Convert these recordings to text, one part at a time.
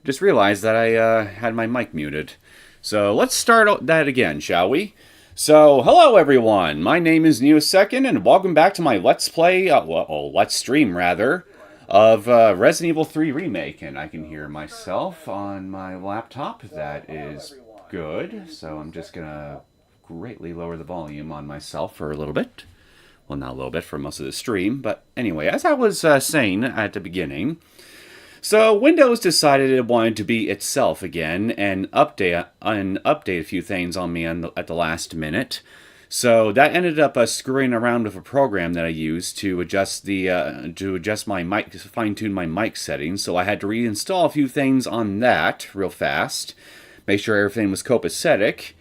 Just realized that I had my mic muted. So let's start that again, shall we? So, hello everyone, my name is Neosekken, and welcome back to my Let's Play, Let's Stream rather, of Resident Evil 3 Remake. And I can hear myself on my laptop, that is good. So I'm just gonna greatly lower the volume on myself for a little bit. Well, not a little bit, for most of the stream, but anyway, as I was saying at the beginning, so Windows decided it wanted to be itself again and update a few things on me at the last minute. So that ended up screwing around with a program that I used to adjust my mic, fine-tune my mic settings. So I had to reinstall a few things on that real fast, make sure everything was copacetic.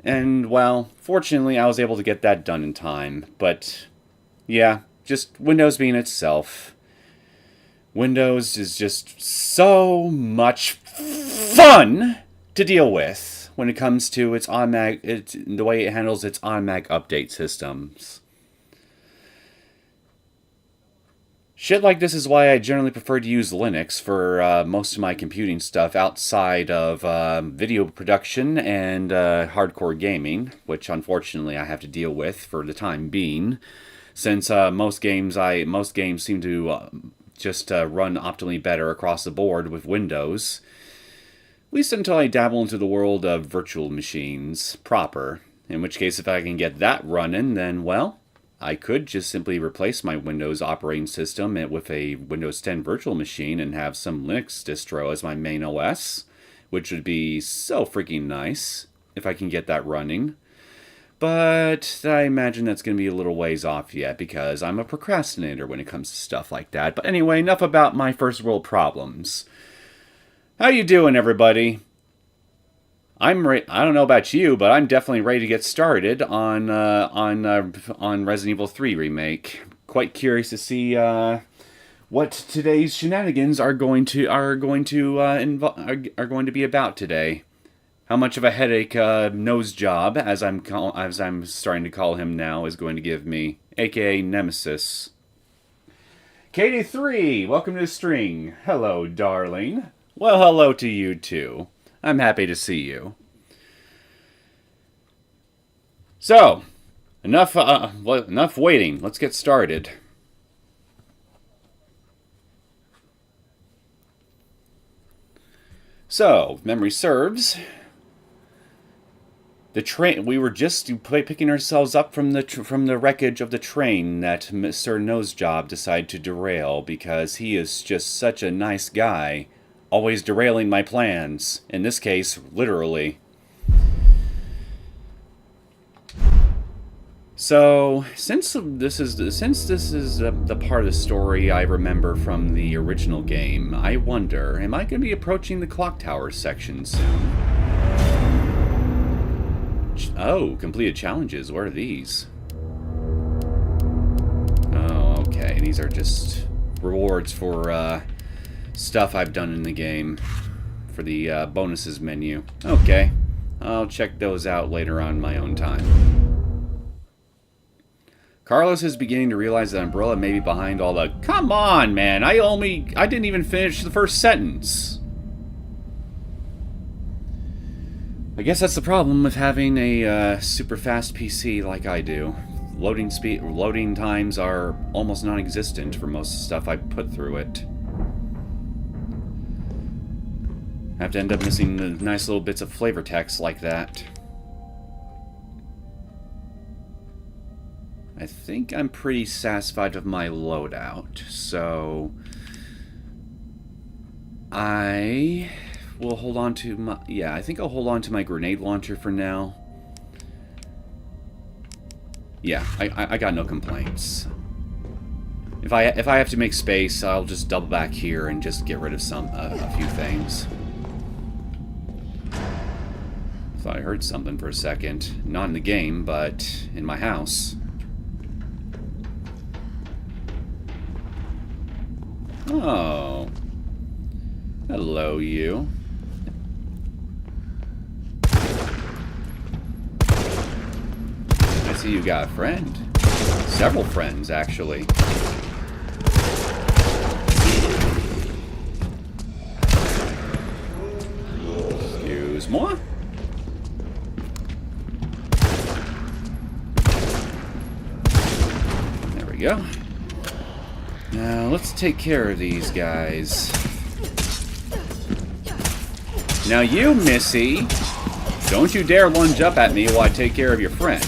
And, well, fortunately, I was able to get that done in time. But, yeah, just Windows being itself. Windows is just so much fun to deal with when it comes to its the way it handles its automatic update systems. Shit like this is why I generally prefer to use Linux for most of my computing stuff outside of video production and hardcore gaming, which unfortunately I have to deal with for the time being, since most games seem to just run optimally better across the board with Windows. At least until I dabble into the world of virtual machines proper. In which case, if I can get that running, then, well, I could just simply replace my Windows operating system with a Windows 10 virtual machine and have some Linux distro as my main OS, which would be so freaking nice if I can get that running. But I imagine that's going to be a little ways off yet because I'm a procrastinator when it comes to stuff like that. But anyway, enough about my first world problems. How you doing, everybody? I don't know about you, but I'm definitely ready to get started on Resident Evil 3 Remake. Quite curious to see what today's shenanigans are going to be about today. How much of a headache nose job, as I'm starting to call him now, is going to give me, aka Nemesis. KD3, welcome to the string. Hello, darling. Well, hello to you too. I'm happy to see you. So, enough waiting. Let's get started. So, if memory serves, we were just picking ourselves up from the wreckage of the train that Mr. Nosejob decided to derail because he is just such a nice guy, always derailing my plans. In this case, literally. So, since this is the part of the story I remember from the original game, I wonder, am I going to be approaching the clock tower section soon? Oh, completed challenges. What are these? Oh, okay. These are just rewards for stuff I've done in the game for the bonuses menu. Okay. I'll check those out later on my own time. Carlos is beginning to realize that Umbrella may be behind all the... Come on, man! I didn't even finish the first sentence. I guess that's the problem with having a super fast PC like I do. Loading times are almost non-existent for most stuff I put through it. I have to end up missing the nice little bits of flavor text like that. I think I'm pretty satisfied with my loadout, so I will hold on to my... Yeah, I think I'll hold on to my grenade launcher for now. Yeah, I got no complaints. If I have to make space, I'll just double back here and just get rid of a few things. Thought I heard something for a second. Not in the game, but in my house. Oh. Hello, you. I see you got a friend. Several friends, actually. go. Now, let's take care of these guys. Now you, Missy, don't you dare lunge up at me while I take care of your friend.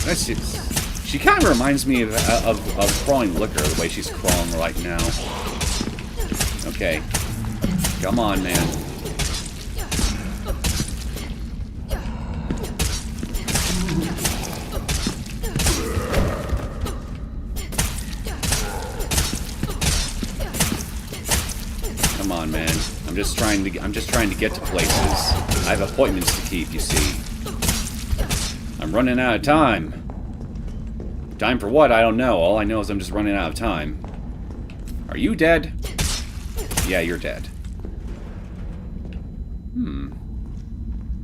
That's just, she kind of reminds me of crawling liquor, the way she's crawling right now. Okay. Come on, man. Come on, man. I'm just trying to get to places. I have appointments to keep, you see. I'm running out of time. Time for what? I don't know. All I know is I'm just running out of time. Are you dead? Yeah, you're dead.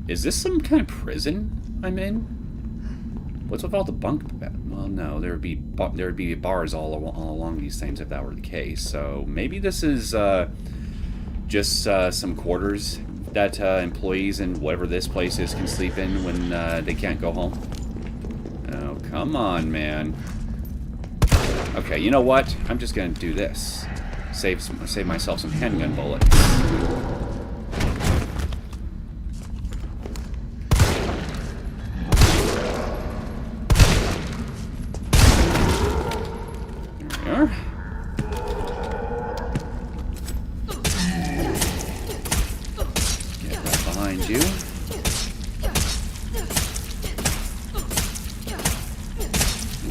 Is this some kind of prison I'm in? What's with all the bunk beds? Well, no, there would be bars all along these things if that were the case. So maybe this is just some quarters that employees in whatever this place is can sleep in when they can't go home. Oh, come on, man. Okay, you know what? I'm just gonna do this. Save myself some handgun bullets. There we are. Get right behind you.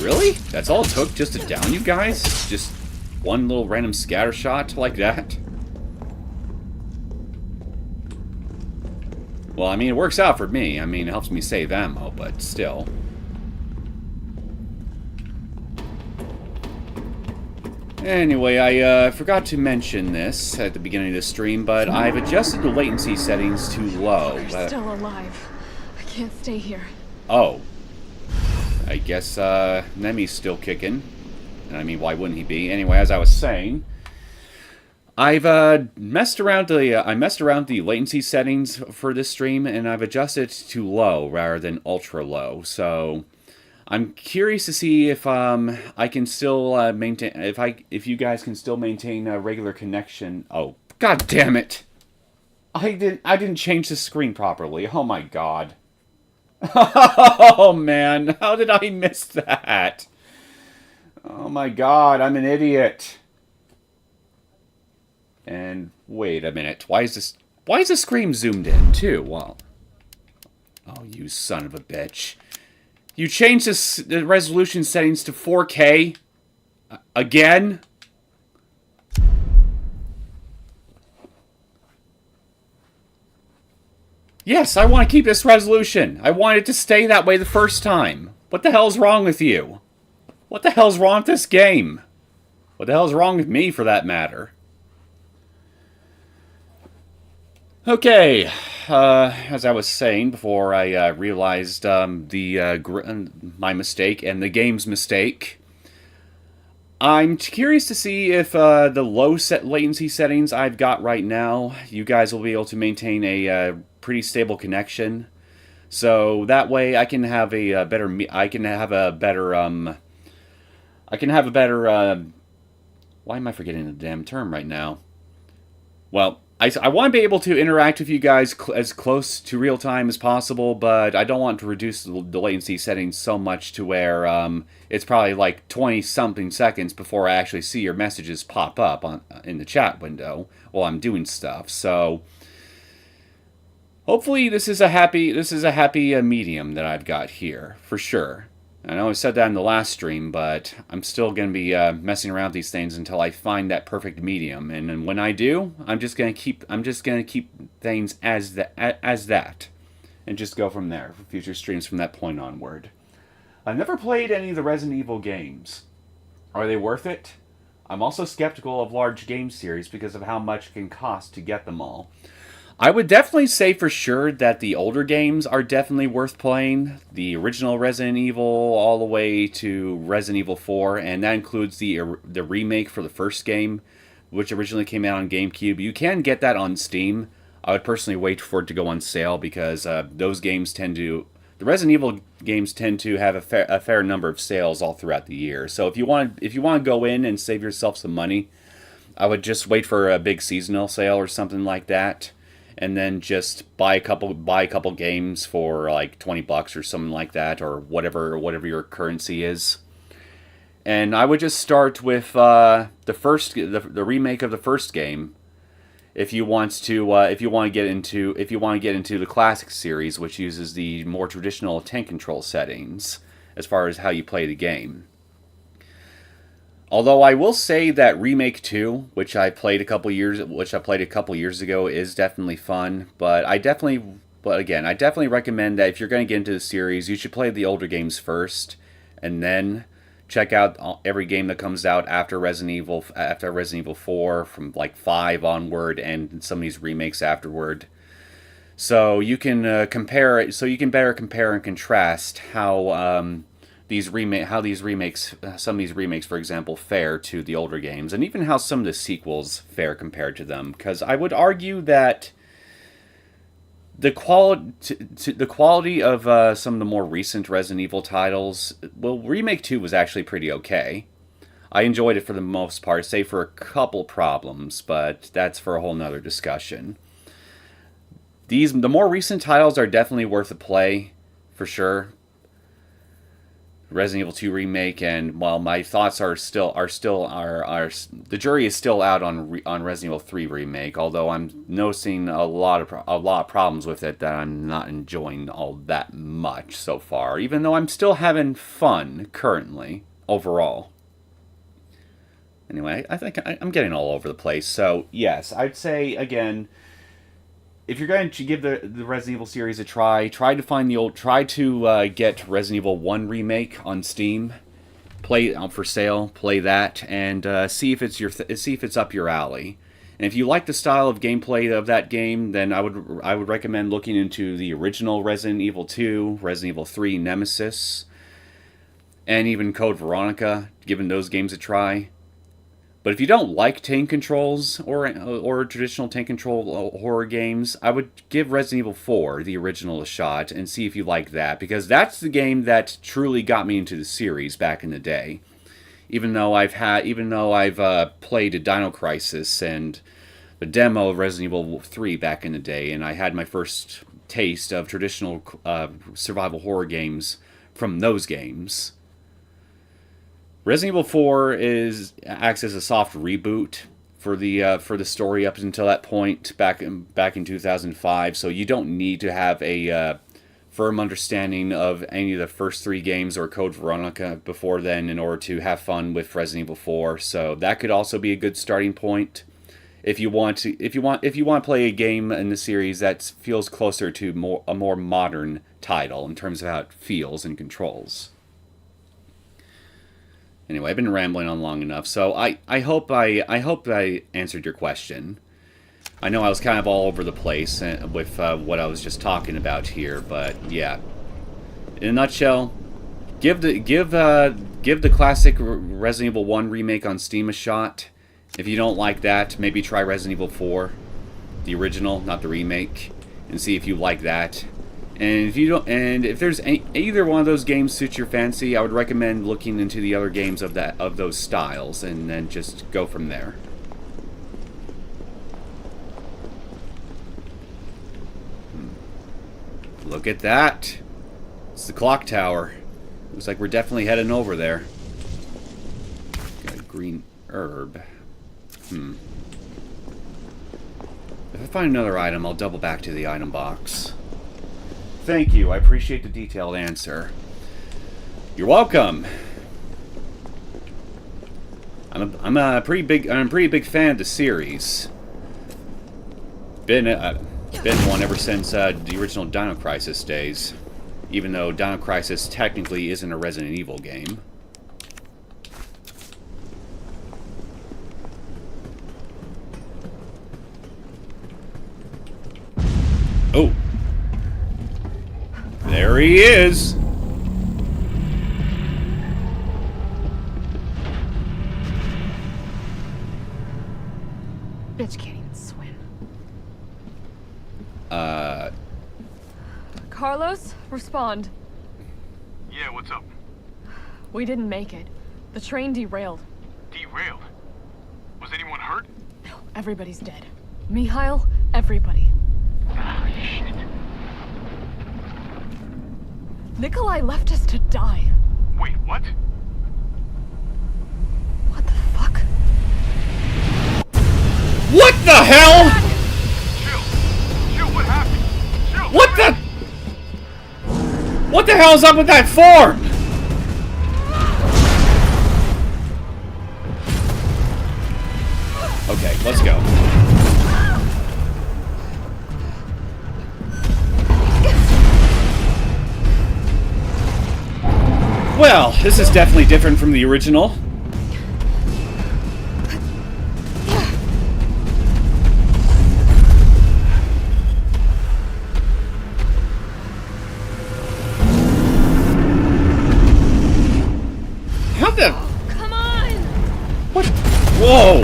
Really? That's all it took just to down you guys? Just one little random scatter shot like that? Well, I mean, it works out for me. I mean, it helps me save ammo, but still. Anyway, I forgot to mention this at the beginning of the stream, but I've adjusted the latency settings to low. We're still alive. I can't stay here. Oh. I guess Nemi's still kicking. And I mean, why wouldn't he be? Anyway, as I was saying, I've messed around the latency settings for this stream, and I've adjusted it to low rather than ultra low. So I'm curious to see if I can still maintain if you guys can still maintain a regular connection. Oh, god damn it! I didn't change the screen properly. Oh my god. Oh man, how did I miss that? Oh my god, I'm an idiot. And wait a minute, why is the screen zoomed in too? Well, oh, you son of a bitch. You changed the resolution settings to 4K? Again? Yes, I want to keep this resolution. I want it to stay that way the first time. What the hell's wrong with you? What the hell's wrong with this game? What the hell's wrong with me, for that matter? Okay, as I was saying before I realized my mistake and the game's mistake, I'm curious to see if the low latency settings I've got right now, you guys will be able to maintain a pretty stable connection. So that way I can have a better why am I forgetting the damn term right now? Well, I want to be able to interact with you guys as close to real time as possible, but I don't want to reduce the latency settings so much to where it's probably like 20-something seconds before I actually see your messages pop up in the chat window while I'm doing stuff. So hopefully this is a happy medium that I've got here for sure. I know I said that in the last stream, but I'm still going to be messing around with these things until I find that perfect medium. And then when I do, I'm just going to keep things as that, and just go from there for future streams from that point onward. I've never played any of the Resident Evil games. Are they worth it? I'm also skeptical of large game series because of how much it can cost to get them all. I would definitely say for sure that the older games are definitely worth playing. The original Resident Evil all the way to Resident Evil 4, and that includes the remake for the first game, which originally came out on GameCube. You can get that on Steam. I would personally wait for it to go on sale because those games tend to the Resident Evil games tend to have a fair number of sales all throughout the year. So if you want to go in and save yourself some money, I would just wait for a big seasonal sale or something like that, and then just buy a couple games for like $20 or something like that, or whatever your currency is. And I would just start with the remake of the first game. If you want to get into the classic series, which uses the more traditional tank control settings as far as how you play the game. Although I will say that Remake 2, which I played a couple years ago, is definitely fun. But I definitely recommend that if you're going to get into the series, you should play the older games first, and then check out every game that comes out after Resident Evil 4, from like 5 onward, and some of these remakes afterward. So you can better compare and contrast how some of these remakes, for example, fare to the older games, and even how some of the sequels fare compared to them. Because I would argue that the quality of some of the more recent Resident Evil titles, well, Remake 2 was actually pretty okay. I enjoyed it for the most part, save for a couple problems, but that's for a whole nother discussion. The more recent titles are definitely worth a play, for sure. Resident Evil 2 remake, and while my thoughts are the jury is still out on Resident Evil 3 remake, although I'm noticing a lot of problems with it that I'm not enjoying all that much so far, even though I'm still having fun currently overall. Anyway, I think I'm getting all over the place. So yes, I'd say again, if you're going to give the Resident Evil series a try to get Resident Evil 1 remake on Steam, play for sale, play that, and see if it's up your alley. And if you like the style of gameplay of that game, then I would recommend looking into the original Resident Evil 2, Resident Evil 3, Nemesis, and even Code Veronica, giving those games a try. But if you don't like tank controls or traditional tank control horror games, I would give Resident Evil 4, the original, a shot and see if you like that, because that's the game that truly got me into the series back in the day. Even though I've played a Dino Crisis and the demo of Resident Evil 3 back in the day, and I had my first taste of traditional survival horror games from those games. Resident Evil 4 acts as a soft reboot for the story up until that point back in 2005. So you don't need to have a firm understanding of any of the first 3 games or Code Veronica before then in order to have fun with Resident Evil 4. So that could also be a good starting point if you want to play a game in the series that feels closer to a more modern title in terms of how it feels and controls. Anyway, I've been rambling on long enough, so I hope I answered your question. I know I was kind of all over the place with what I was just talking about here, but yeah. In a nutshell, give the classic Resident Evil 1 remake on Steam a shot. If you don't like that, maybe try Resident Evil 4, the original, not the remake, and see if you like that. And if there's either one of those games suits your fancy, I would recommend looking into the other games of those styles, and then just go from there. Look at that! It's the clock tower. Looks like we're definitely heading over there. Got a green herb. If I find another item, I'll double back to the item box. Thank you. I appreciate the detailed answer. You're welcome. I'm a pretty big fan of the series. Been one ever since the original Dino Crisis days. Even though Dino Crisis technically isn't a Resident Evil game. Oh. There he is! Bitch can't even swim. Carlos, respond. Yeah, what's up? We didn't make it. The train derailed. Derailed? Was anyone hurt? No, everybody's dead. Mikhail, everybody. Ah, shit. Nikolai left us to die. Wait, what? What the fuck? What the hell? Jill, what happened? Jill, What the? What the hell's up with that form? Okay, let's go. Well, this is definitely different from the original. How the... Come on! What? Whoa!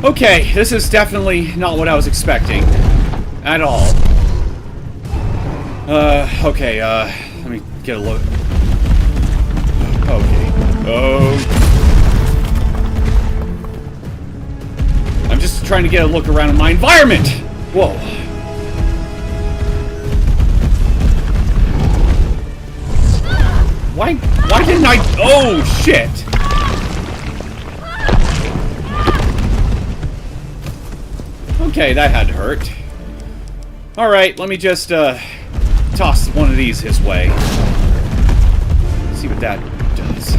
Okay, this is definitely not what I was expecting. At all. Okay, let me get a look. Okay. Oh. I'm just trying to get a look around my environment! Whoa. Why didn't I... Oh, shit! Okay, that had to hurt. Alright, let me just, toss one of these his way. See what that does.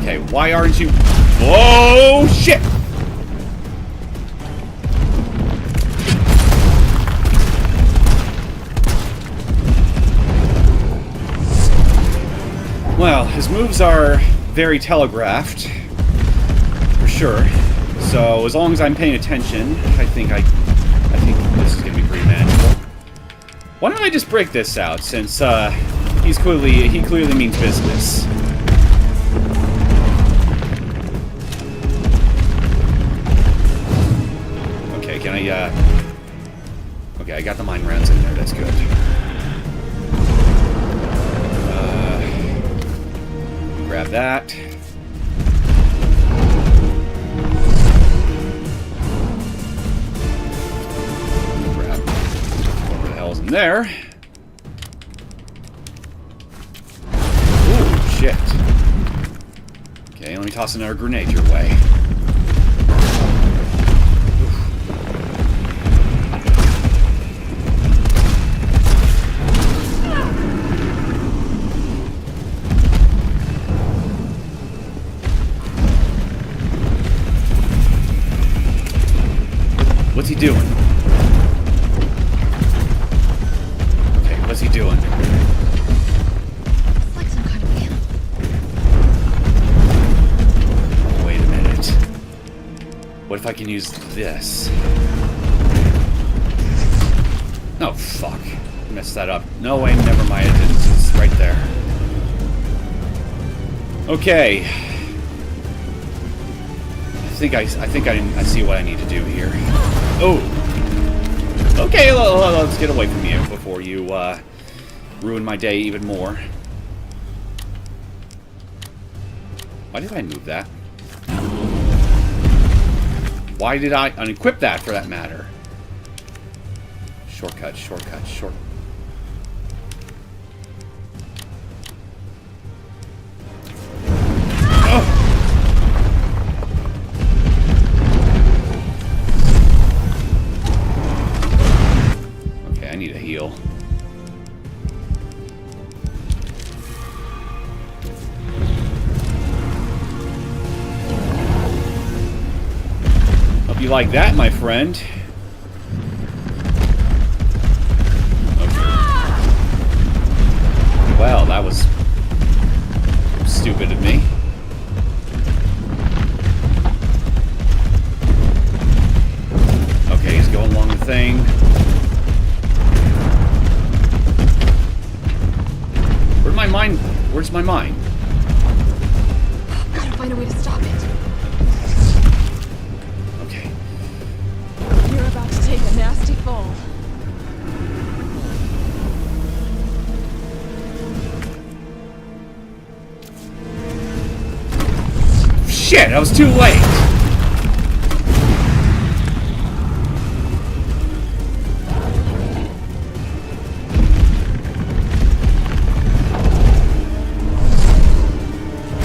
Okay, why aren't you... Oh, shit! Well, his moves are very telegraphed, for sure. So as long as I'm paying attention, I think this is gonna be pretty manageable. Why don't I just break this out, since he clearly means business. Okay, can I okay, I got the mine rounds in there. That's good. Grab that. Grab whatever the hell's in there. Ooh, shit. Okay, let me toss another grenade your way. What's he doing? Okay, what's he doing? It's like some kind of animal. Wait a minute. What if I can use this? Oh, fuck. Messed that up. No way, never mind. It's right there. Okay. I think I see what I need to do here. Oh. Okay, let's get away from you before you ruin my day even more. Why did I move that? Why did I unequip that, for that matter? Shortcut. Oh! I need a heal. Hope you like that, my friend. Okay. Well, that was stupid of me. Okay, he's going along the thing. Where's my mine? Gotta find a way to stop it. Okay. You're about to take a nasty fall. Shit, I was too late.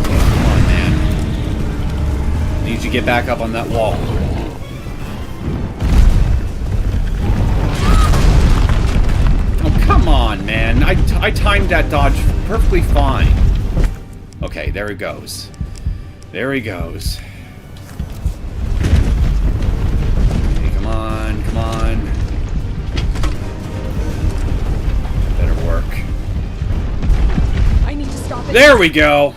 Come on, man. Need you to get back up on that wall. Oh, come on, man. I timed that dodge perfectly fine. Okay, there he goes. There he goes. Okay, come on, come on. Better work. I need to stop it. There we go!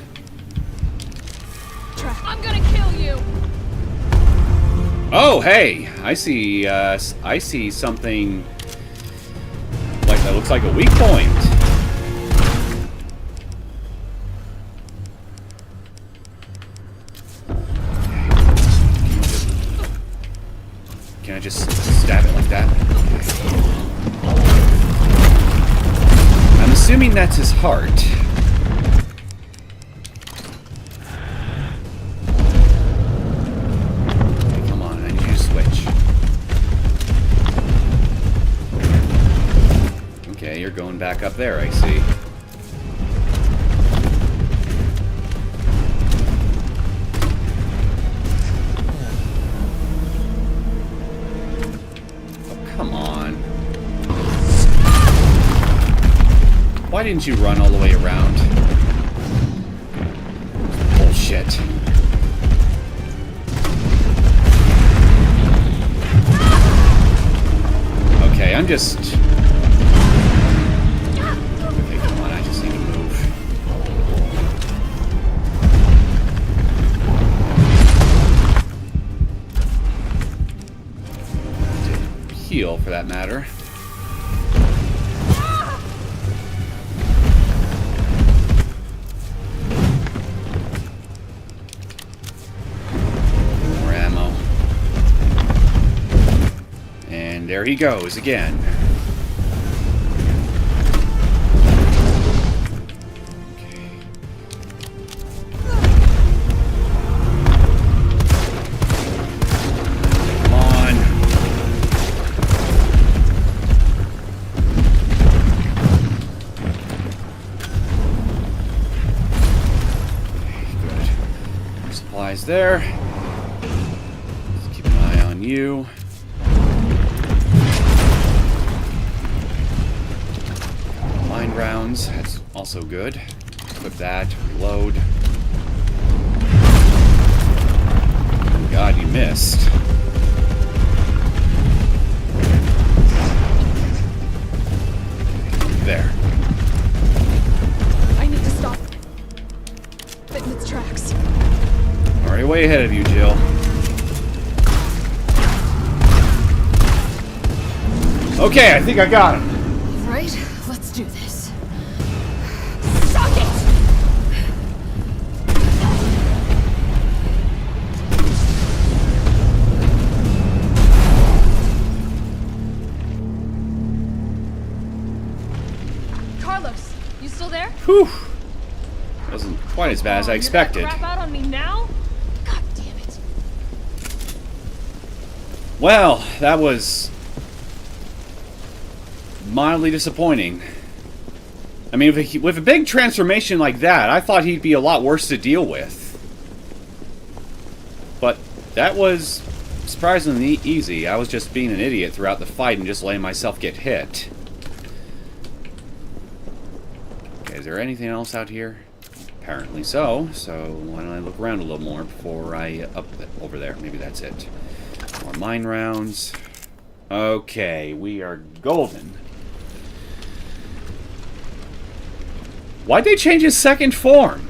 I'm gonna kill you! Oh, hey! I see something like that looks like a weak point. Can I just stab it like that? I'm assuming that's his heart. Okay, come on, I need you to switch. Okay, you're going back up there, I see. Come on. Why didn't you run all the way around? Bullshit. Okay, I'm just... Okay, come on, I just need to move. Heal, for that matter. More ammo. And there he goes again. Okay. Come on. Supplies there. Let's keep an eye on you. Mine rounds, that's also good. Equip that, reload. Oh god, you missed. There. I need to stop it in its tracks. Already way ahead of you, Jill. Okay, I think I got him. Right? Let's do this. Suck it! Carlos, you still there? Whew. Wasn't quite as bad as I expected. You're gonna crap out on me now? God damn it. Well, that was mildly disappointing. I mean, with a big transformation like that, I thought he'd be a lot worse to deal with. But that was surprisingly easy. I was just being an idiot throughout the fight and just letting myself get hit. Okay, is there anything else out here? Apparently so. So why don't I look around a little more before I over there? Maybe that's it. More mine rounds. Okay, we are golden. Why'd they change his second form?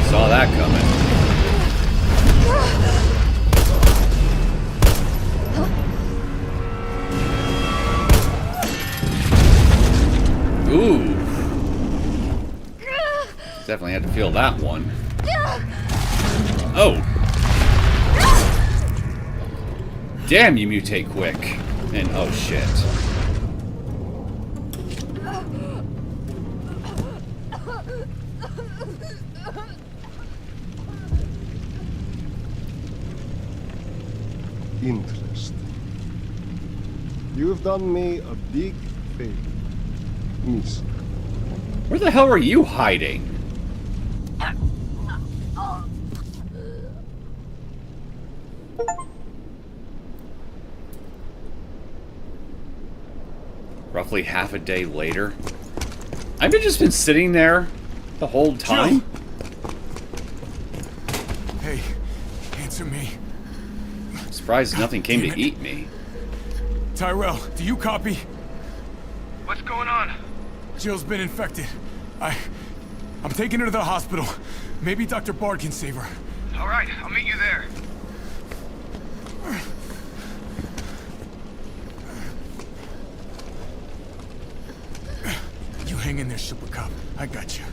Saw that coming. Ooh. Definitely had to feel that one. Oh! Damn, you mutate quick. And oh shit. Interesting. You've done me a big favor, miss. Where the hell are you hiding? Roughly half a day later. I've just been sitting there the whole time. Hey, answer me. Surprised nothing came to eat me. Tyrell, do you copy? What's going on? Jill's been infected. I'm taking her to the hospital. Maybe Dr. Bard can save her. All right, I'll meet you there. You hang in there, Super Cop. I got you.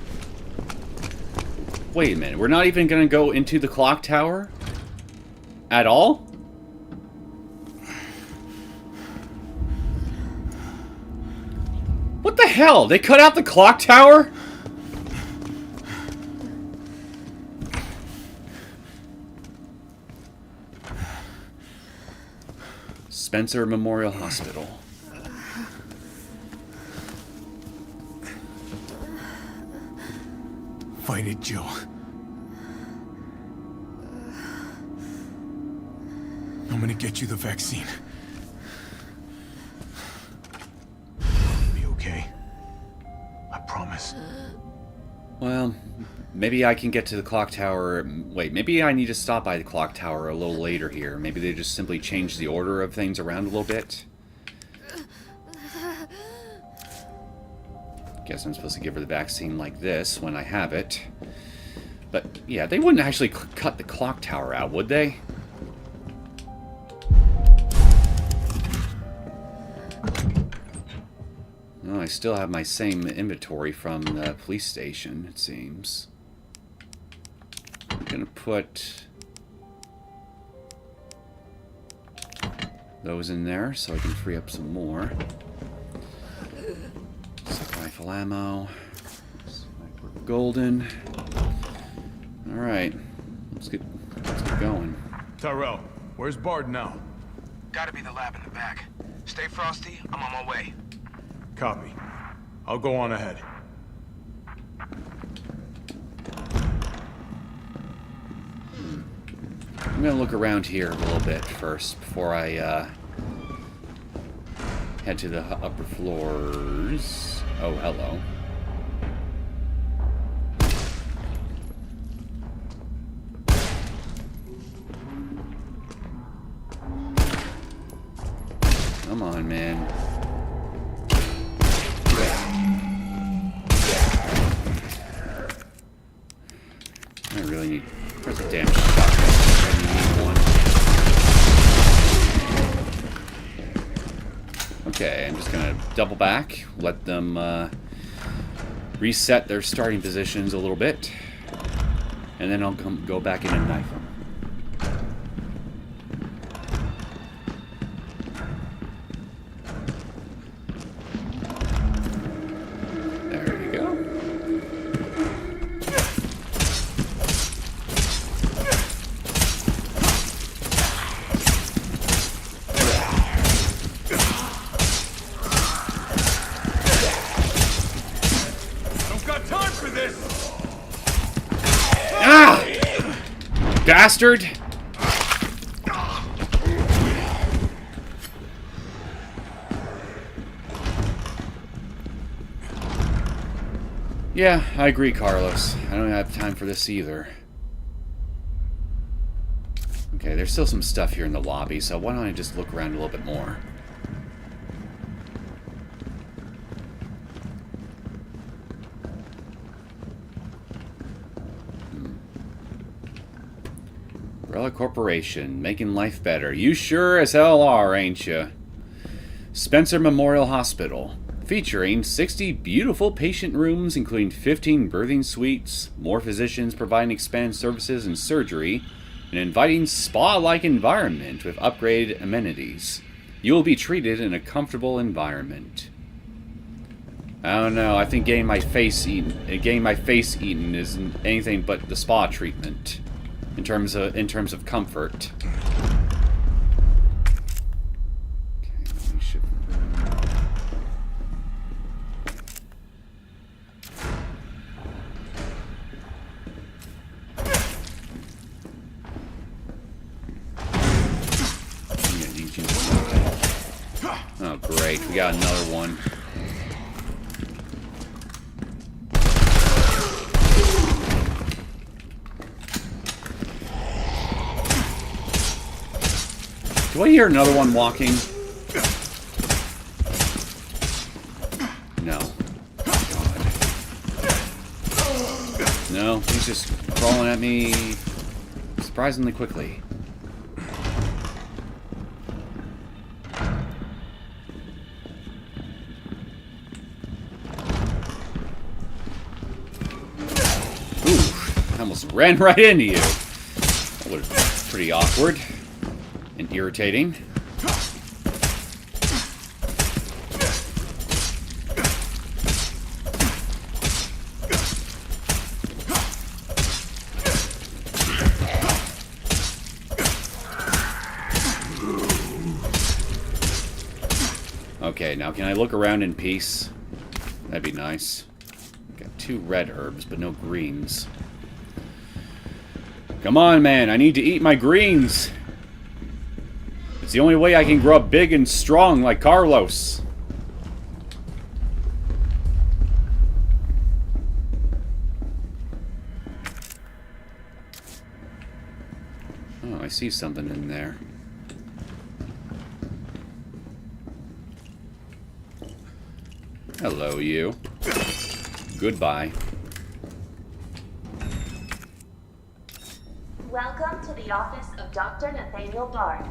Wait a minute, we're not even gonna go into the clock tower? At all? What the hell? They cut out the clock tower? Spencer Memorial Hospital. Fight it, Jill. I'm gonna get you the vaccine. You'll be okay. I promise. Well, maybe I can get to the clock tower. Wait, maybe I need to stop by the clock tower a little later here. Maybe they just simply changed the order of things around a little bit. Guess I'm supposed to give her the vaccine like this when I have it. But, yeah, they wouldn't actually cut the clock tower out, would they? Oh, I still have my same inventory from the police station, it seems. I'm gonna put those in there so I can free up some more. Rifle ammo. Sniper golden. Alright. Let's get going. Tyrell, where's Bard now? Gotta be the lab in the back. Stay frosty, I'm on my way. Copy. I'll go on ahead. I'm gonna look around here a little bit first before I head to the upper floors. Oh, hello. Come on, man. I really need... Where's the damn shotgun? I need one. Okay, I'm just gonna double back, let them reset their starting positions a little bit, and then I'll go back in and knife them. There you go. Bastard! Yeah, I agree, Carlos. I don't have time for this either. Okay, there's still some stuff here in the lobby, so why don't I just look around a little bit more? Umbrella Corporation, making life better. You sure as hell are, ain't you? Spencer Memorial Hospital. featuring 60 beautiful patient rooms, including 15 birthing suites, more physicians providing expanded services and surgery, an inviting spa-like environment with upgraded amenities. You will be treated in a comfortable environment. I don't know. I think getting my face eaten isn't anything but the spa treatment in terms of comfort. Oh, great. We got another one. Do I hear another one walking? No. God. No, he's just crawling at me surprisingly quickly. Almost ran right into you. That was pretty awkward and irritating. Okay, now can I look around in peace? That'd be nice. Got 2 red herbs, but no greens. Come on, man. I need to eat my greens. It's the only way I can grow up big and strong like Carlos. Oh, I see something in there. Hello, you. Goodbye. Welcome to the office of Dr. Nathaniel Bard.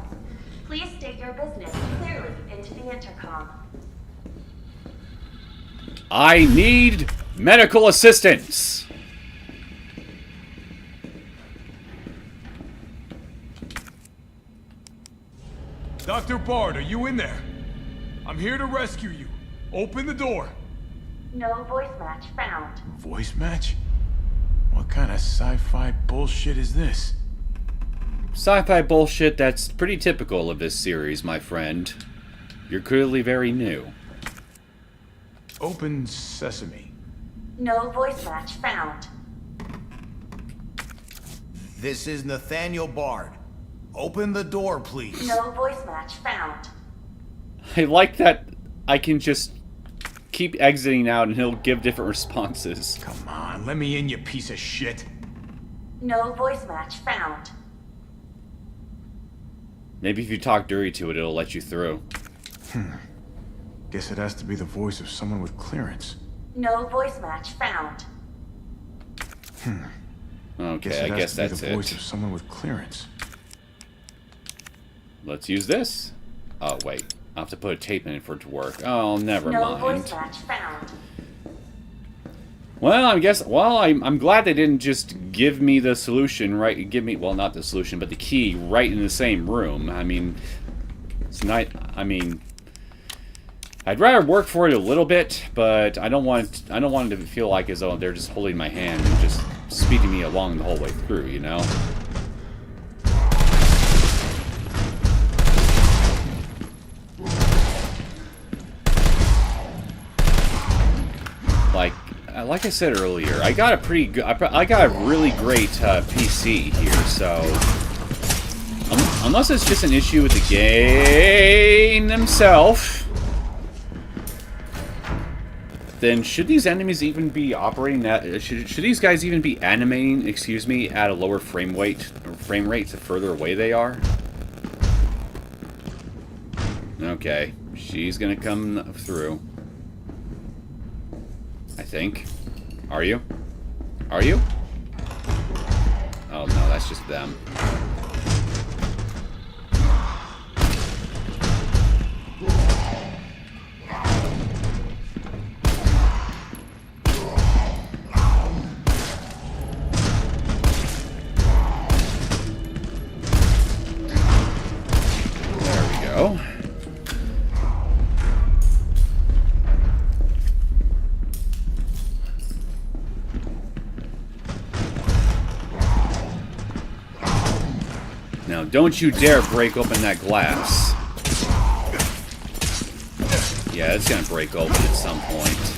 Please state your business clearly into the intercom. I need medical assistance. Dr. Bard, are you in there? I'm here to rescue you. Open the door. No voice match found. Voice match? What kind of sci-fi bullshit is this? Sci-fi bullshit that's pretty typical of this series, my friend. You're clearly very new. Open sesame. No voice match found. This is Nathaniel Bard. Open the door, please. No voice match found. I like that I can just keep exiting out and he'll give different responses. Come on, let me in, you piece of shit. No voice match found. Maybe if you talk dirty to it, it'll let you through. Guess it has to be the voice of someone with clearance. No voice match found. Okay, I guess that's the voice it. of someone with clearance. Let's use this. Oh, wait. I'll have to put a tape in it for it to work. Oh, never No mind. voice match found. Well, I'm glad they didn't just give me the solution right. Well, not the solution, but the key right in the same room. I mean, it's not. I mean, I'd rather work for it a little bit, but I don't want it to feel like as though they're just holding my hand and just speeding me along the whole way through. You know. Like I said earlier, I got a pretty good, I got a really great PC here, so unless it's just an issue with the game themselves, then should these enemies even be operating at, should these guys even be animating, excuse me, at a lower frame rate the further away they are? Okay, she's gonna come through. I think. Are you? Are you? Oh no, that's just them. now, don't you dare break open that glass. Yeah, it's gonna break open at some point.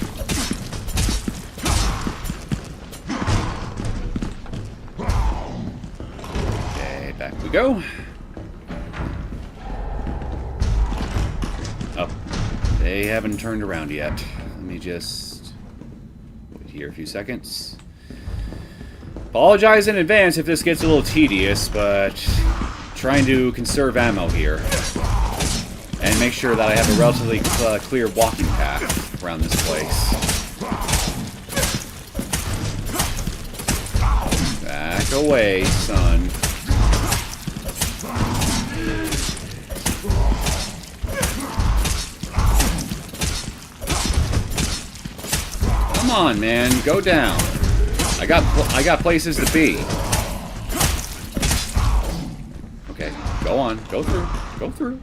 Okay, back we go. Oh, they haven't turned around yet. Let me just wait here a few seconds. Apologize in advance if this gets a little tedious, but trying to conserve ammo here. And make sure that I have a relatively clear walking path around this place. Back away, son. Come on, man, go down. I got places to be. Okay, go on, go through, go through.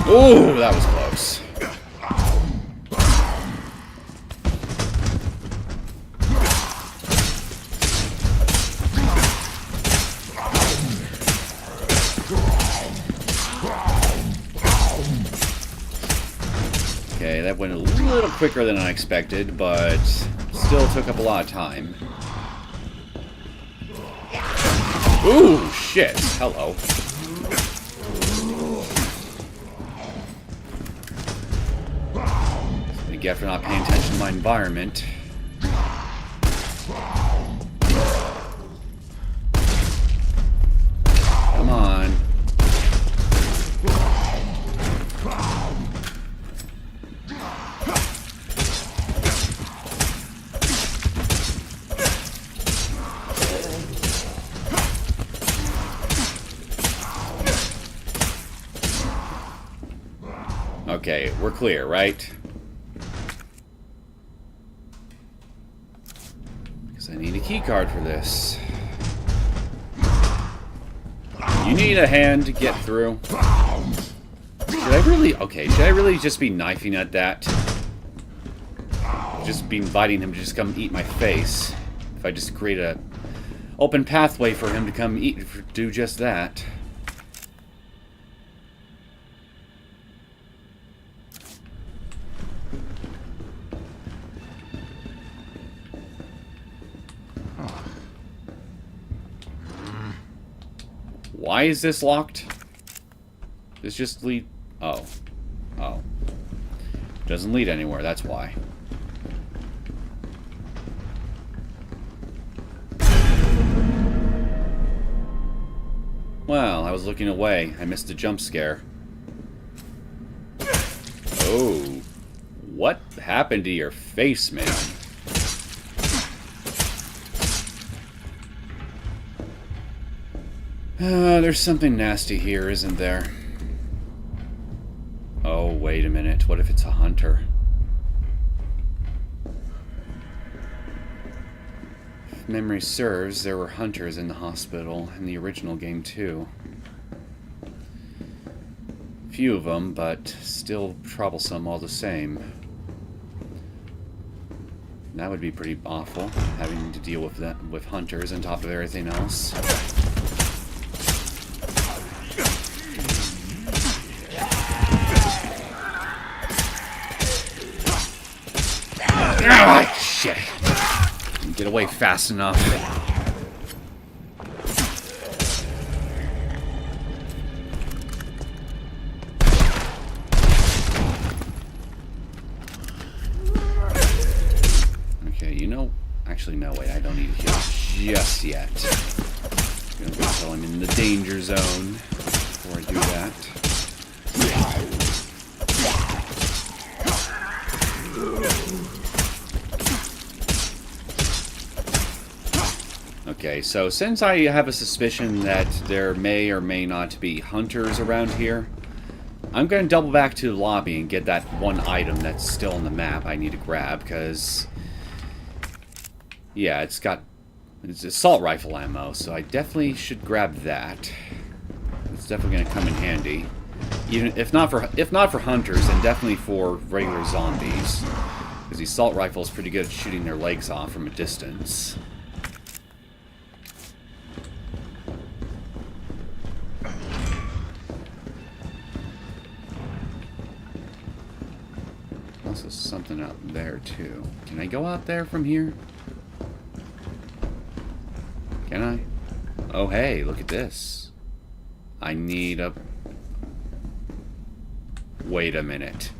Ooh, that was close. Okay, that went a little quicker than I expected, but still took up a lot of time. Ooh, shit. Hello. Get for not paying attention to my environment. Come on. Okay, we're clear, right? I need a key card for this. You need a hand to get through. Should I really... Okay, should I really just be knifing at that? Just be inviting him to just come eat my face. If I just create a open pathway for him to come eat, do just that. Why is this locked? This just lead... Oh. Oh. Doesn't lead anywhere, that's why. Well, I was looking away. I missed a jump scare. Oh. What happened to your face, man? There's something nasty here, isn't there? Oh, wait a minute. What if it's a hunter? If memory serves, there were hunters in the hospital in the original game, too. Few of them, but still troublesome all the same. That would be pretty awful, having to deal with that, with hunters on top of everything else. Ah, shit. Didn't get away fast enough. Okay, you know... Actually, no, wait, I don't need to heal just yet. I'm gonna wait until I'm in the danger zone before I do that. Okay, so since I have a suspicion that there may or may not be hunters around here, I'm going to double back to the lobby and get that one item that's still on the map I need to grab, because... yeah, it's assault rifle ammo, so I definitely should grab that. It's definitely going to come in handy. Even if not for hunters, then definitely for regular zombies. Because the assault rifle is pretty good at shooting their legs off from a distance. Also something out there too. Can I go out there from here? Can I? Oh hey, look at this. I need a... wait a minute.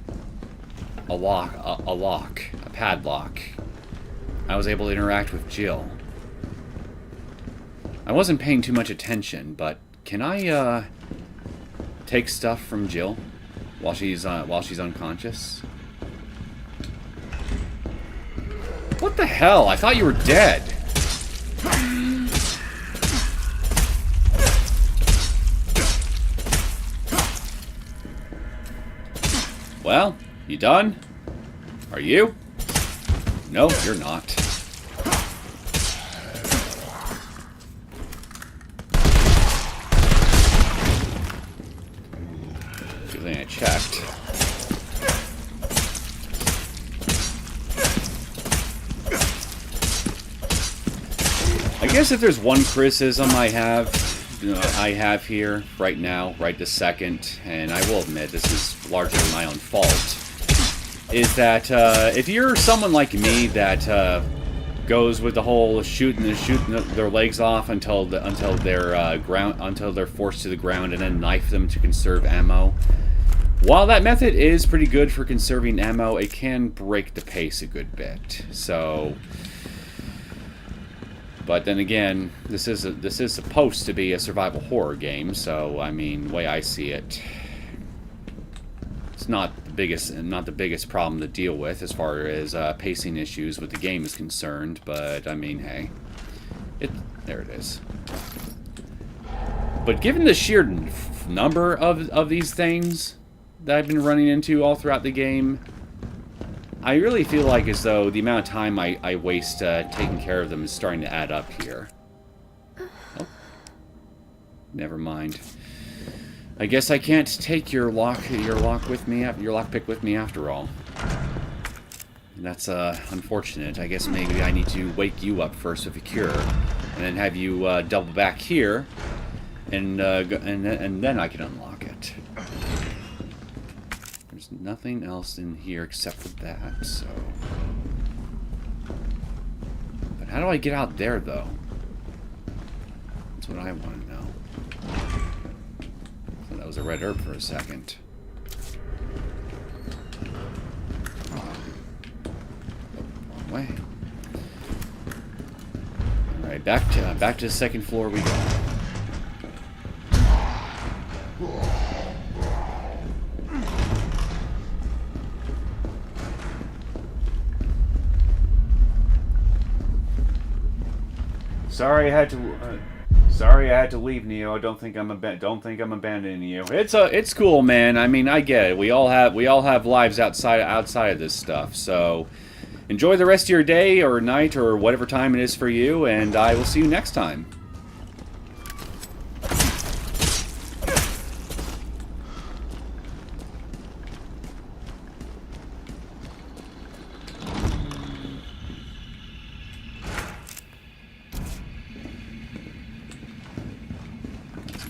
A padlock. I was able to interact with Jill. I wasn't paying too much attention, but can I take stuff from Jill while she's unconscious? What the hell? I thought you were dead. Well, you done? Are you? No, you're not. Good thing I checked. I guess if there's one criticism I have here right now, right this second, and I will admit this is largely my own fault, is that if you're someone like me that goes with the whole shooting their legs off until they're forced to the ground and then knife them to conserve ammo, while that method is pretty good for conserving ammo, it can break the pace a good bit. So. But then again, this is supposed to be a survival horror game, so I mean, the way I see it, it's not the biggest problem to deal with as far as pacing issues with the game is concerned. But I mean, hey, there it is. But given the sheer number of these things that I've been running into all throughout the game, I really feel like as though the amount of time I waste taking care of them is starting to add up here. Oh. Never mind. I guess I can't take your lockpick with me after all. That's unfortunate. I guess maybe I need to wake you up first with a cure, and then have you double back here, and then I can unlock it. There's nothing else in here except for that, so... But how do I get out there, though? That's what I want to know. So that was a red herb for a second. Oh, wrong way. Alright, back to the second floor we go. Sorry I had to leave, Neo. Don't think I'm abandoning you. It's cool, man. I mean, I get it. We all have lives outside of this stuff. So enjoy the rest of your day or night or whatever time it is for you, and I will see you next time.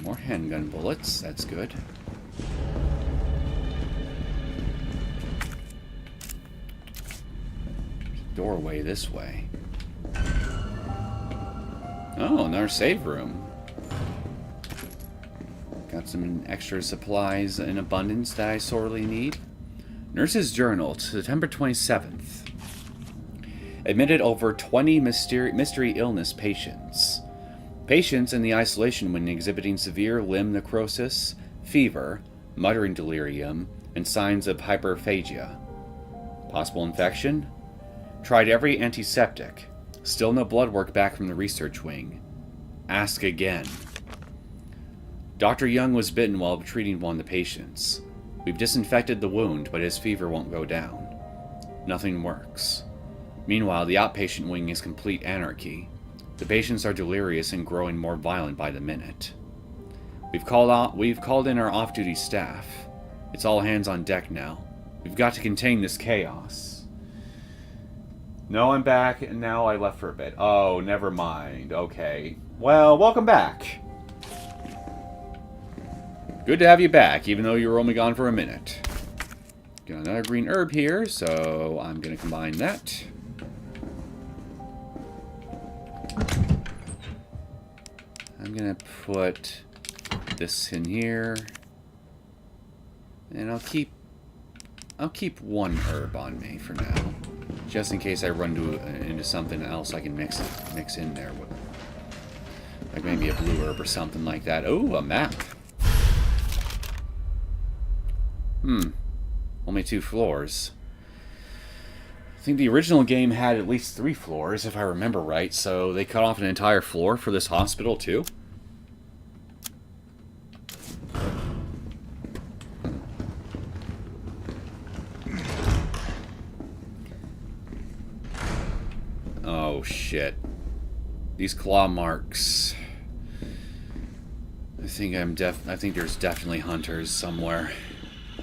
More handgun bullets, that's good. Doorway this way. Oh, another save room. Got some extra supplies in abundance that I sorely need. Nurse's Journal, September 27th. Admitted over 20 mystery illness patients. Patients in the isolation when exhibiting severe limb necrosis, fever, muttering delirium, and signs of hyperphagia. Possible infection? Tried every antiseptic. Still no blood work back from the research wing. Ask again. Dr. Young was bitten while treating one of the patients. We've disinfected the wound, but his fever won't go down. Nothing works. Meanwhile, the outpatient wing is complete anarchy. The patients are delirious and growing more violent by the minute. We've called in our off-duty staff. It's all hands on deck now. We've got to contain this chaos. No, I'm back, and now I left for a bit. Oh, never mind. Okay. Well, welcome back. Good to have you back, even though you were only gone for a minute. Got another green herb here, so I'm going to combine that. I'm going to put this in here. And I'll keep one herb on me for now. Just in case I run into something else I can mix in there with. Like maybe a blue herb or something like that. Oh, a map. Only 2 floors. I think the original game had at least 3 floors, if I remember right, so they cut off an entire floor for this hospital, too. Oh, shit. These claw marks. I think there's definitely hunters somewhere.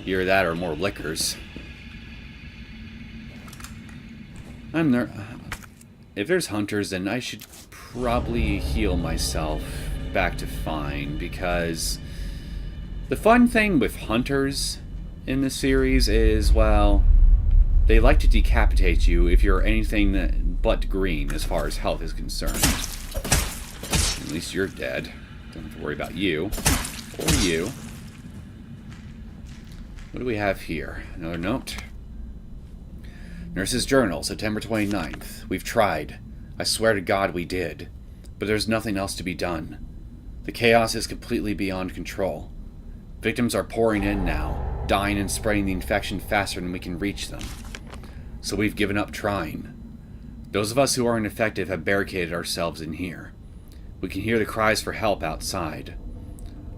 Either that or more lickers. If there's hunters, then I should probably heal myself back to fine, because the fun thing with hunters in this series is, well, they like to decapitate you if you're anything but green as far as health is concerned. At least you're dead. Don't have to worry about you. Or you. What do we have here? Another note. Nurse's Journal, September 29th. We've tried. I swear to God we did. But there's nothing else to be done. The chaos is completely beyond control. Victims are pouring in now, dying and spreading the infection faster than we can reach them. So we've given up trying. Those of us who aren't effective have barricaded ourselves in here. We can hear the cries for help outside.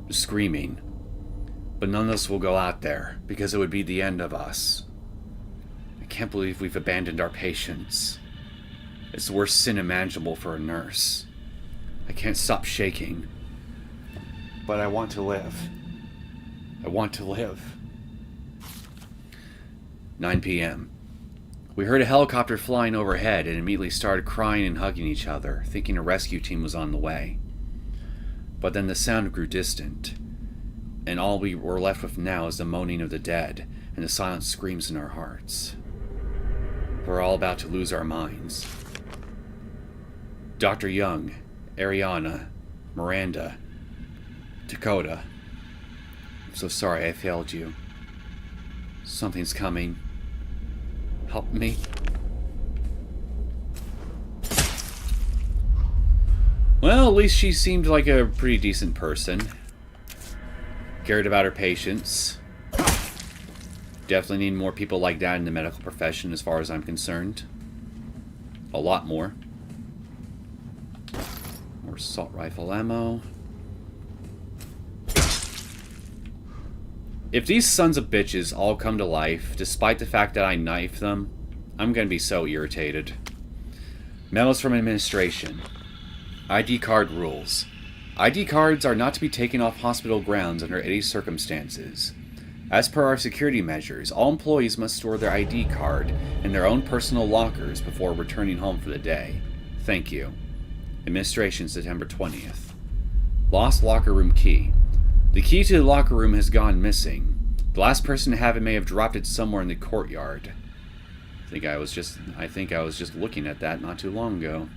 The screaming. But none of us will go out there, because it would be the end of us. I can't believe we've abandoned our patients. It's the worst sin imaginable for a nurse. I can't stop shaking. But I want to live. I want to live. 9 p.m. We heard a helicopter flying overhead and immediately started crying and hugging each other, thinking a rescue team was on the way. But then the sound grew distant, and all we were left with now is the moaning of the dead and the silent screams in our hearts. We're all about to lose our minds. Dr. Young, Ariana, Miranda, Dakota. I'm so sorry I failed you. Something's coming. Help me. Well, at least she seemed like a pretty decent person. Cared about her patients. Definitely need more people like that in the medical profession as far as I'm concerned. A lot more. More assault rifle ammo. If these sons of bitches all come to life, despite the fact that I knife them, I'm gonna be so irritated. Memos from administration. ID card rules. ID cards are not to be taken off hospital grounds under any circumstances. As per our security measures, all employees must store their ID card in their own personal lockers before returning home for the day. Thank you. Administration, September 20th. Lost locker room key. The key to the locker room has gone missing. The last person to have it may have dropped it somewhere in the courtyard. I think I was just looking at that not too long ago.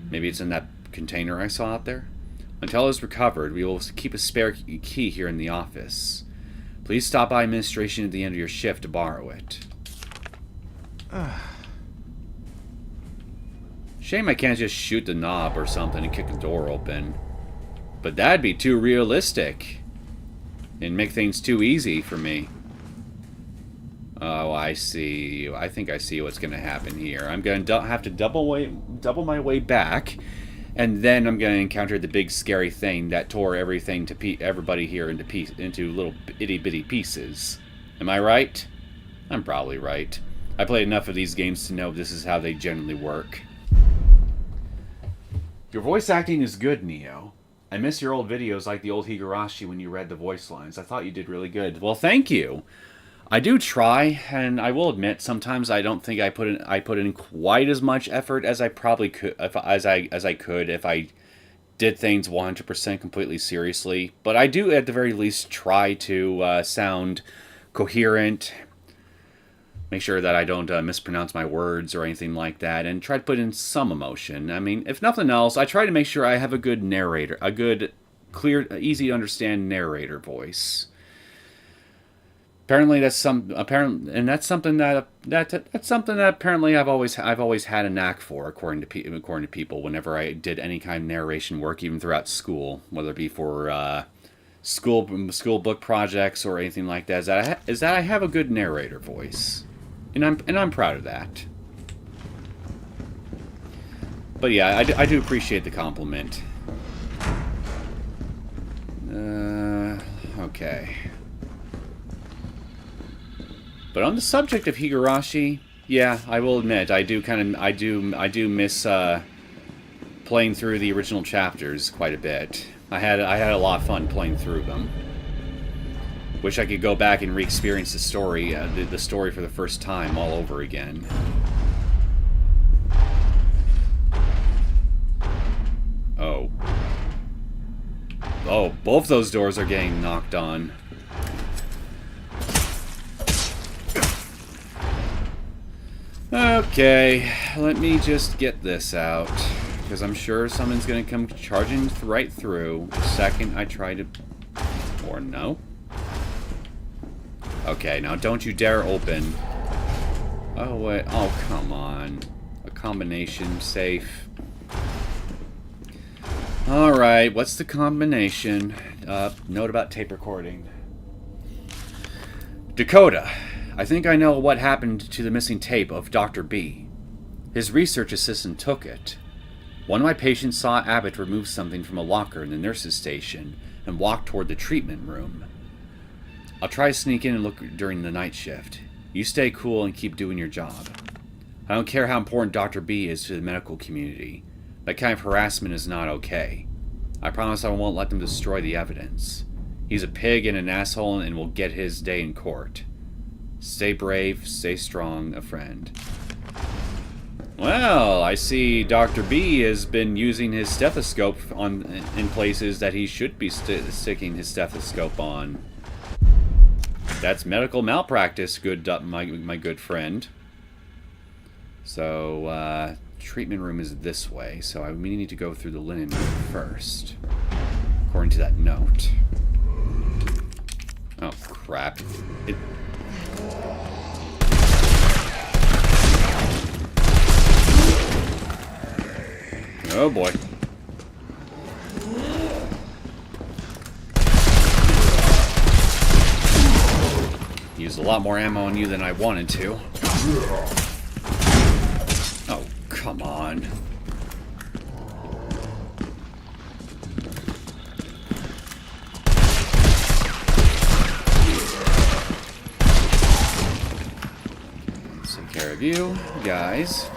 Maybe it's in that container I saw out there? Until it's recovered, we will keep a spare key here in the office. Please stop by administration at the end of your shift to borrow it. Shame I can't just shoot the knob or something and kick the door open. But that'd be too realistic. And make things too easy for me. Oh, I see. I think I see what's going to happen here. I'm going to have to double my way back. And then I'm going to encounter the big scary thing that tore everything to everybody here into little itty-bitty pieces. Am I right? I'm probably right. I played enough of these games to know this is how they generally work. Your voice acting is good, Neo. I miss your old videos like the old Higurashi when you read the voice lines. I thought you did really good. Well, thank you. I do try, and I will admit sometimes I don't think I put in quite as much effort as I probably could as I could if I did things 100% completely seriously. But I do at the very least try to sound coherent, make sure that I don't mispronounce my words or anything like that, and try to put in some emotion. I mean, if nothing else, I try to make sure I have a good narrator, a good, clear, easy to understand narrator voice. Apparently, that's something that apparently I've always had a knack for, according to people. Whenever I did any kind of narration work, even throughout school, whether it be for school book projects or anything like that, is that I have a good narrator voice, and I'm proud of that. But yeah, I do appreciate the compliment. Okay. But on the subject of Higurashi, yeah, I will admit I do miss playing through the original chapters quite a bit. I had a lot of fun playing through them. Wish I could go back and re-experience the story for the first time all over again. Oh, both those doors are getting knocked on. Okay, let me just get this out, because I'm sure someone's going to come charging right through the second I try to... Or no? Okay, now don't you dare open. Oh, wait. Oh, come on. A combination safe. Alright, what's the combination? Note about tape recording. Dakota. I think I know what happened to the missing tape of Dr. B. His research assistant took it. One of my patients saw Abbott remove something from a locker in the nurse's station and walk toward the treatment room. I'll try to sneak in and look during the night shift. You stay cool and keep doing your job. I don't care how important Dr. B is to the medical community. That kind of harassment is not okay. I promise I won't let them destroy the evidence. He's a pig and an asshole and will get his day in court. Stay brave, stay strong, a friend. Well, I see Dr. B has been using his stethoscope in places that he should be sticking his stethoscope on. That's medical malpractice, my good friend. So, treatment room is this way, so we need to go through the linen room first, according to that note. Oh, crap. Oh boy. Used a lot more ammo on you than I wanted to. Oh, come on. Let's take care of you guys.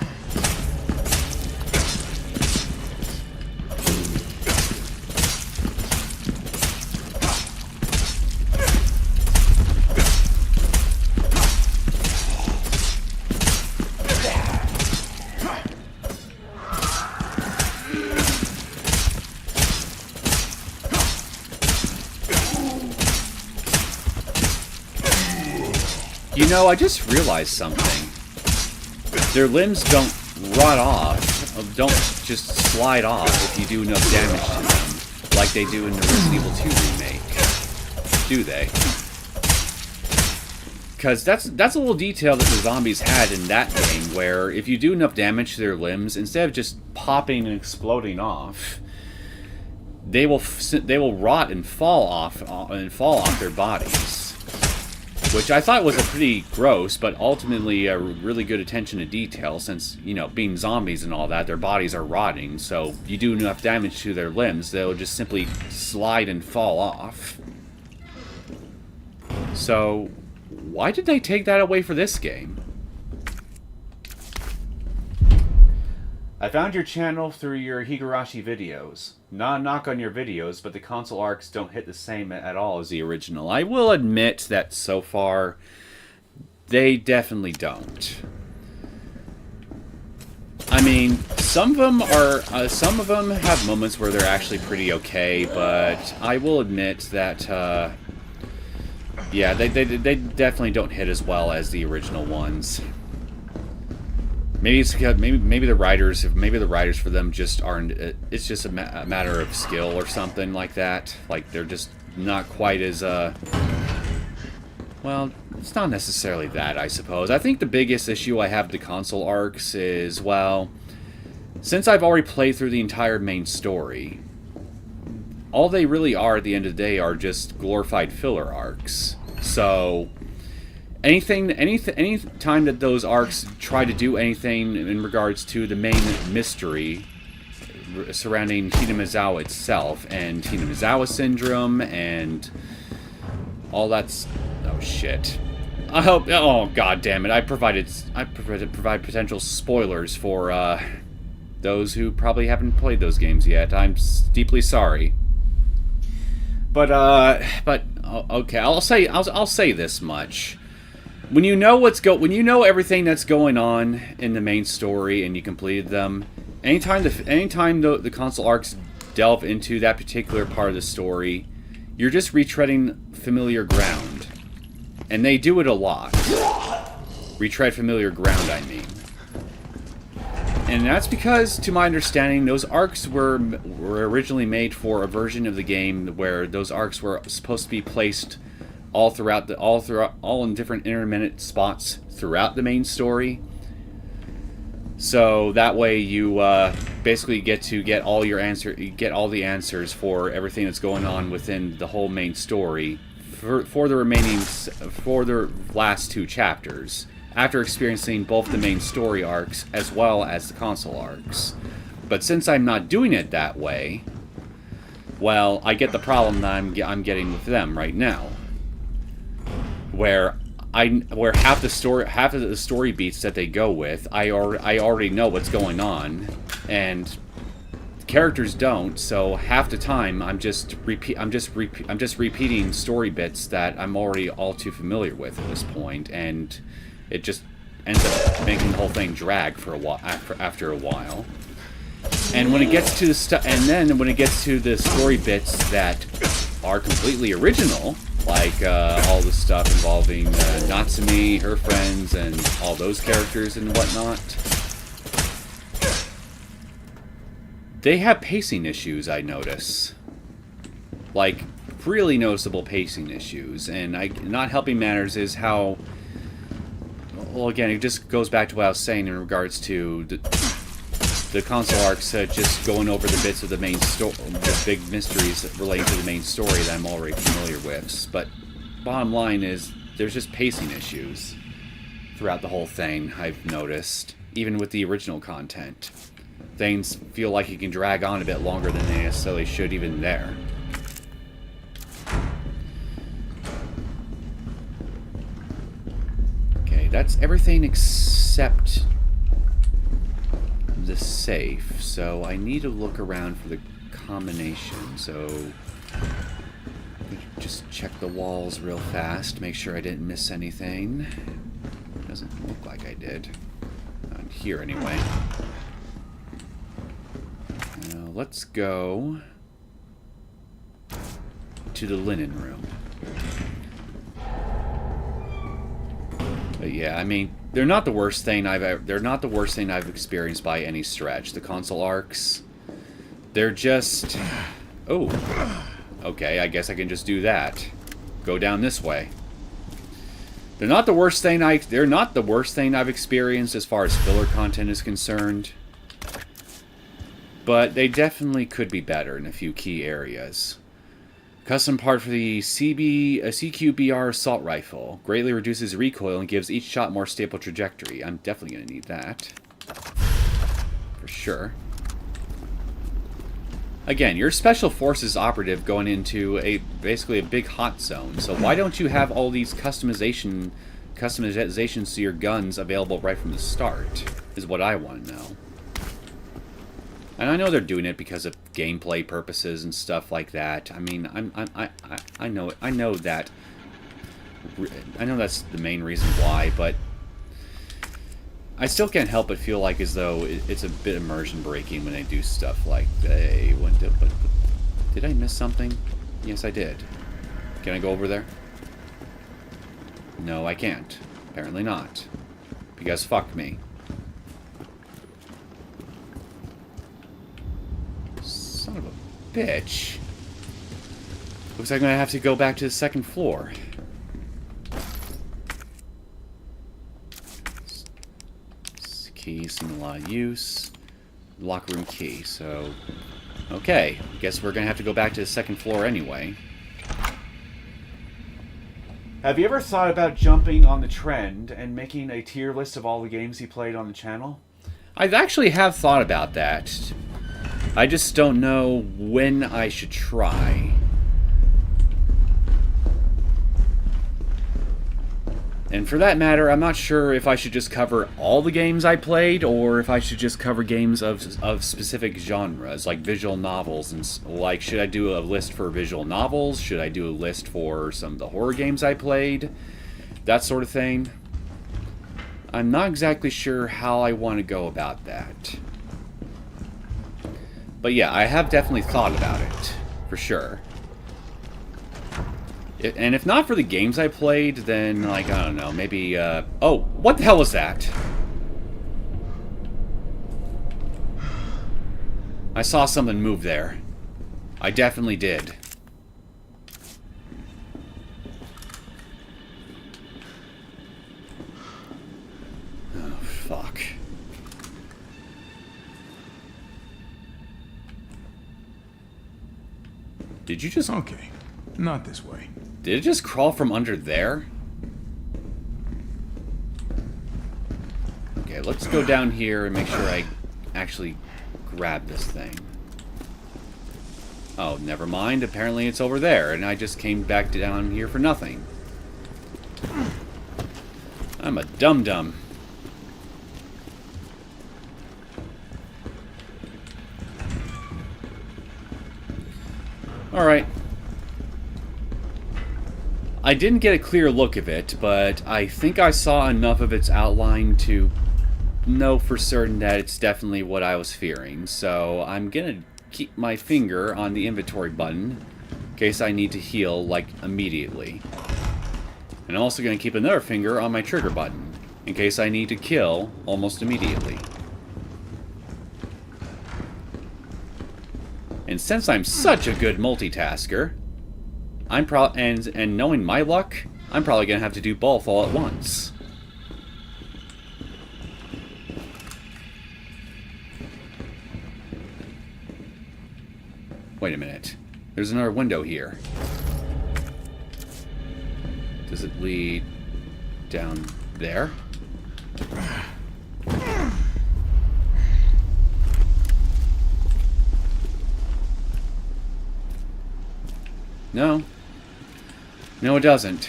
You know, I just realized something. Their limbs don't rot off, don't just slide off if you do enough damage to them, like they do in the Resident Evil 2 remake. Do they? Because that's a little detail that the zombies had in that game, where if you do enough damage to their limbs, instead of just popping and exploding off, they will rot and fall off their bodies. which I thought was a pretty gross, but ultimately a really good attention to detail, since, you know, being zombies and all that, their bodies are rotting, so you do enough damage to their limbs, they'll just simply slide and fall off. So, why did they take that away for this game? I found your channel through your Higurashi videos. Not a knock on your videos, but the console arcs don't hit the same at all as the original. I will admit that so far, they definitely don't. I mean, some of them have moments where they're actually pretty okay, but I will admit that, yeah, they definitely don't hit as well as the original ones. Maybe it's because maybe the writers for them just aren't. It's just a matter of skill or something like that. Like they're just not quite as well. It's not necessarily that, I suppose. I think the biggest issue I have with the console arcs is, well, since I've already played through the entire main story, all they really are at the end of the day are just glorified filler arcs. So any time that those arcs try to do anything in regards to the main mystery surrounding Hinamizawa itself and Hinamizawa syndrome and all that's, oh shit. I hope, oh god damn it, I provide potential spoilers for those who probably haven't played those games yet. I'm deeply sorry. But okay, I'll say this much. When you know everything that's going on in the main story and you completed them, anytime the console arcs delve into that particular part of the story, you're just retreading familiar ground. And they do it a lot. Retread familiar ground, I mean. And that's because, to my understanding, those arcs were originally made for a version of the game where those arcs were supposed to be placed all in different intermittent spots throughout the main story. So that way you basically get all the answers for everything that's going on within the whole main story for the last 2 chapters, after experiencing both the main story arcs as well as the console arcs. But since I'm not doing it that way, well, I get the problem that I'm getting with them right now, where half of the story beats that they go with, I already know what's going on, and characters don't. So half the time I'm just repeating story bits that I'm already all too familiar with at this point, and it just ends up making the whole thing drag for a while after a while. And when it gets to the story bits that are completely original, like all the stuff involving Natsumi, her friends, and all those characters and whatnot, they have pacing issues, I notice. Like, really noticeable pacing issues. And not helping matters is how, well, again, it just goes back to what I was saying in regards to the console arcs, just going over the bits of the main story, the big mysteries relating to the main story that I'm already familiar with. But bottom line is, there's just pacing issues throughout the whole thing, I've noticed. Even with the original content. Things feel like you can drag on a bit longer than they necessarily should even there. Okay, that's everything except the safe, so I need to look around for the combination. So just check the walls real fast, make sure I didn't miss anything. Doesn't look like I did. Not here anyway. Now let's go to the linen room. But yeah, I mean, they're not the worst thing I've experienced by any stretch. The console arcs, they're just, oh, okay, I guess I can just do that. Go down this way. They're not the worst thing I've experienced as far as filler content is concerned. But they definitely could be better in a few key areas. Custom part for the CQBR assault rifle. Greatly reduces recoil and gives each shot more stable trajectory. I'm definitely going to need that. For sure. Again, you're Special Forces operative going into basically a big hot zone. So why don't you have all these customizations to your guns available right from the start? Is what I want to know. And I know they're doing it because of gameplay purposes and stuff like that. I mean, I know that. I know that's the main reason why, but I still can't help but feel like as though it's a bit immersion breaking when they do stuff like they went to. But did I miss something? Yes, I did. Can I go over there? No, I can't. Apparently not. Because fuck me. Son of a bitch. Looks like I'm gonna have to go back to the second floor. Key, seen a lot of use. Locker room key, so... Okay, guess we're gonna have to go back to the second floor anyway. Have you ever thought about jumping on the trend and making a tier list of all the games you played on the channel? I actually have thought about that. I just don't know when I should try. And for that matter, I'm not sure if I should just cover all the games I played, or if I should just cover games of specific genres, like visual novels. And like, should I do a list for visual novels? Should I do a list for some of the horror games I played? That sort of thing. I'm not exactly sure how I want to go about that. But yeah, I have definitely thought about it, for sure. And if not for the games I played, then, like, I don't know, maybe, oh, what the hell was that? I saw something move there. I definitely did. Oh, fuck. Did you just... Okay, not this way. Did it just crawl from under there? Okay, let's go down here and make sure I actually grab this thing. Oh, never mind. Apparently it's over there, and I just came back down here for nothing. I'm a dum-dum. Alright. I didn't get a clear look of it, but I think I saw enough of its outline to know for certain that it's definitely what I was fearing. So I'm gonna keep my finger on the inventory button in case I need to heal, like, immediately. And I'm also gonna keep another finger on my trigger button in case I need to kill almost immediately. And since I'm such a good multitasker, and knowing my luck, I'm probably gonna have to do both all at once. Wait a minute. There's another window here. Does it lead down there? No. No, it doesn't.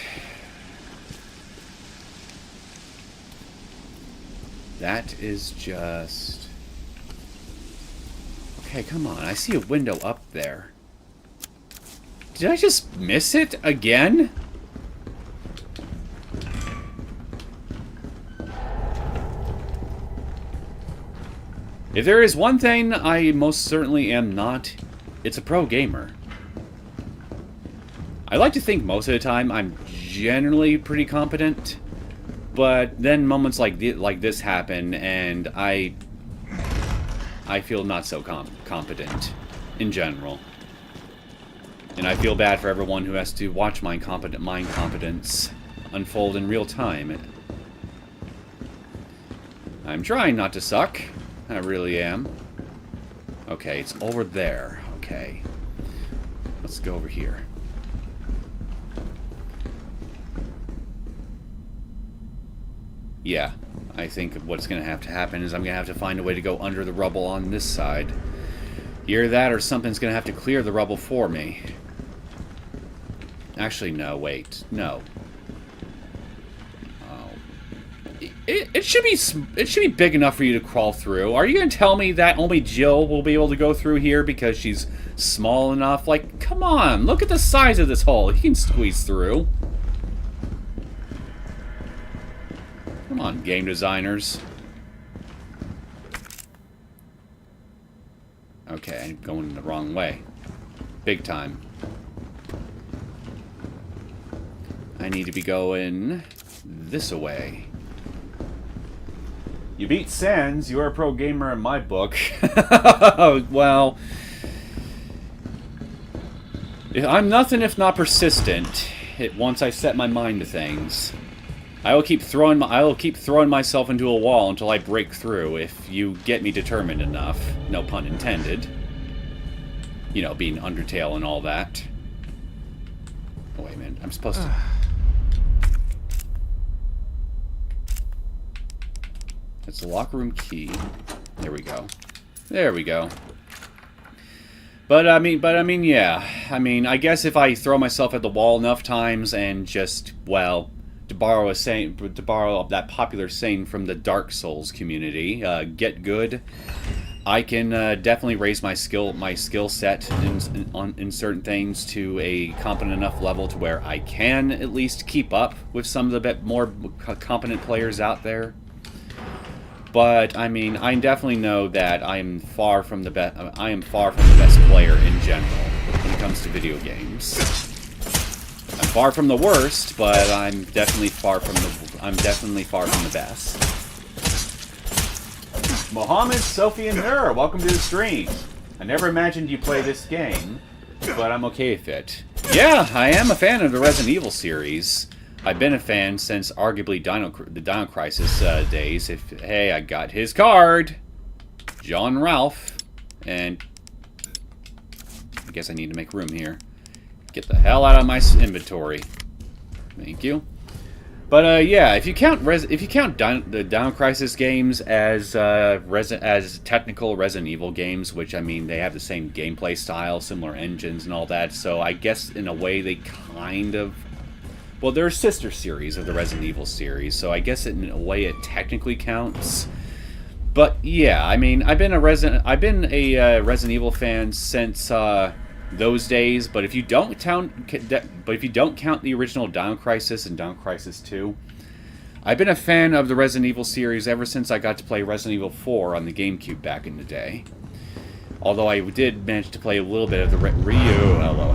That is just... Okay, come on. I see a window up there. Did I just miss it again? If there is one thing I most certainly am not, it's a pro gamer. I like to think most of the time I'm generally pretty competent, but then moments like this happen, and I feel not so competent in general. And I feel bad for everyone who has to watch my mind competence unfold in real time. I'm trying not to suck. I really am. Okay, it's over there. Okay. Let's go over here. yeah, I think what's going to have to happen is I'm going to have to find a way to go under the rubble on this side. Either that or something's going to have to clear the rubble for me. Actually, no, wait. No. It should be big enough for you to crawl through. Are you going to tell me that only Jill will be able to go through here because she's small enough? Like, come on, look at the size of this hole. He can squeeze through. Come on, game designers. Okay, I'm going the wrong way. Big time. I need to be going this way. You beat Sans, you're a pro gamer in my book. Well, I'm nothing if not persistent. Once I set my mind to things, I will keep throwing myself into a wall until I break through. If you get me determined enough, no pun intended. You know, being Undertale and all that. Oh wait a minute, I'm supposed to. That's the locker room key. There we go. There we go. But I mean, yeah. I mean, I guess if I throw myself at the wall enough times and just, well, to borrow that popular saying from the Dark Souls community, get good, I can definitely raise my skill set in certain things to a competent enough level to where I can at least keep up with some of the more competent players out there. But I mean, I definitely know that I am far from the best. I am far from the best player in general when it comes to video games. I'm far from the worst, but I'm definitely far from the best. Mohammed Sophie and Nur, welcome to the stream. I never imagined you play this game, but I'm okay with it. Yeah, I am a fan of the Resident Evil series. I've been a fan since arguably the Dino Crisis days. Hey, I got his card, John Ralph, and I guess I need to make room here. Get the hell out of my inventory. Thank you. But yeah, if you count the Dino Crisis games as technical Resident Evil games, which I mean they have the same gameplay style, similar engines, and all that, so I guess in a way they kind of. Well, they're a sister series of the Resident Evil series, so I guess in a way it technically counts. But yeah, I mean, I've been a Resident Evil fan since those days. But if you don't count the original Dino Crisis and Dino Crisis 2, I've been a fan of the Resident Evil series ever since I got to play Resident Evil 4 on the GameCube back in the day. Although I did manage to play a little bit of the Ryu. Hello.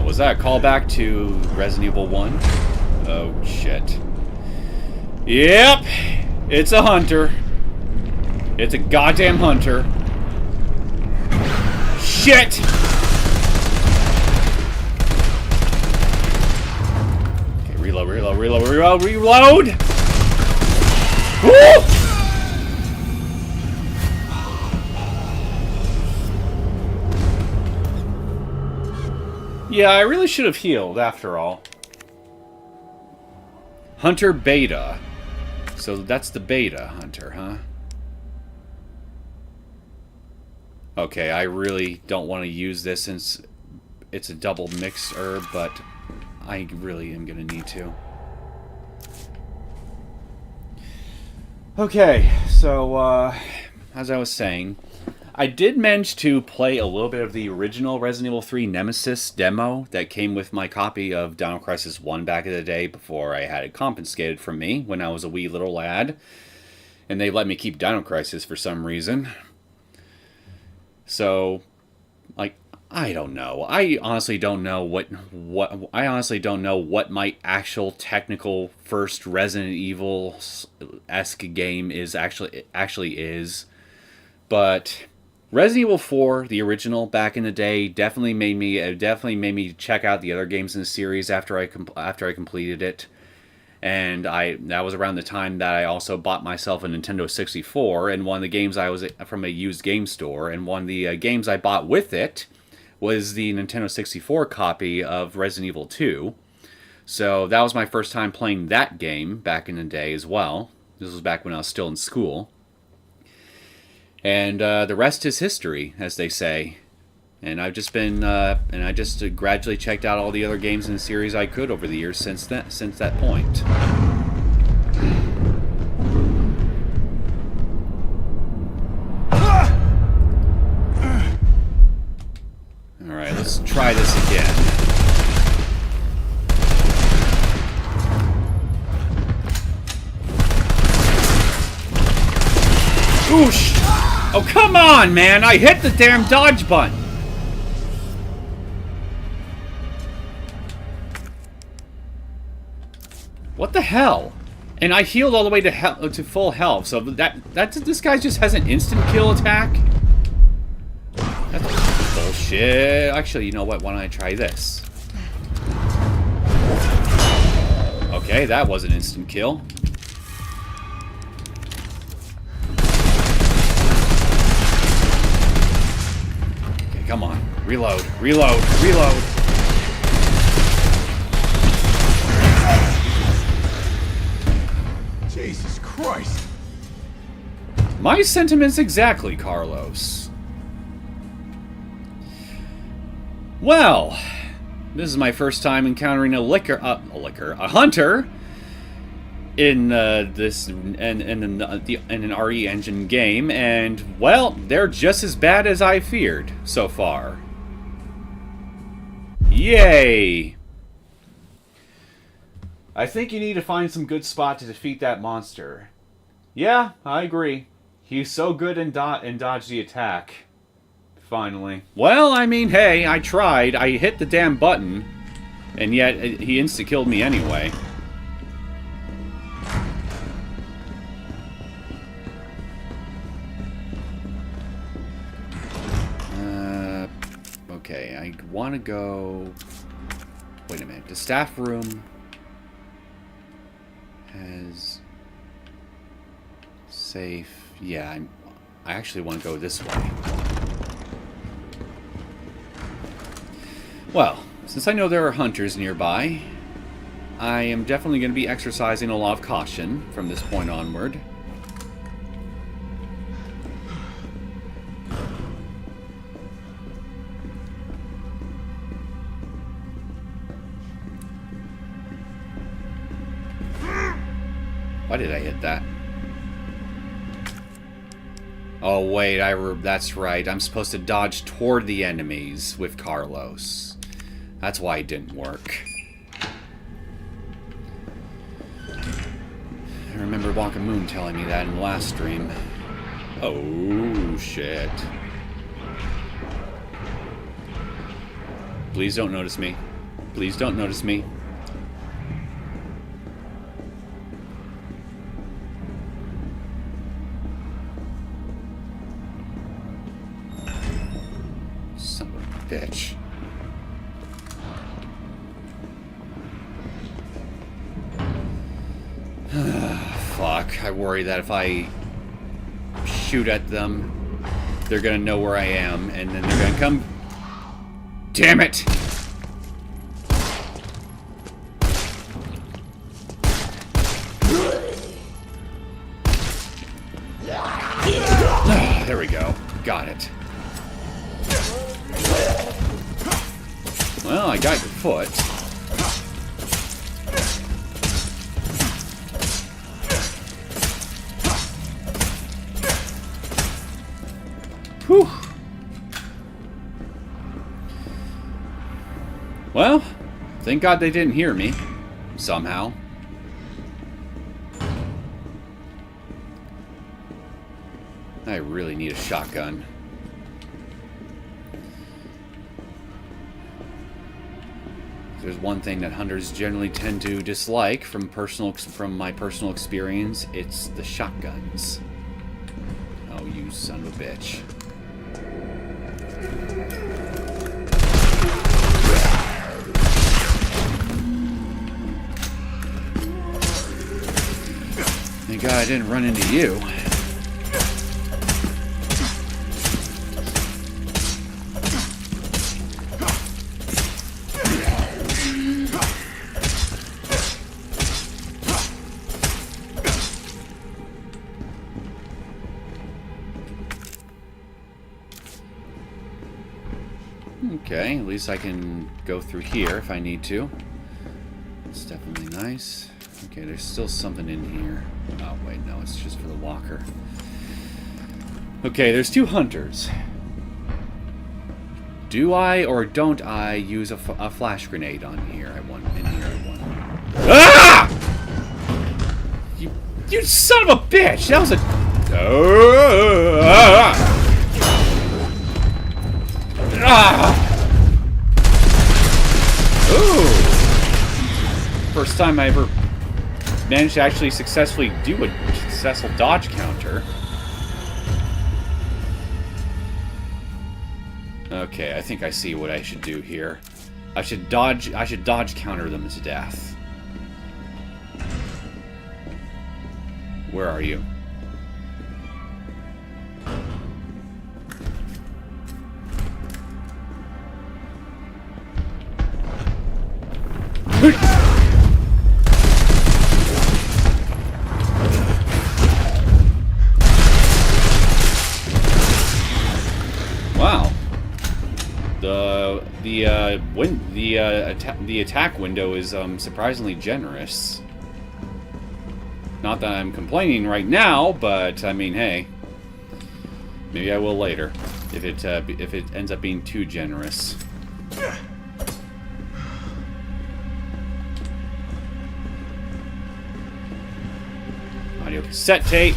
Was that a callback to Resident Evil 1? Oh, shit. Yep! It's a hunter. It's a goddamn hunter. Shit! Okay, reload! Woo! Yeah, I really should have healed, after all. Hunter Beta. So that's the Beta Hunter, huh? Okay, I really don't want to use this since it's a double mixed herb, but I really am going to need to. Okay, so, as I was saying, I did manage to play a little bit of the original Resident Evil 3 Nemesis demo that came with my copy of Dino Crisis 1 back in the day before I had it confiscated from me when I was a wee little lad. And they let me keep Dino Crisis for some reason. So, like, I don't know. I honestly don't know what my actual technical first Resident Evil-esque game actually is. But Resident Evil 4, the original back in the day, definitely made me check out the other games in the series after I completed it. And that was around the time that I also bought myself a Nintendo 64, and one of the games I was from a used game store, and one of the games I bought with it was the Nintendo 64 copy of Resident Evil 2. So that was my first time playing that game back in the day as well. This was back when I was still in school. And the rest is history, as they say. And I've just been, I just gradually checked out all the other games in the series I could over the years since that point. Alright, let's try this again. Oosh! Oh, come on, man! I hit the damn dodge button! What the hell? And I healed all the way to full health, so this guy just has an instant kill attack? That's bullshit. Actually, you know what? Why don't I try this? Okay, that was an instant kill. Okay, come on. Reload, reload, reload. Jesus Christ. My sentiments exactly, Carlos. Well, this is my first time encountering a hunter in an RE engine game, and well, they're just as bad as I feared so far. Yay! I think you need to find some good spot to defeat that monster. Yeah, I agree. He's so good in dodge the attack. Finally. Well, I mean, hey, I tried. I hit the damn button. And yet, he insta-killed me anyway. Okay, I want to go... Wait a minute. The staff room has... Safe... Yeah, I actually want to go this way. Well, since I know there are hunters nearby, I am definitely going to be exercising a lot of caution from this point onward. Why did I hit that? Oh wait, that's right. I'm supposed to dodge toward the enemies with Carlos. That's why it didn't work. I remember Wonka Moon telling me that in the last stream. Oh, shit. Please don't notice me. Please don't notice me. Son of a bitch. Fuck, I worry that if I shoot at them, they're gonna know where I am, and then they're gonna come... Damn it! There we go. Got it. Well, I got your foot. Whew. Well, thank God they didn't hear me. Somehow. I really need a shotgun. There's one thing that hunters generally tend to dislike from my personal experience, it's the shotguns. Oh, you son of a bitch. Thank God I didn't run into you. Okay, at least I can go through here if I need to. It's definitely nice. Okay, there's still something in here. Oh, wait, no, it's just for the walker. Okay, there's 2 hunters. Do I or don't I use a flash grenade on here? Ah! You son of a bitch! That was a... Ooh! First time I ever managed to actually successfully do a successful dodge counter. Okay, I think I see what I should do here. I should dodge counter them to death. Where are you? Wow. The attack window is surprisingly generous. Not that I'm complaining right now, but I mean, hey, maybe I will later if it ends up being too generous. Audio cassette tape.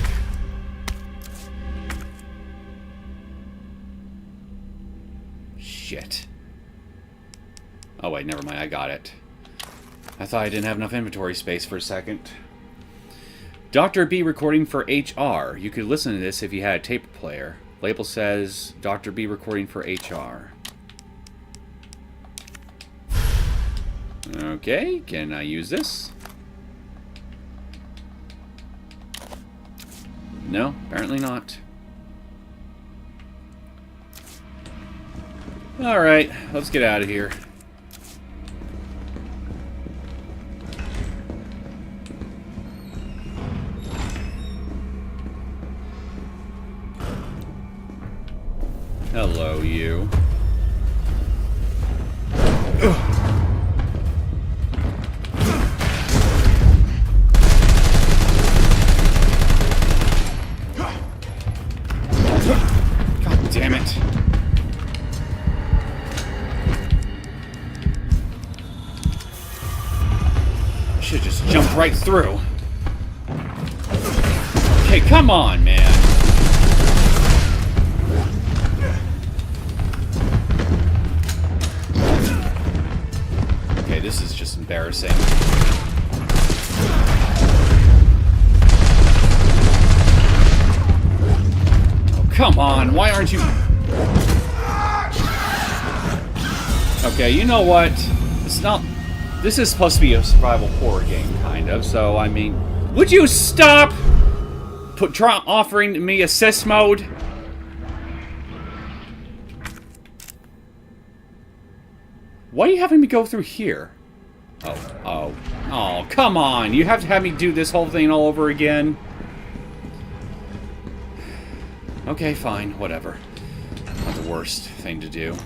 Shit. Oh wait, never mind. I got it. I thought I didn't have enough inventory space for a second. Dr. B recording for HR. You could listen to this if you had a tape player. Label says Dr. B recording for HR. Okay, can I use this? No, apparently not. Alright, let's get out of here. Hello, you. God damn it. I should just jump right through. Okay, come on, man. This is just embarrassing. Oh, come on. Why aren't you... Okay, you know what? It's not... This is supposed to be a survival horror game, kind of, so, I mean... Would you stop offering me assist mode? Why are you having me go through here? Oh, come on. You have to have me do this whole thing all over again? Okay, fine. Whatever. Not the worst thing to do.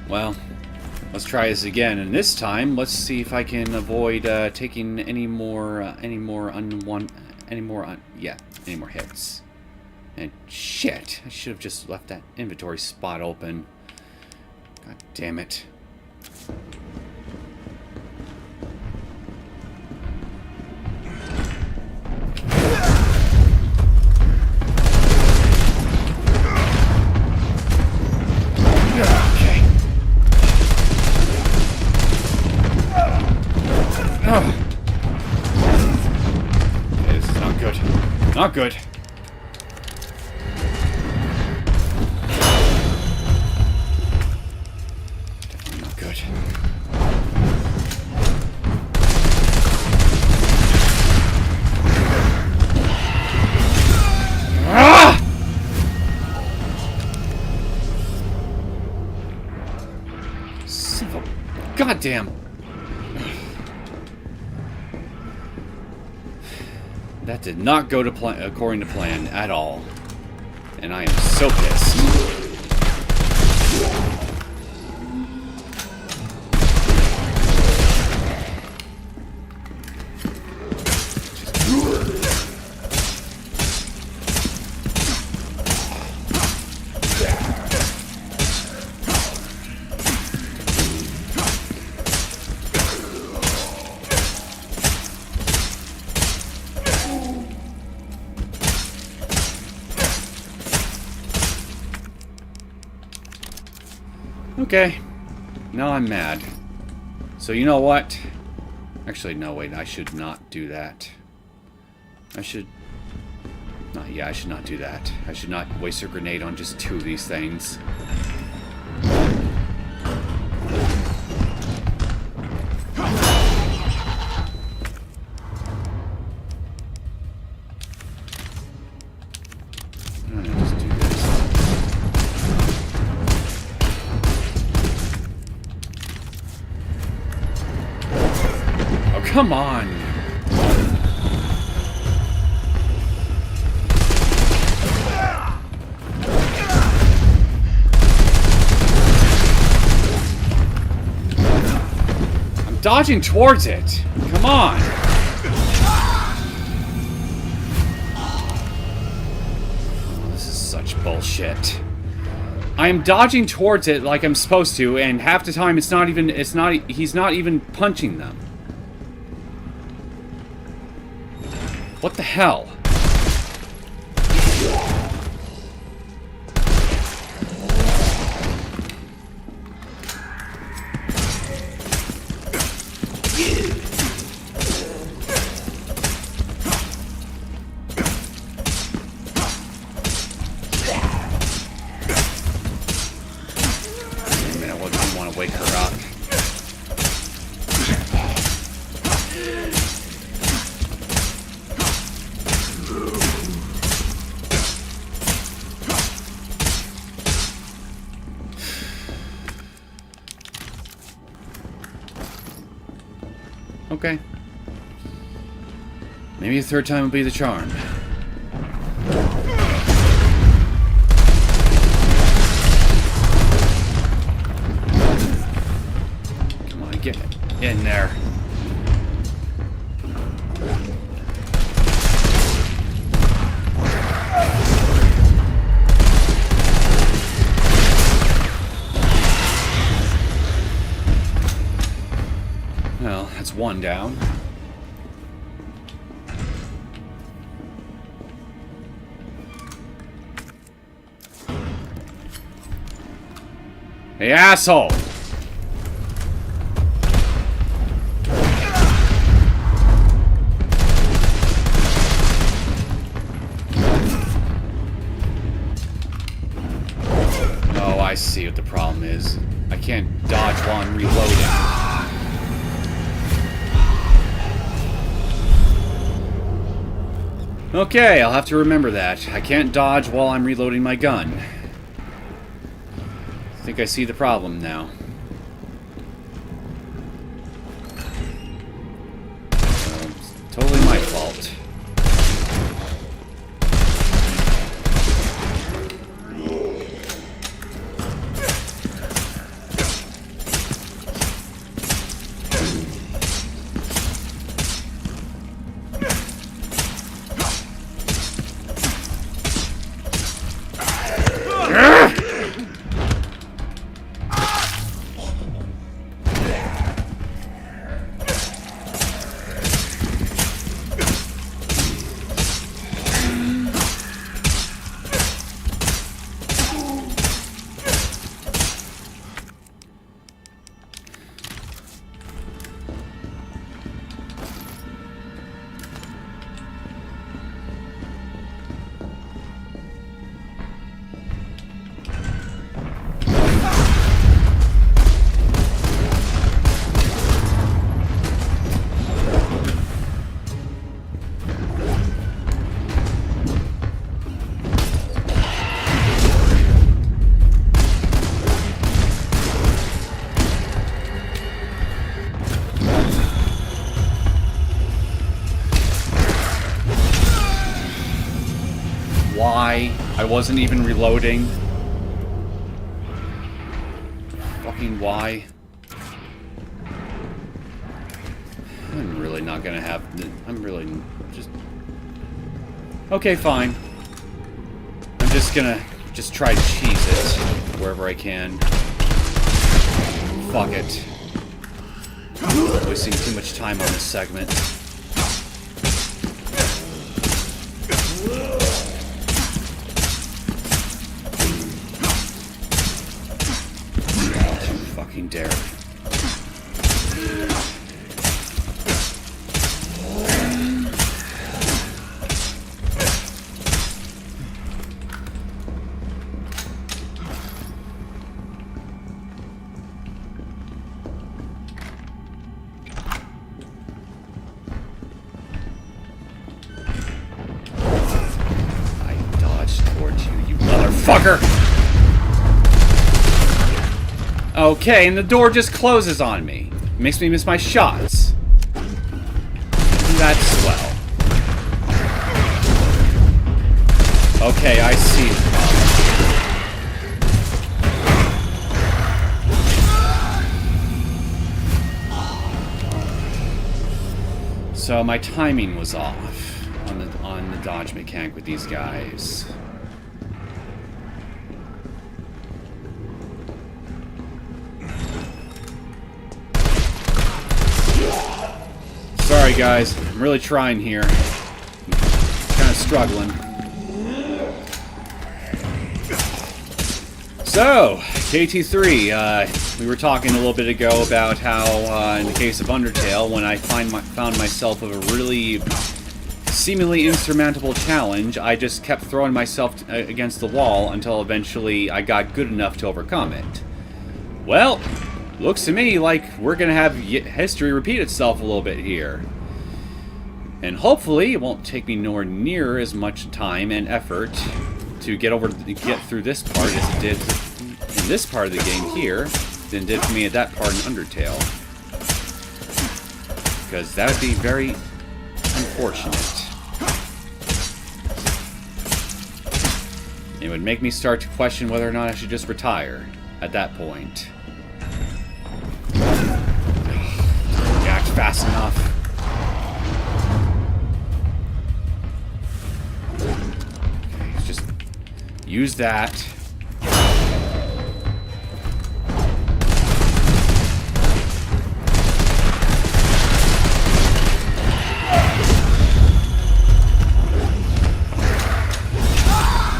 Well, let's try this again, and this time, let's see if I can avoid taking any more hits. And shit, I should have just left that inventory spot open. God damn it. Not good. Definitely not good. Ah! Goddamn. That did not go to plan according to plan at all. And I am so pissed. Okay, now I'm mad. So you know what? Actually, no, wait, I should not do that. I should not do that. I should not waste a grenade on just 2 of these things. Come on! I'm dodging towards it! Come on! Oh, this is such bullshit. I am dodging towards it like I'm supposed to, and half the time he's not even punching them. What the hell? Wait a minute, what do you want to wake her up? Okay. Maybe the 3rd time will be the charm. Come on, get in there. Well, that's 1 down. Hey, asshole! Oh, I see what the problem is. I can't dodge while I'm reloading. Okay, I'll have to remember that. I can't dodge while I'm reloading my gun. I think I see the problem now. Totally my fault. wasn't even reloading. Fucking why? I'm really not gonna have... I'm really just... Okay, fine. I'm just gonna try to cheese it wherever I can. Fuck it. Wasting too much time on this segment. Fucking dare. Fucker! Okay, and the door just closes on me. Makes me miss my shots. That's swell. Okay, I see the problem. So my timing was off on the dodge mechanic with these guys. Sorry guys, I'm really trying here. Kind of struggling. So, KT3, we were talking a little bit ago about how, in the case of Undertale, when I found myself with a really seemingly insurmountable challenge, I just kept throwing myself against the wall until eventually I got good enough to overcome it. Well, looks to me like we're going to have history repeat itself a little bit here. And hopefully it won't take me nowhere near as much time and effort to get through this part as it did in this part of the game here than it did for me at that part in Undertale. Because that would be very unfortunate. It would make me start to question whether or not I should just retire at that point. Act fast enough. Okay, just use that.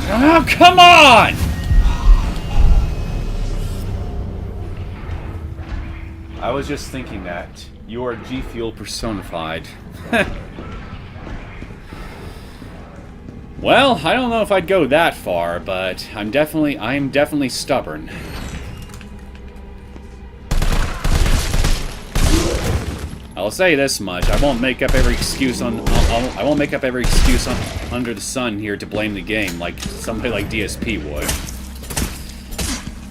Oh, come on! I was just thinking that. You are G Fuel personified. Well, I don't know if I'd go that far, but I am definitely stubborn. I'll say this much: I won't make up every excuse under the sun here to blame the game like somebody like DSP would.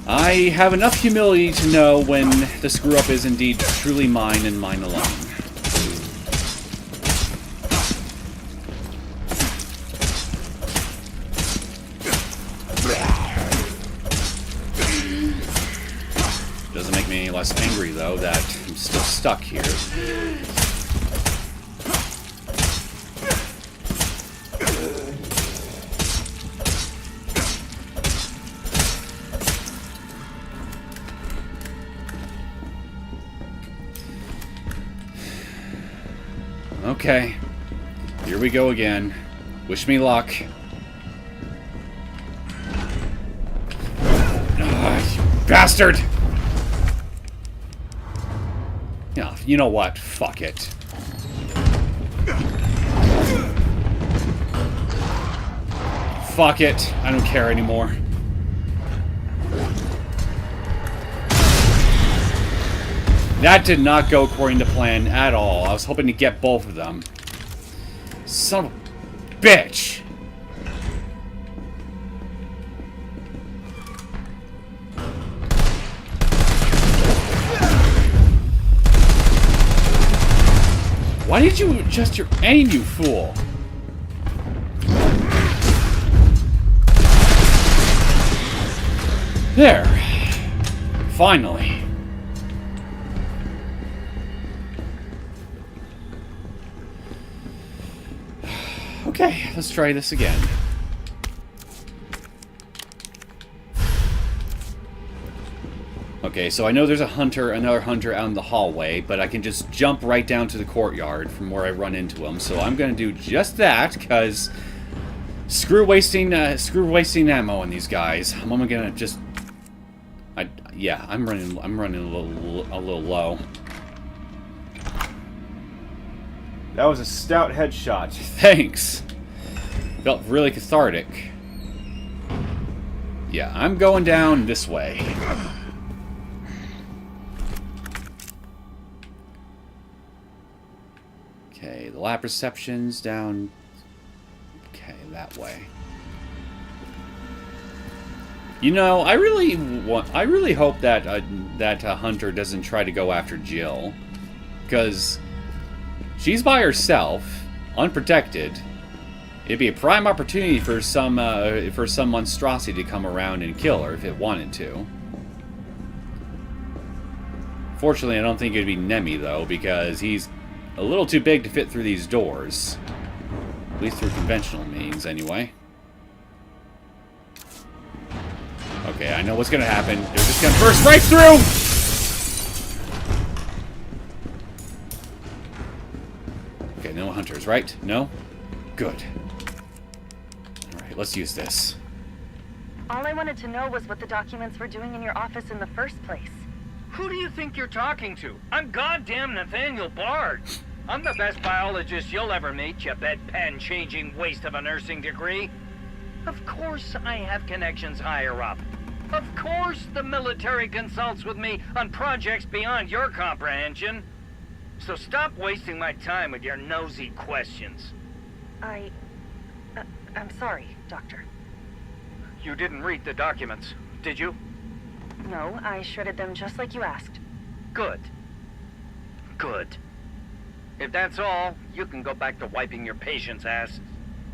I have enough humility to know when the screw-up is indeed truly mine and mine alone. Doesn't make me any less angry, though, that I'm still stuck here. Okay, here we go again. Wish me luck. You bastard! Yeah, you know what? Fuck it. Fuck it. I don't care anymore. That did not go according to plan at all. I was hoping to get both of them. Son of a bitch! Why did you adjust your aim, you fool? There. Finally. Okay, let's try this again. Okay, so I know there's another hunter out in the hallway, but I can just jump right down to the courtyard from where I run into him. So I'm gonna do just that, because screw wasting ammo on these guys. I'm only gonna just, yeah, I'm running a little low. That was a stout headshot. Thanks. Felt really cathartic. Yeah, I'm going down this way. Okay, the lab reception's down. Okay, that way. You know, I really hope that that Hunter doesn't try to go after Jill, because she's by herself, unprotected. It'd be a prime opportunity for some monstrosity to come around and kill her if it wanted to. Fortunately, I don't think it'd be Nemi though, because he's a little too big to fit through these doors. At least through conventional means, anyway. Okay, I know what's gonna happen. They're just gonna burst right through! Okay, no hunters, right? No? Good. Alright, let's use this. All I wanted to know was what the documents were doing in your office in the first place. Who do you think you're talking to? I'm goddamn Nathaniel Bard. I'm the best biologist you'll ever meet, you bedpan-changing waste of a nursing degree. Of course I have connections higher up. Of course the military consults with me on projects beyond your comprehension. So stop wasting my time with your nosy questions. I'm sorry, Doctor. You didn't read the documents, did you? No, I shredded them just like you asked. Good. Good. If that's all, you can go back to wiping your patient's ass.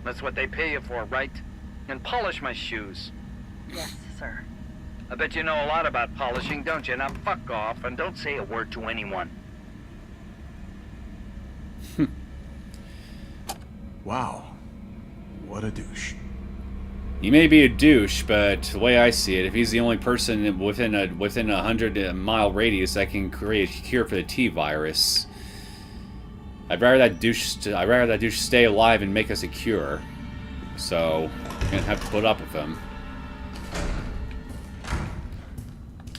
That's what they pay you for, right? And polish my shoes. Yes, sir. I bet you know a lot about polishing, don't you? Now fuck off and don't say a word to anyone. Wow. What a douche. He may be a douche, but the way I see it, if he's the only person within a 100-mile radius that can create a cure for the T-virus, I'd rather that douche stay alive and make us a cure. So I'm gonna have to put up with him.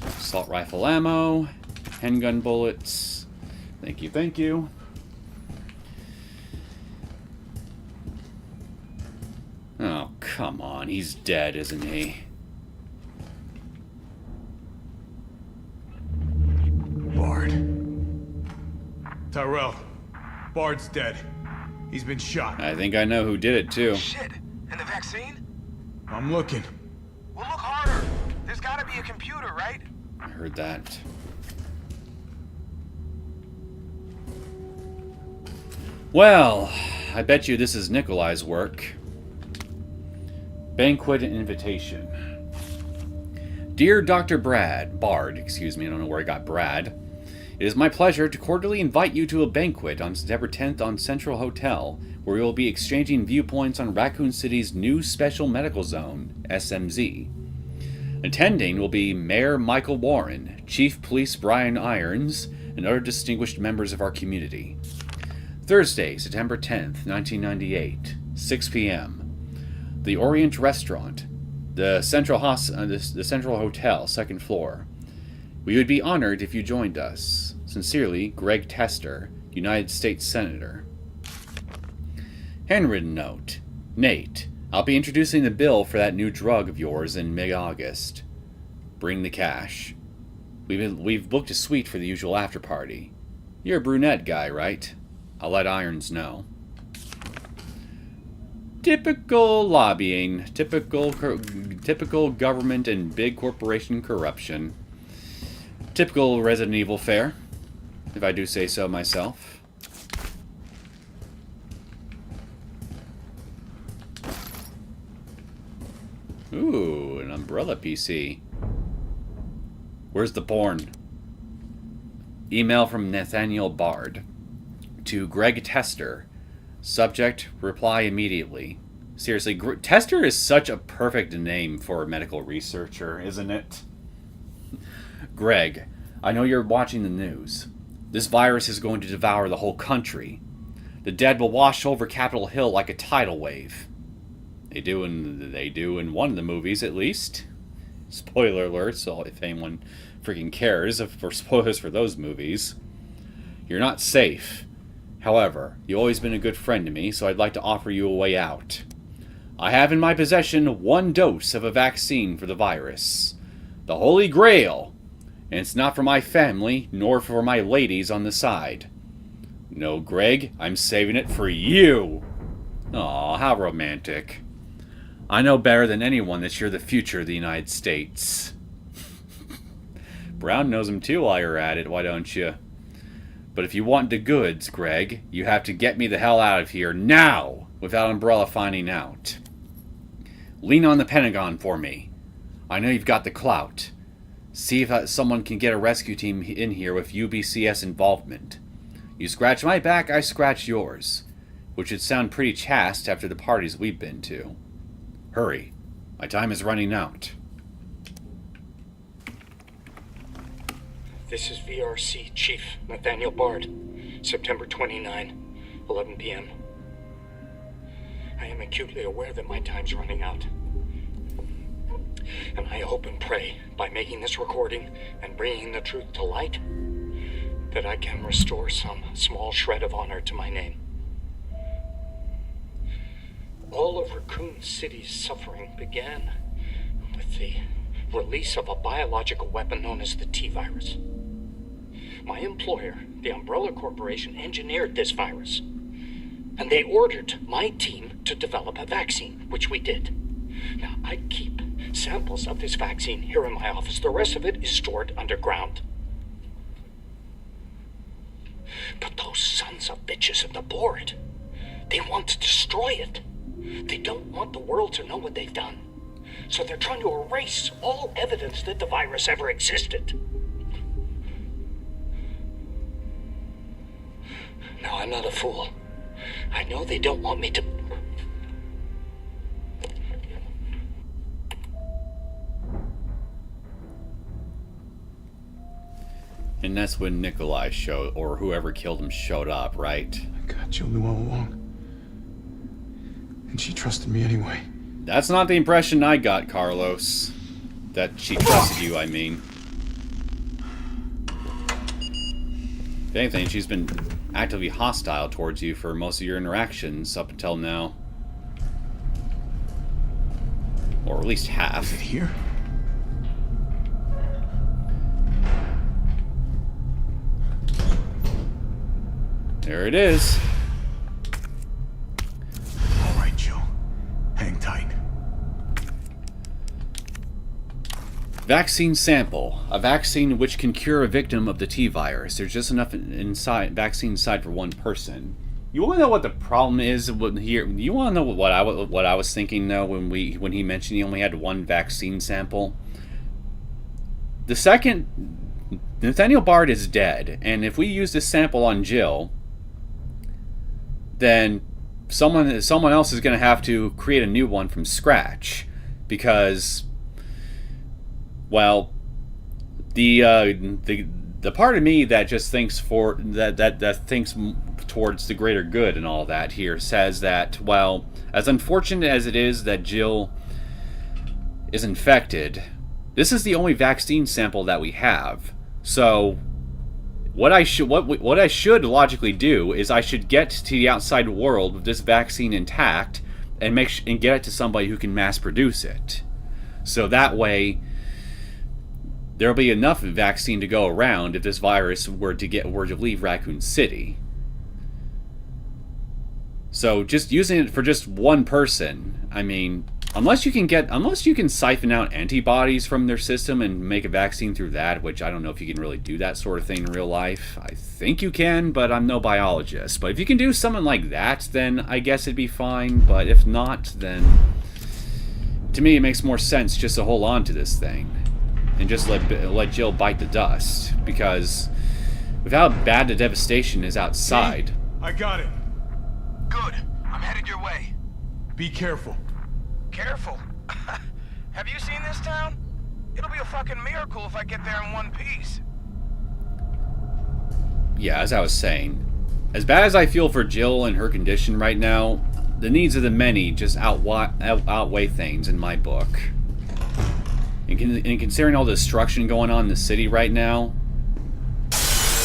Assault rifle ammo, handgun bullets. Thank you, thank you. Oh, come on. He's dead, isn't he? Bard. Tyrell. Bard's dead. He's been shot. I think I know who did it, too. Shit. And the vaccine? I'm looking. Well, look harder. There's gotta be a computer, right? I heard that. Well, I bet you this is Nikolai's work. Banquet invitation. Dear Dr. Bard, excuse me, I don't know where I got Brad. It is my pleasure to cordially invite you to a banquet on September 10th on Central Hotel, where we will be exchanging viewpoints on Raccoon City's new Special Medical Zone, SMZ. Attending will be Mayor Michael Warren, Chief Police Brian Irons, and other distinguished members of our community. Thursday, September 10th, 1998, 6 p.m. The Orient Restaurant, the Central Hotel, second floor. We would be honored if you joined us. Sincerely, Greg Tester, United States Senator. Handwritten note. Nate, I'll be introducing the bill for that new drug of yours in mid-August. Bring the cash. We've booked a suite for the usual after-party. You're a brunette guy, right? I'll let Irons know. Typical lobbying, typical government and big corporation corruption. Typical Resident Evil fare, if I do say so myself. Ooh, an umbrella PC. Where's the porn? Email from Nathaniel Bard. To Greg Tester. Subject, reply immediately. Seriously, Tester is such a perfect name for a medical researcher, isn't it? Greg, I know you're watching the news. This virus is going to devour the whole country. The dead will wash over Capitol Hill like a tidal wave. They do in one of the movies, at least. Spoiler alert, so if anyone freaking cares for spoilers for those movies. You're not safe. However, you've always been a good friend to me, so I'd like to offer you a way out. I have in my possession 1 dose of a vaccine for the virus. The Holy Grail. And it's not for my family, nor for my ladies on the side. No, Greg, I'm saving it for you. Aw, how romantic. I know better than anyone that you're the future of the United States. Brown knows him too while you're at it, why don't you? But if you want the goods, Greg, you have to get me the hell out of here now, without Umbrella finding out. Lean on the Pentagon for me. I know you've got the clout. See if someone can get a rescue team in here with UBCS involvement. You scratch my back, I scratch yours. Which would sound pretty chaste after the parties we've been to. Hurry. My time is running out. This is VRC Chief Nathaniel Bard. September 29, 11 p.m. I am acutely aware that my time's running out. And I hope and pray, by making this recording and bringing the truth to light, that I can restore some small shred of honor to my name. All of Raccoon City's suffering began with the release of a biological weapon known as the T-virus. My employer, the Umbrella Corporation, engineered this virus. And they ordered my team to develop a vaccine, which we did. Now, I keep samples of this vaccine here in my office. The rest of it is stored underground. But those sons of bitches at the board, they want to destroy it. They don't want the world to know what they've done. So they're trying to erase all evidence that the virus ever existed. Now, I'm not a fool. I know they don't want me to... And that's when Nikolai showed, or whoever killed him showed up, right? God, Jill knew all along. And she trusted me anyway. That's not the impression I got, Carlos. That she trusted you, I mean. If anything, she's been actively hostile towards you for most of your interactions up until now. Or at least half. Is it here? There it is. All right, Jill. Hang tight. Vaccine sample. A vaccine which can cure a victim of the T-virus. There's just enough vaccine inside for one person. You want to know what the problem is here? You want to know what I was thinking though when he mentioned he only had one vaccine sample? The second Nathaniel Bard is dead, and if we use this sample on Jill, then someone else is going to have to create a new one from scratch, because, well, the part of me that just thinks that thinks towards the greater good and all that here says that, well, as unfortunate as it is that Jill is infected, this is the only vaccine sample that we have. So what I should logically do is I should get to the outside world with this vaccine intact and get it to somebody who can mass produce it. So that way there'll be enough vaccine to go around if this virus were to leave Raccoon City. So just using it for just one person, I mean, unless you can siphon out antibodies from their system and make a vaccine through that, which I don't know if you can really do that sort of thing in real life. I think you can, but I'm no biologist. But if you can do something like that, then I guess it'd be fine. But if not, then to me it makes more sense just to hold on to this thing. and just let Jill bite the dust, because with how bad the devastation is outside. Hey, I got it. Good. I'm headed your way. Be careful. Careful. Have you seen this town? It'll be a fucking miracle if I get there in one piece. Yeah, as I was saying, as bad as I feel for Jill and her condition right now, the needs of the many just outweigh things in my book. And considering all the destruction going on in the city right now...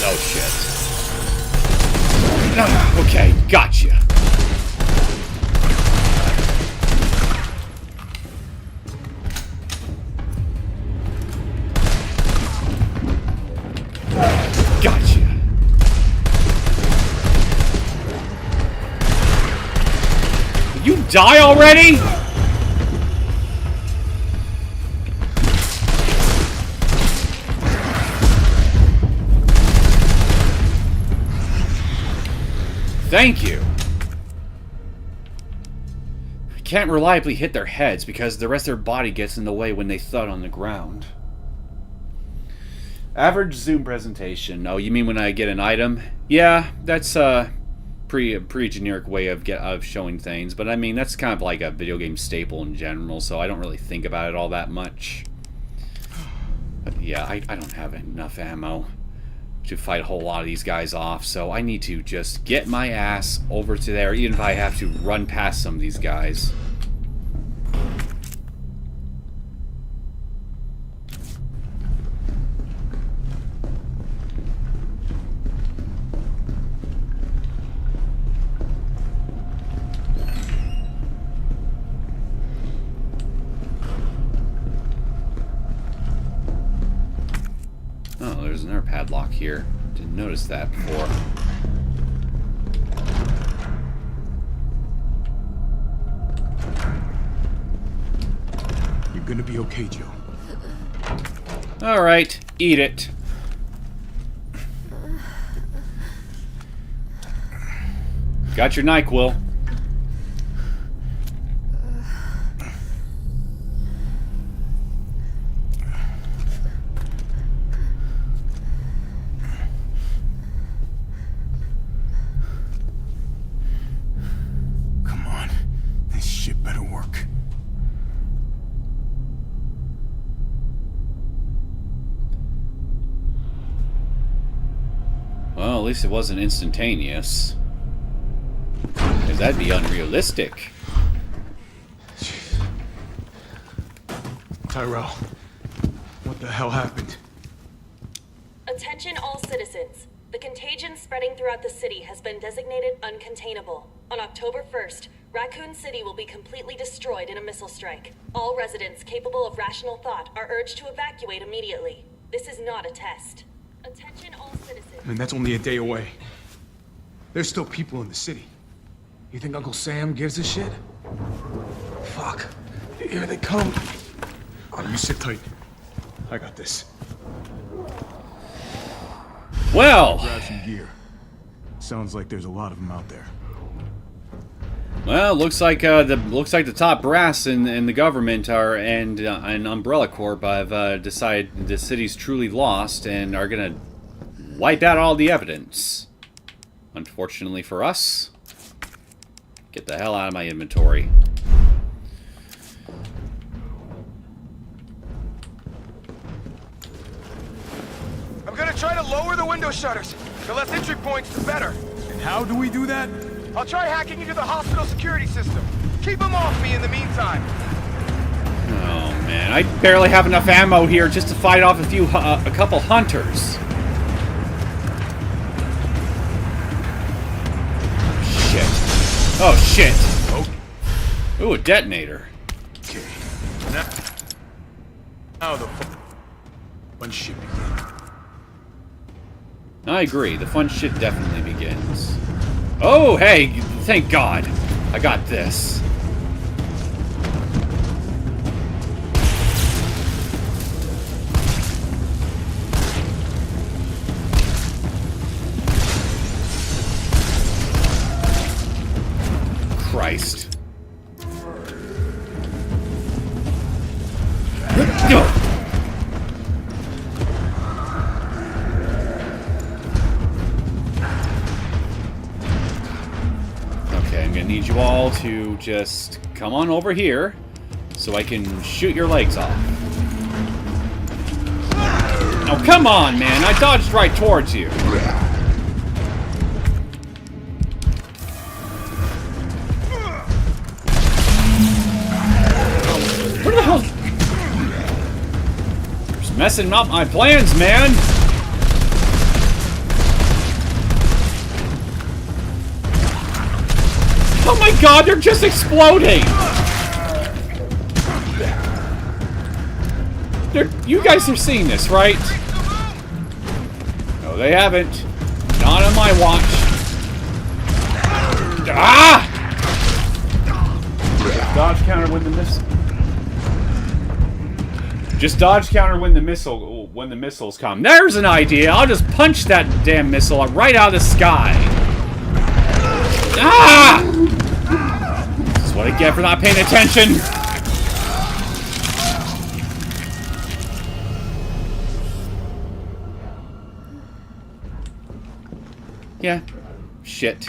Oh, shit. Okay, gotcha. Gotcha. You die already? Thank you. I can't reliably hit their heads because the rest of their body gets in the way when they thud on the ground. Average Zoom presentation. Oh, you mean when I get an item? Yeah, that's a pretty generic way of showing things. But I mean, that's kind of like a video game staple in general, so I don't really think about it all that much. But yeah, I don't have enough ammo to fight a whole lot of these guys off, so I need to just get my ass over to there, even if I have to run past some of these guys. Oh, there's another padlock here. Didn't notice that before. You're gonna be okay, Jill. Alright, eat it. Got your NyQuil. Well, at least it wasn't instantaneous. Because that'd be unrealistic. Tyrell, what the hell happened? Attention all citizens. The contagion spreading throughout the city has been designated uncontainable. On October 1st, Raccoon City will be completely destroyed in a missile strike. All residents capable of rational thought are urged to evacuate immediately. This is not a test. Attention all citizens. I mean, that's only a day away. There's still people in the city. You think Uncle Sam gives a shit? Fuck. Here they come. Oh, you sit tight. I got this. Well. Grab some gear. Sounds like there's a lot of them out there. Well, looks like the top brass in the government and Umbrella Corp have decided the city's truly lost and are gonna wipe out all the evidence. Unfortunately for us, get the hell out of my inventory. I'm gonna try to lower the window shutters. The less entry points, the better. And how do we do that? I'll try hacking into the hospital security system. Keep them off me in the meantime. Oh man, I barely have enough ammo here just to fight off a couple hunters. Shit. Oh shit. Ooh, a detonator. Okay. Now the fun shit begins. I agree, the fun shit definitely begins. Oh, hey, thank God. I got this. Christ. you all to just come on over here so I can shoot your legs off. Oh, come on, man. I dodged right towards you. Where the hell? You're just messing up my plans, man. Oh my god, they're just exploding! You guys are seeing this, right? No, they haven't. Not on my watch. Ah! Dodge counter when the missile. Just dodge counter when the missiles come. There's an idea. I'll just punch that damn missile right out of the sky. Ah! This is what I get for not paying attention. Yeah. Shit.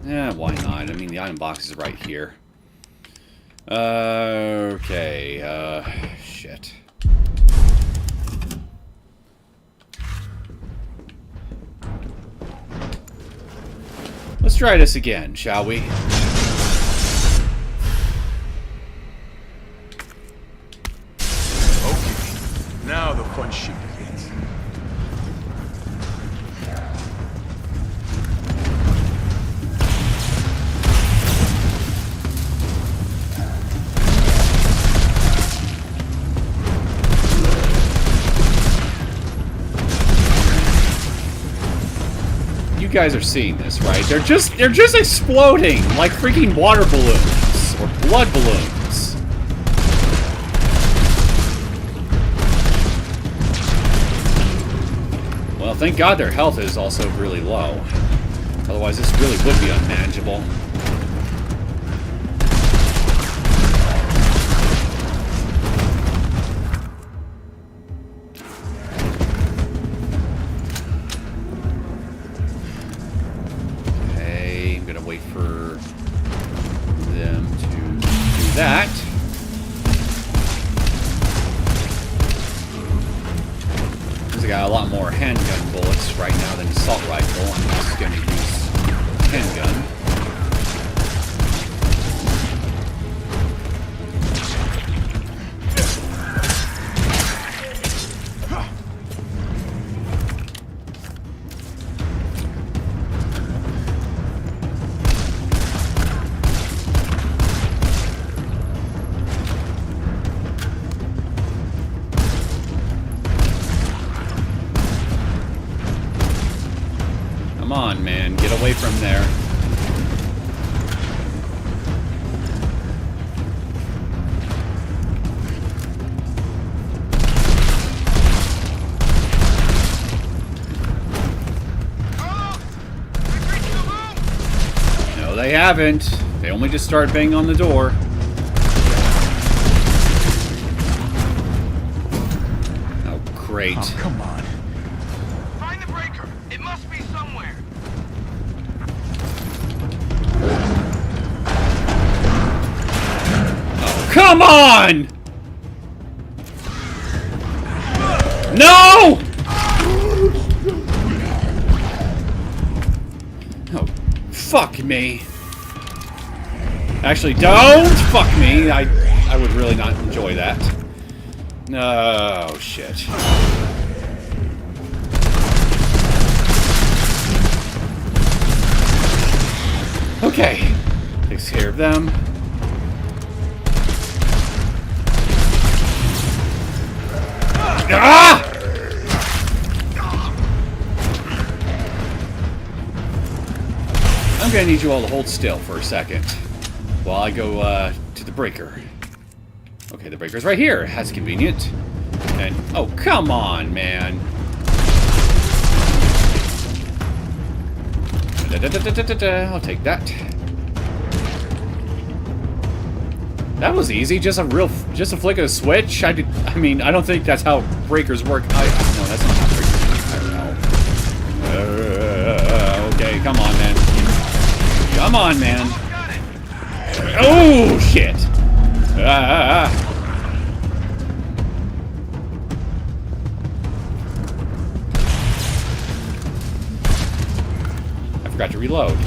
Yeah, why not? I mean, the item box is right here. Okay. Shit. Let's try this again, shall we? Now the fun shit begins. You guys are seeing this, right? They're just exploding like freaking water balloons or blood balloons. Well, thank God their health is also really low. Otherwise, this really would be unmanageable. Okay, I'm gonna wait for them to do that. I got a lot more handgun bullets right now than assault rifle. I'm just going to use handgun. Come on, man. Get away from there. No, they haven't. They only just started banging on the door. Oh, great. Oh, come on. Find the breaker. It must be somewhere. Oh, come on! No! Oh, fuck me. Actually, don't fuck me. I would really not enjoy that. No, shit. Okay. Takes care of them. Ah! I'm gonna need you all to hold still for a second while I go to the breaker. Okay, the breaker's right here. That's convenient. And oh, come on, man. I'll take that. That was easy. Just a flick of a switch. I mean, I don't think that's how breakers work. No, that's not how breakers Come on, man. Oh, shit. I forgot to reload.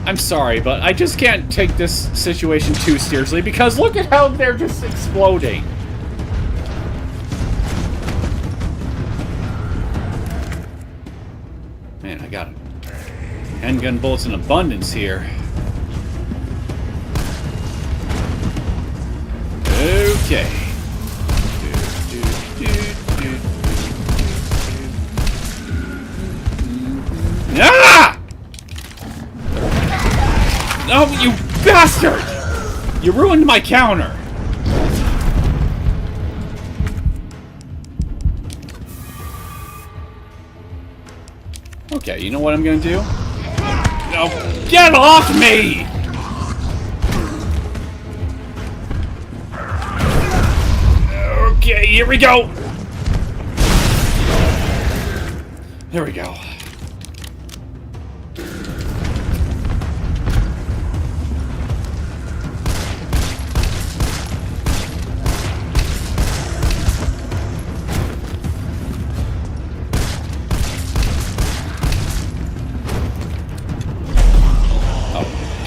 I'm sorry, but I just can't take this situation too seriously because look at how they're just exploding. Man, I got handgun bullets in abundance here. Okay. Ah! Oh, you bastard! You ruined my counter! Okay, you know what I'm gonna do? No, get off me! Okay, here we go! There we go.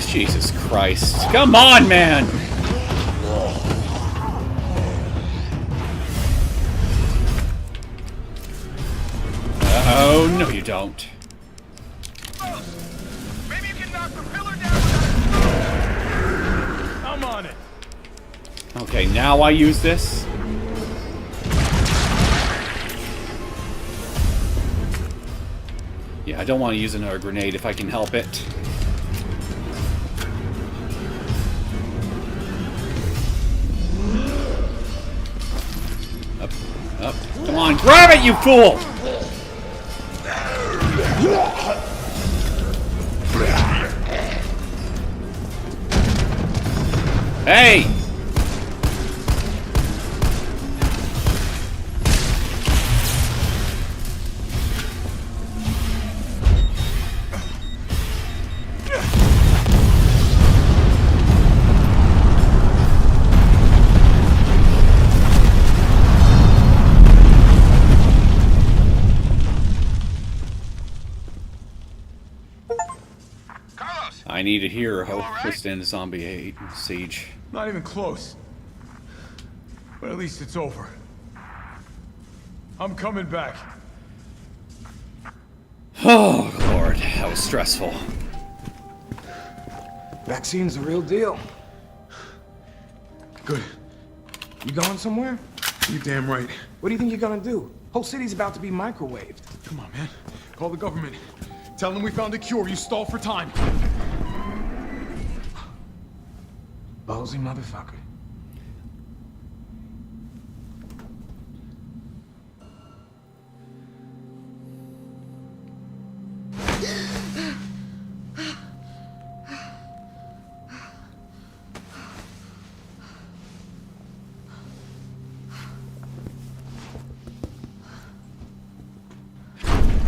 Jesus Christ. Come on, man! Oh, no you don't. Maybe you can knock the pillar down without... I'm on it. Okay, now I use this. Yeah, I don't want to use another grenade if I can help it. Up. Come on, grab it, you fool! Hey! I need a hero to stand the zombie siege. Not even close. But at least it's over. I'm coming back. Oh, Lord, that was stressful. Vaccine's the real deal. Good. You going somewhere? You damn right. What do you think you're gonna do? Whole city's about to be microwaved. Come on, man. Call the government. Tell them we found a cure. You stall for time. Ballsy motherfucker.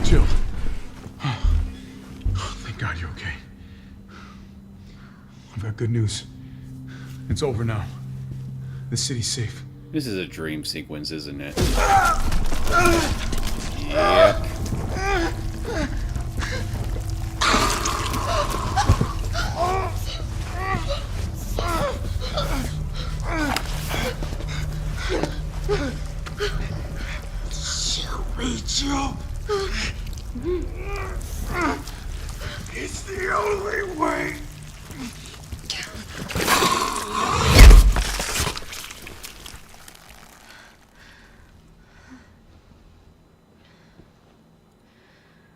Jill. Thank God you're okay. I've got good news. It's over now. The city's safe. This is a dream sequence, isn't it? Yep. Jill. It's the only way.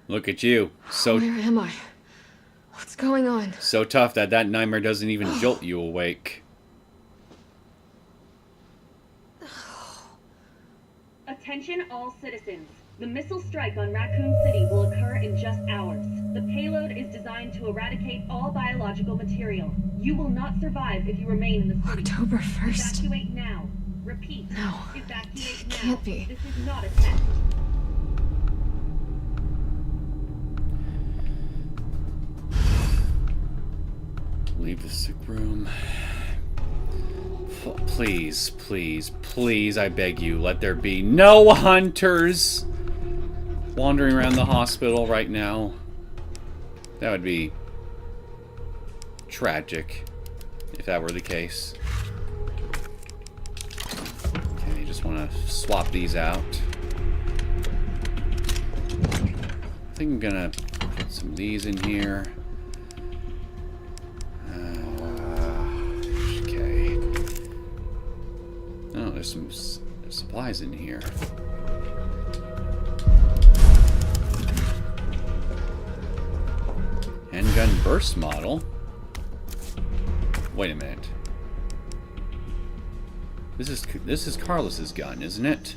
Look at you. So where am I? What's going on? So tough that nightmare doesn't even jolt you awake. Attention all citizens. The missile strike on Raccoon City will occur in just hours. The payload is designed to eradicate all biological material. You will not survive if you remain in the city. October 1st. Evacuate now. Repeat. No. Evacuate now. Can't be. This is not a test. Leave the sick room. Please, please, please, I beg you, let there be no hunters wandering around the hospital right now. That would be tragic if that were the case. Okay, just want to swap these out. I think I'm gonna put some of these in here. Okay. Oh, there's some supplies in here. Handgun burst model. Wait a minute. This is Carlos's gun, isn't it?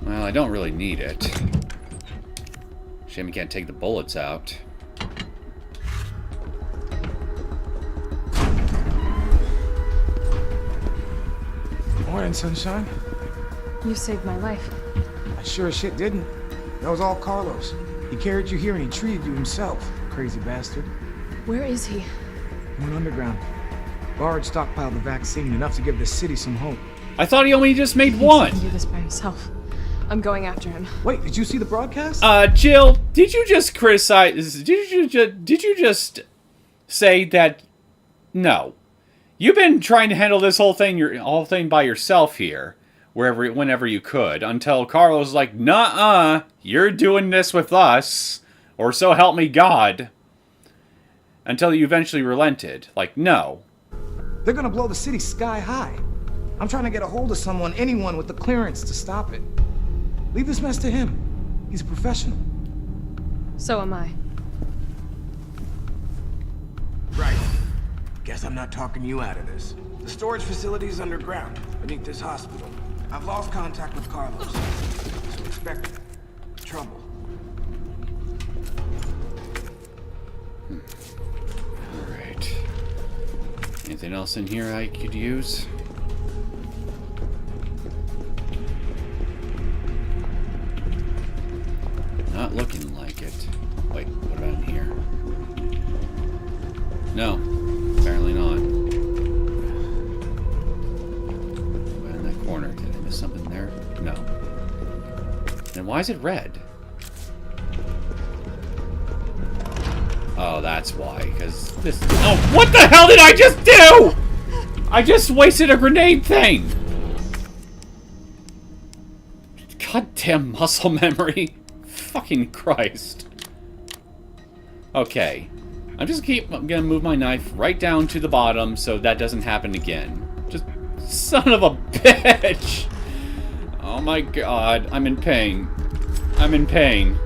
Well, I don't really need it. Shame you can't take the bullets out. Morning, sunshine. You saved my life. I sure as shit didn't. That was all Carlos. He carried you here and he treated you himself, crazy bastard. Where is he? He went underground. Bard stockpiled the vaccine, enough to give the city some hope. I thought he only just made He one. can do this by himself. I'm going after him. Wait, did you see the broadcast? Jill, did you just criticize? Did you just say that? No, you've been trying to handle this whole thing by yourself here, whenever you could, until Carlos was like, "Nuh-uh, you're doing this with us, or so help me God." Until you eventually relented, like, no. They're gonna blow the city sky high. I'm trying to get a hold of anyone with the clearance to stop it. Leave this mess to him. He's a professional. So am I. Right. Guess I'm not talking you out of this. The storage facility is underground, beneath this hospital. I've lost contact with Carlos, so expect trouble. Alright. Anything else in here I could use? Not looking like it. Wait, what about in here? No, apparently not. What in that corner? Did I miss something there? No. Then why is it red? Oh, that's why. Because this. Oh, what the hell did I just do? I just wasted a grenade thing. Goddamn muscle memory. Fucking Christ. Okay. I'm gonna move my knife right down to the bottom so that doesn't happen again. Just son of a bitch. Oh my god. I'm in pain. I'm in pain.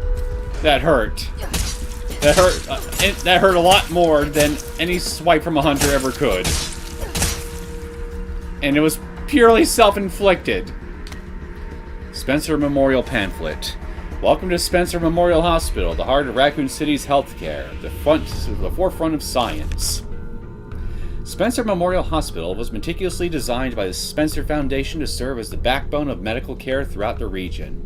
That hurt. That hurt. That hurt a lot more than any swipe from a hunter ever could. And it was purely self-inflicted. Spencer Memorial Pamphlet. Welcome to Spencer Memorial Hospital, the heart of Raccoon City's healthcare, the forefront of science. Spencer Memorial Hospital was meticulously designed by the Spencer Foundation to serve as the backbone of medical care throughout the region.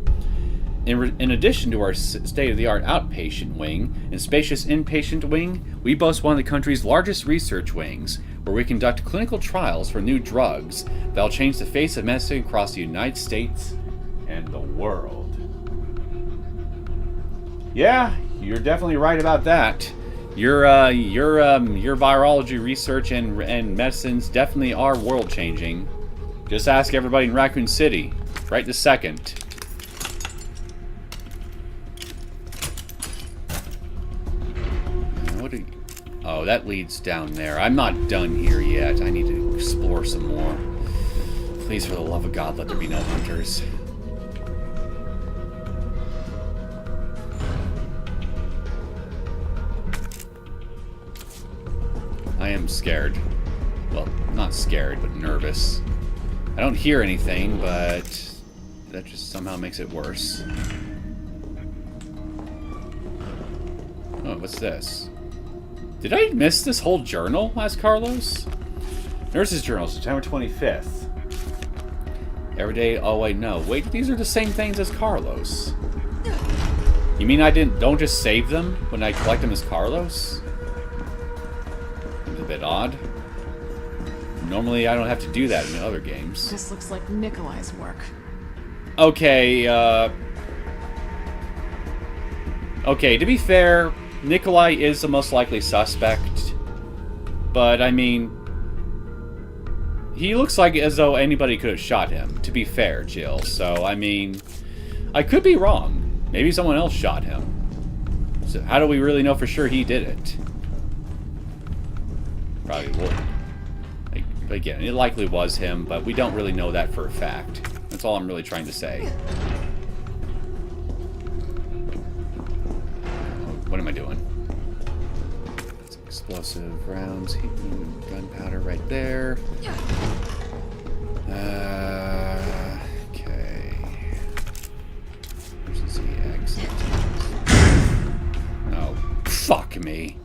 In addition to our state-of-the-art outpatient wing and spacious inpatient wing, we boast one of the country's largest research wings, where we conduct clinical trials for new drugs that will change the face of medicine across the United States and the world. Yeah, you're definitely right about that. Your virology research and medicines definitely are world-changing. Just ask everybody in Raccoon City, right this second. Oh, that leads down there. I'm not done here yet. I need to explore some more. Please, for the love of God, let there be no hunters. I am scared. Well, not scared, but nervous. I don't hear anything, but that just somehow makes it worse. Oh, what's this? Did I miss this whole journal as Carlos? Nurse's Journal, September 25th. Every day, oh wait, no. Wait, these are the same things as Carlos. You mean I don't just save them when I collect them as Carlos? Seems a bit odd. Normally I don't have to do that in other games. This looks like Nikolai's work. Okay, okay, to be fair, Nikolai is the most likely suspect. But, I mean, he looks like as though anybody could have shot him, to be fair, Jill. So, I mean, I could be wrong. Maybe someone else shot him. So how do we really know for sure he did it? Probably would. Like, again, it likely was him, but we don't really know that for a fact. That's all I'm really trying to say. What am I doing? Explosive rounds, gunpowder right there. Okay. Emergency exit. Oh, fuck me.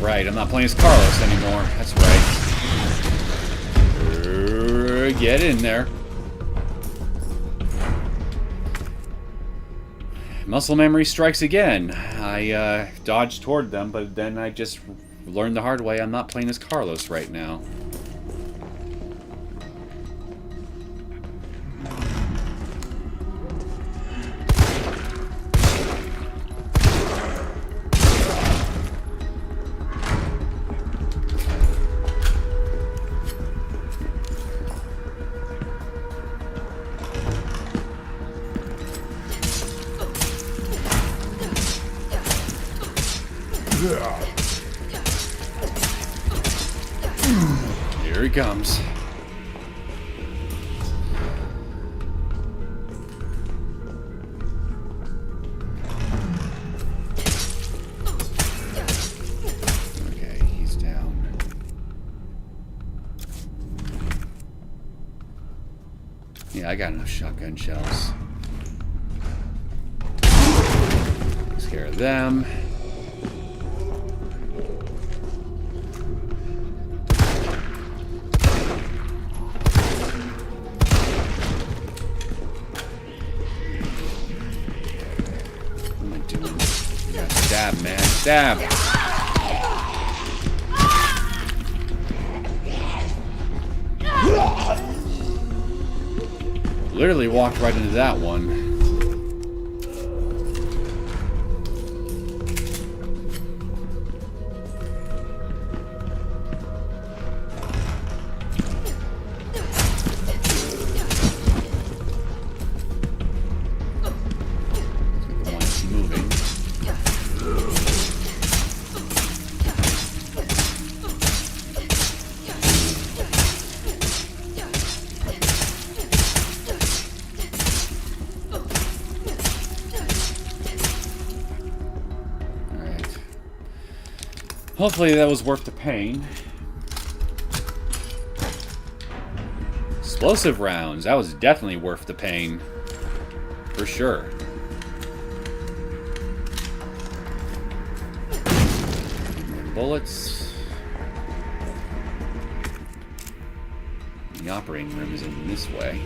Right, I'm not playing as Carlos anymore. That's right. Get in there. Muscle memory strikes again. I dodged toward them, but then I just learned the hard way I'm not playing as Carlos right now. Here he comes. Okay, he's down. Yeah, I got enough shotgun shells. Take care of them. Stab, man. Stab. Literally walked right into that one. Hopefully that was worth the pain. Explosive rounds. That was definitely worth the pain. For sure. More bullets. The operating room is in this way.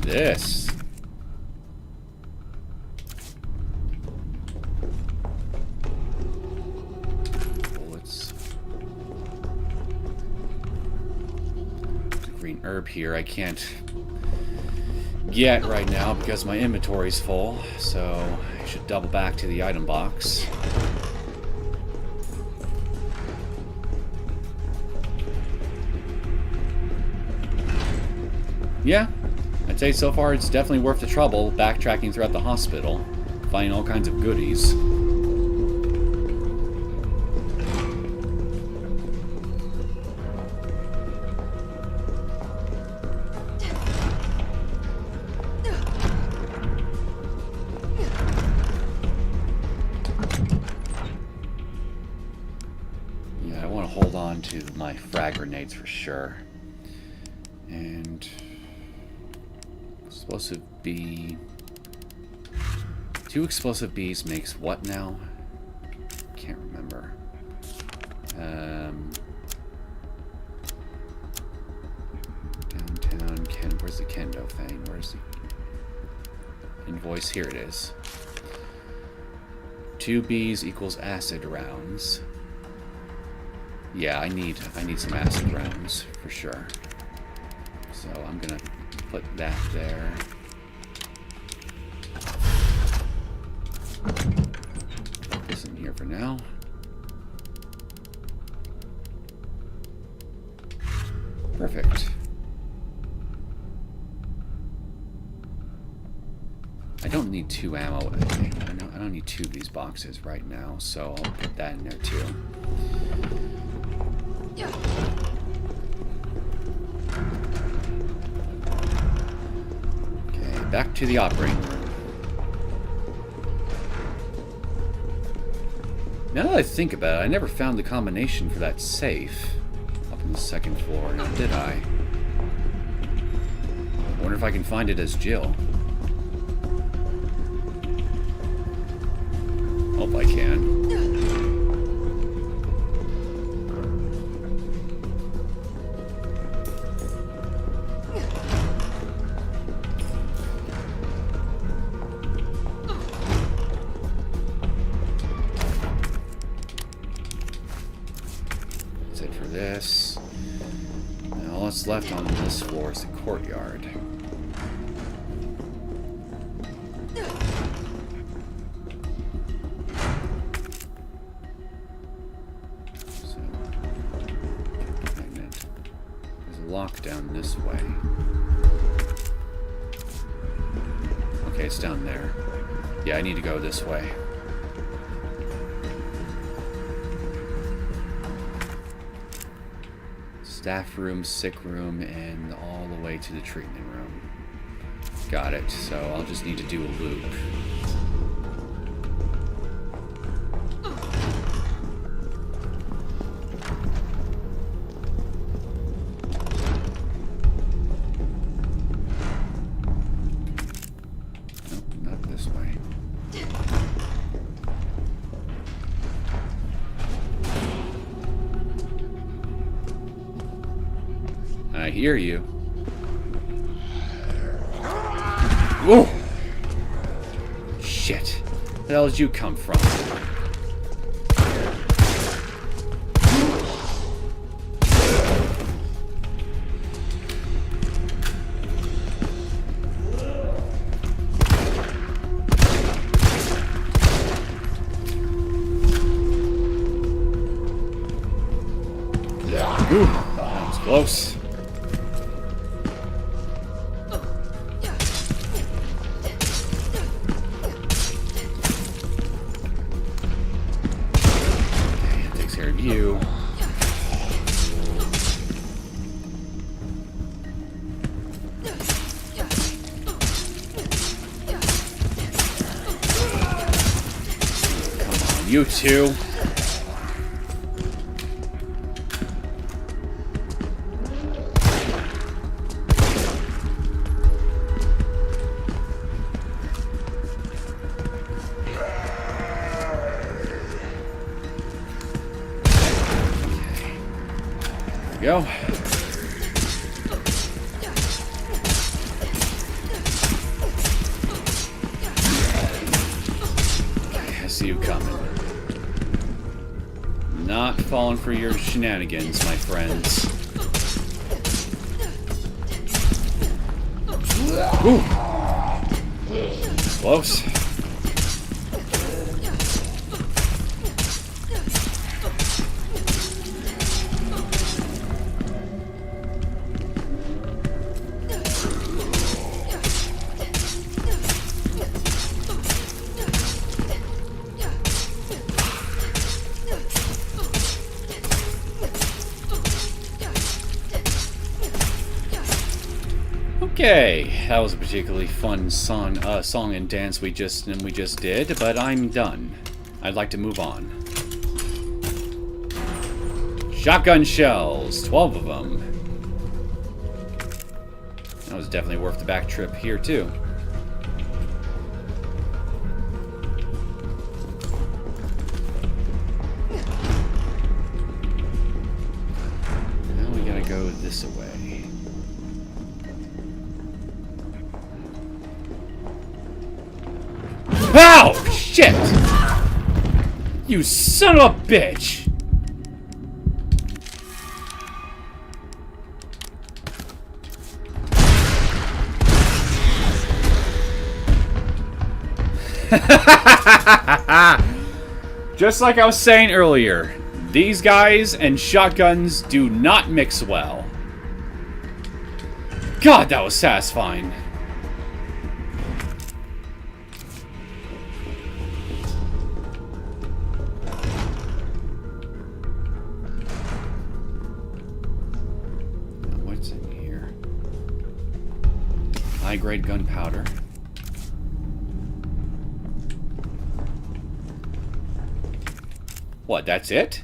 This. Bullets. There's a green herb here I can't get right now because my inventory's full, so I should double back to the item box. Yeah. I'd say so far it's definitely worth the trouble backtracking throughout the hospital, finding all kinds of goodies. down to my frag grenades for sure. And explosive B. 2 explosive Bs makes what now? Can't remember. Downtown Ken. Where's the kendo thing? Where's the invoice? Here it is. 2 Bs equals acid rounds. Yeah, I need some acid rounds for sure. So I'm gonna put that there. Put this in here for now. Perfect. I don't need 2 ammo. I don't need 2 of these boxes right now, so I'll put that in there too. Okay, back to the operating room. Now that I think about it, I never found the combination for that safe up on the 2nd floor, now did I? I wonder if I can find it as Jill. Hope I can. That's it for this. Now all that's left on this floor is the courtyard. Lock down this way. Okay, it's down there. Yeah, I need to go this way. Staff room, sick room, and all the way to the treatment room. Got it. So I'll just need to do a loop. I hear you. Whoa! Shit. Where the hell did you come from? Ooh, that was close. You. Come on, you two. Go. Okay, I see you coming. Not falling for your shenanigans, my friends. Ooh. Close. Okay, that was a particularly fun song and dance we just did, but I'm done. I'd like to move on. Shotgun shells, 12 of them. That was definitely worth the back trip here, too. Now we gotta go this way. Ow! Shit! You son of a bitch! Just like I was saying earlier, these guys and shotguns do not mix well. God, that was satisfying. What's in here? High-grade gunpowder. What, that's it?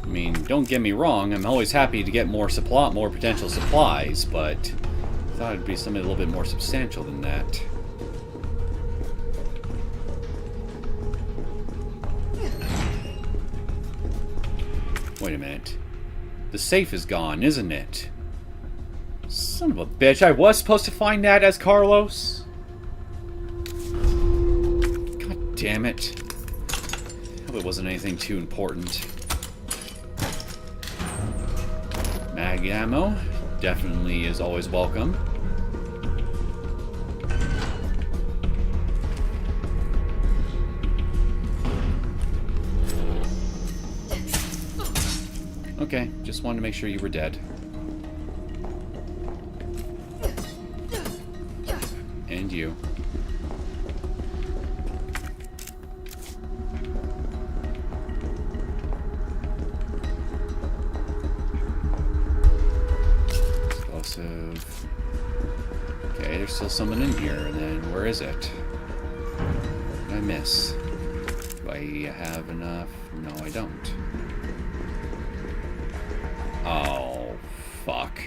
I mean, don't get me wrong, I'm always happy to get more potential supplies, but I thought it'd be something a little bit more substantial than that. Wait a minute. The safe is gone, isn't it? Son of a bitch, I was supposed to find that as Carlos? Damn it. Hope it wasn't anything too important. Mag ammo definitely is always welcome. Okay, just wanted to make sure you were dead. And you. Okay, there's still someone in here, and then where is it? What did I miss? Do I have enough? No, I don't. Oh, fuck.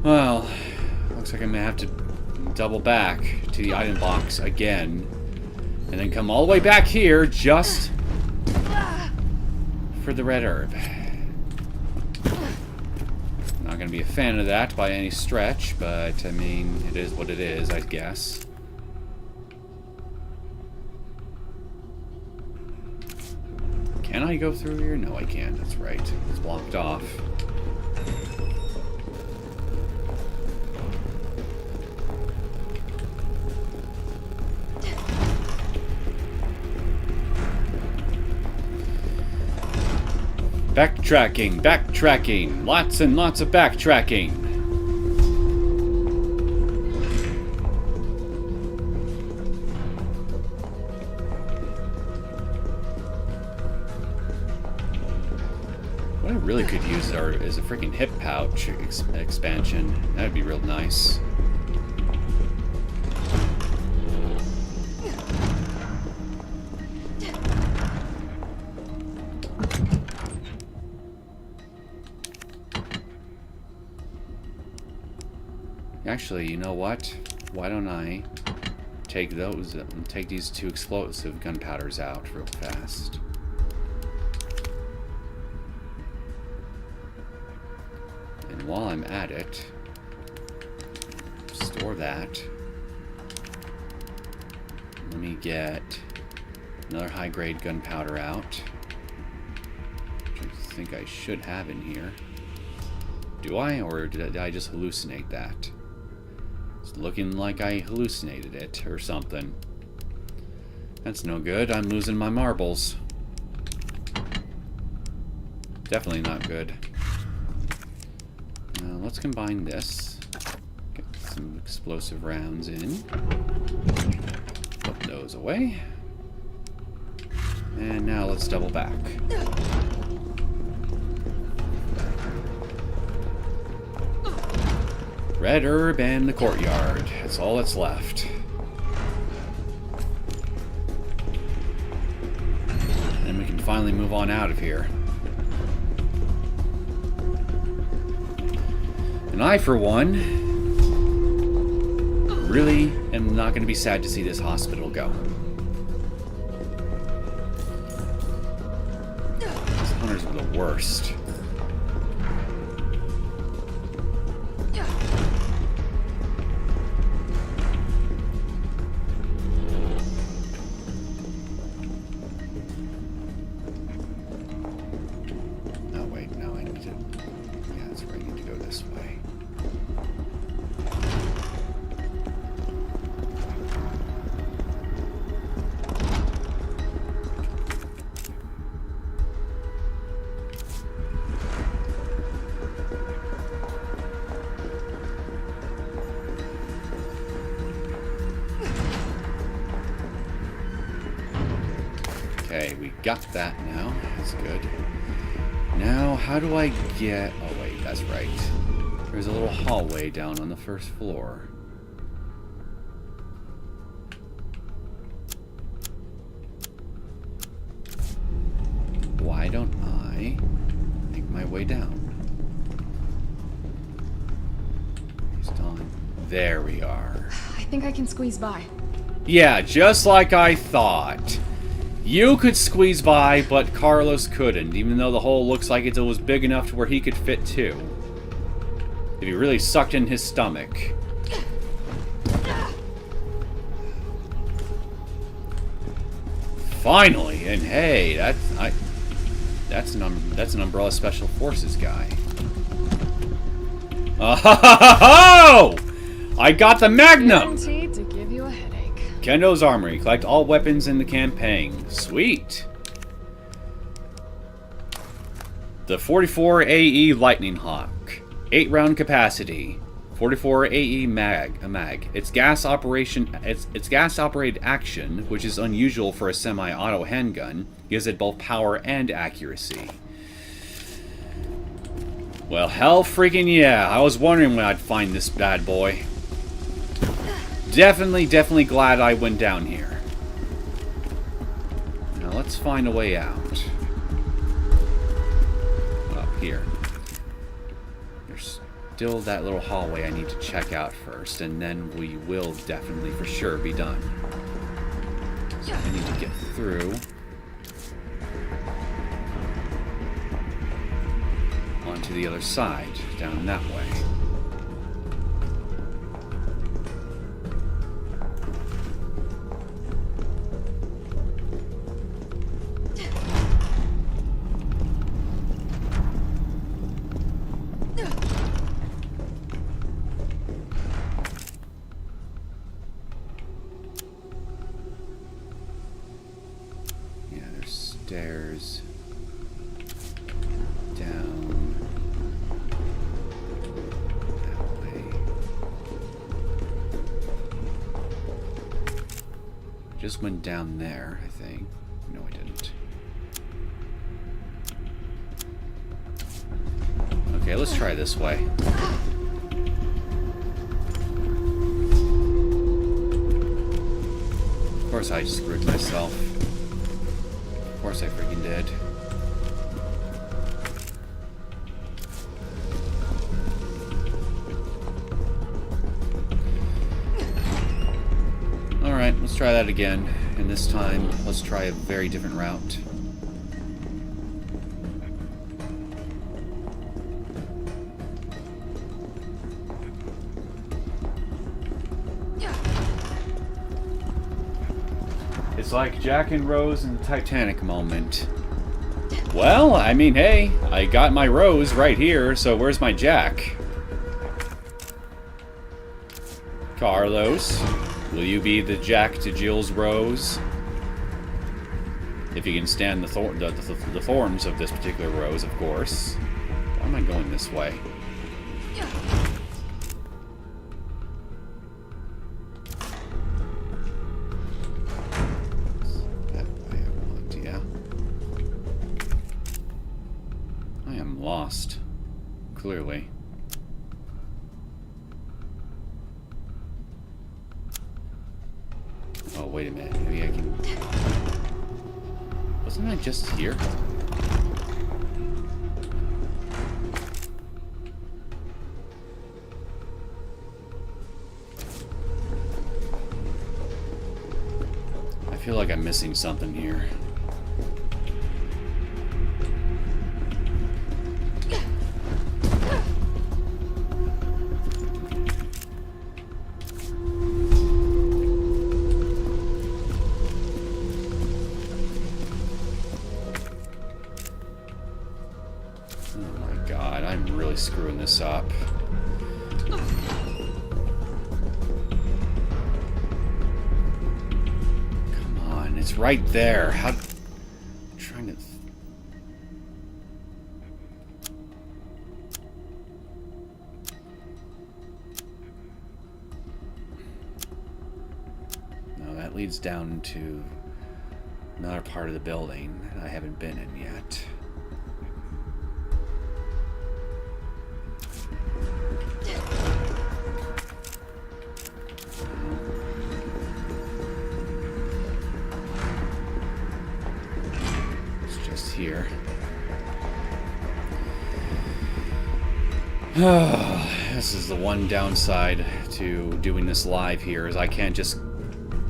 Well, looks like I'm gonna have to double back to the item box again, and then come all the way back here just for the red herb. Not gonna be a fan of that by any stretch, but I mean, it is what it is, I guess. Can I go through here? No, I can't. That's right. It's blocked off. Backtracking, backtracking, lots and lots of backtracking. What I really could use is a freaking hip pouch expansion. That'd be real nice. Actually, you know what? Why don't I take these two explosive gunpowders out real fast. And while I'm at it, store that. Let me get another high-grade gunpowder out, which I think I should have in here. Do I, or did I just hallucinate that? It's looking like I hallucinated it or something. That's no good. I'm losing my marbles. Definitely not good. Let's combine this. Get some explosive rounds in. Put those away. And now let's double back. Red herb and the courtyard. That's all that's left. And we can finally move on out of here. And I, for one, really am not going to be sad to see this hospital go. These hunters are the worst. Okay, we got that now. That's good. Now, how do I get... Oh, wait, that's right. There's a little hallway down on the first floor. Why don't I make my way down? Based on... There we are. I think I can squeeze by. Yeah, just like I thought. You could squeeze by, but Carlos couldn't, even though the hole looks like it was big enough to where he could fit too. If he really sucked in his stomach. Finally, and hey, that's an Umbrella Special Forces guy. Oh! I got the Magnum! Guaranteed to give you a headache. Kendo's Armory. Collect all weapons in the campaign. Sweet. The 44 AE Lightning Hawk. 8-round capacity. 44 AE mag. Its gas operated action, which is unusual for a semi-auto handgun, gives it both power and accuracy. Well, hell freaking yeah. I was wondering when I'd find this bad boy. Definitely glad I went down here. Now let's find a way out. Up here. There's still that little hallway I need to check out first, and then we will definitely for sure be done. So I need to get through. Onto the other side, down that way. Stairs down that way. Just went down there, I think. No, I didn't. Okay, let's try this way. Of course I screwed myself. Of course I freaking did. Alright, let's try that again. And this time, let's try a very different route. It's like Jack and Rose in the Titanic moment. Well, I mean, hey, I got my Rose right here, so where's my Jack? Carlos, will you be the Jack to Jill's Rose? If you can stand the thorns of this particular rose, of course. Why am I going this way? Lost. Clearly. Oh, wait a minute. Maybe I can... Wasn't I just here? I feel like I'm missing something here. Screwing this up. Come on, it's right there. How... I'm trying to... No, that leads down to another part of the building that I haven't been in yet. Here. This is the one downside to doing this live here, is I can't just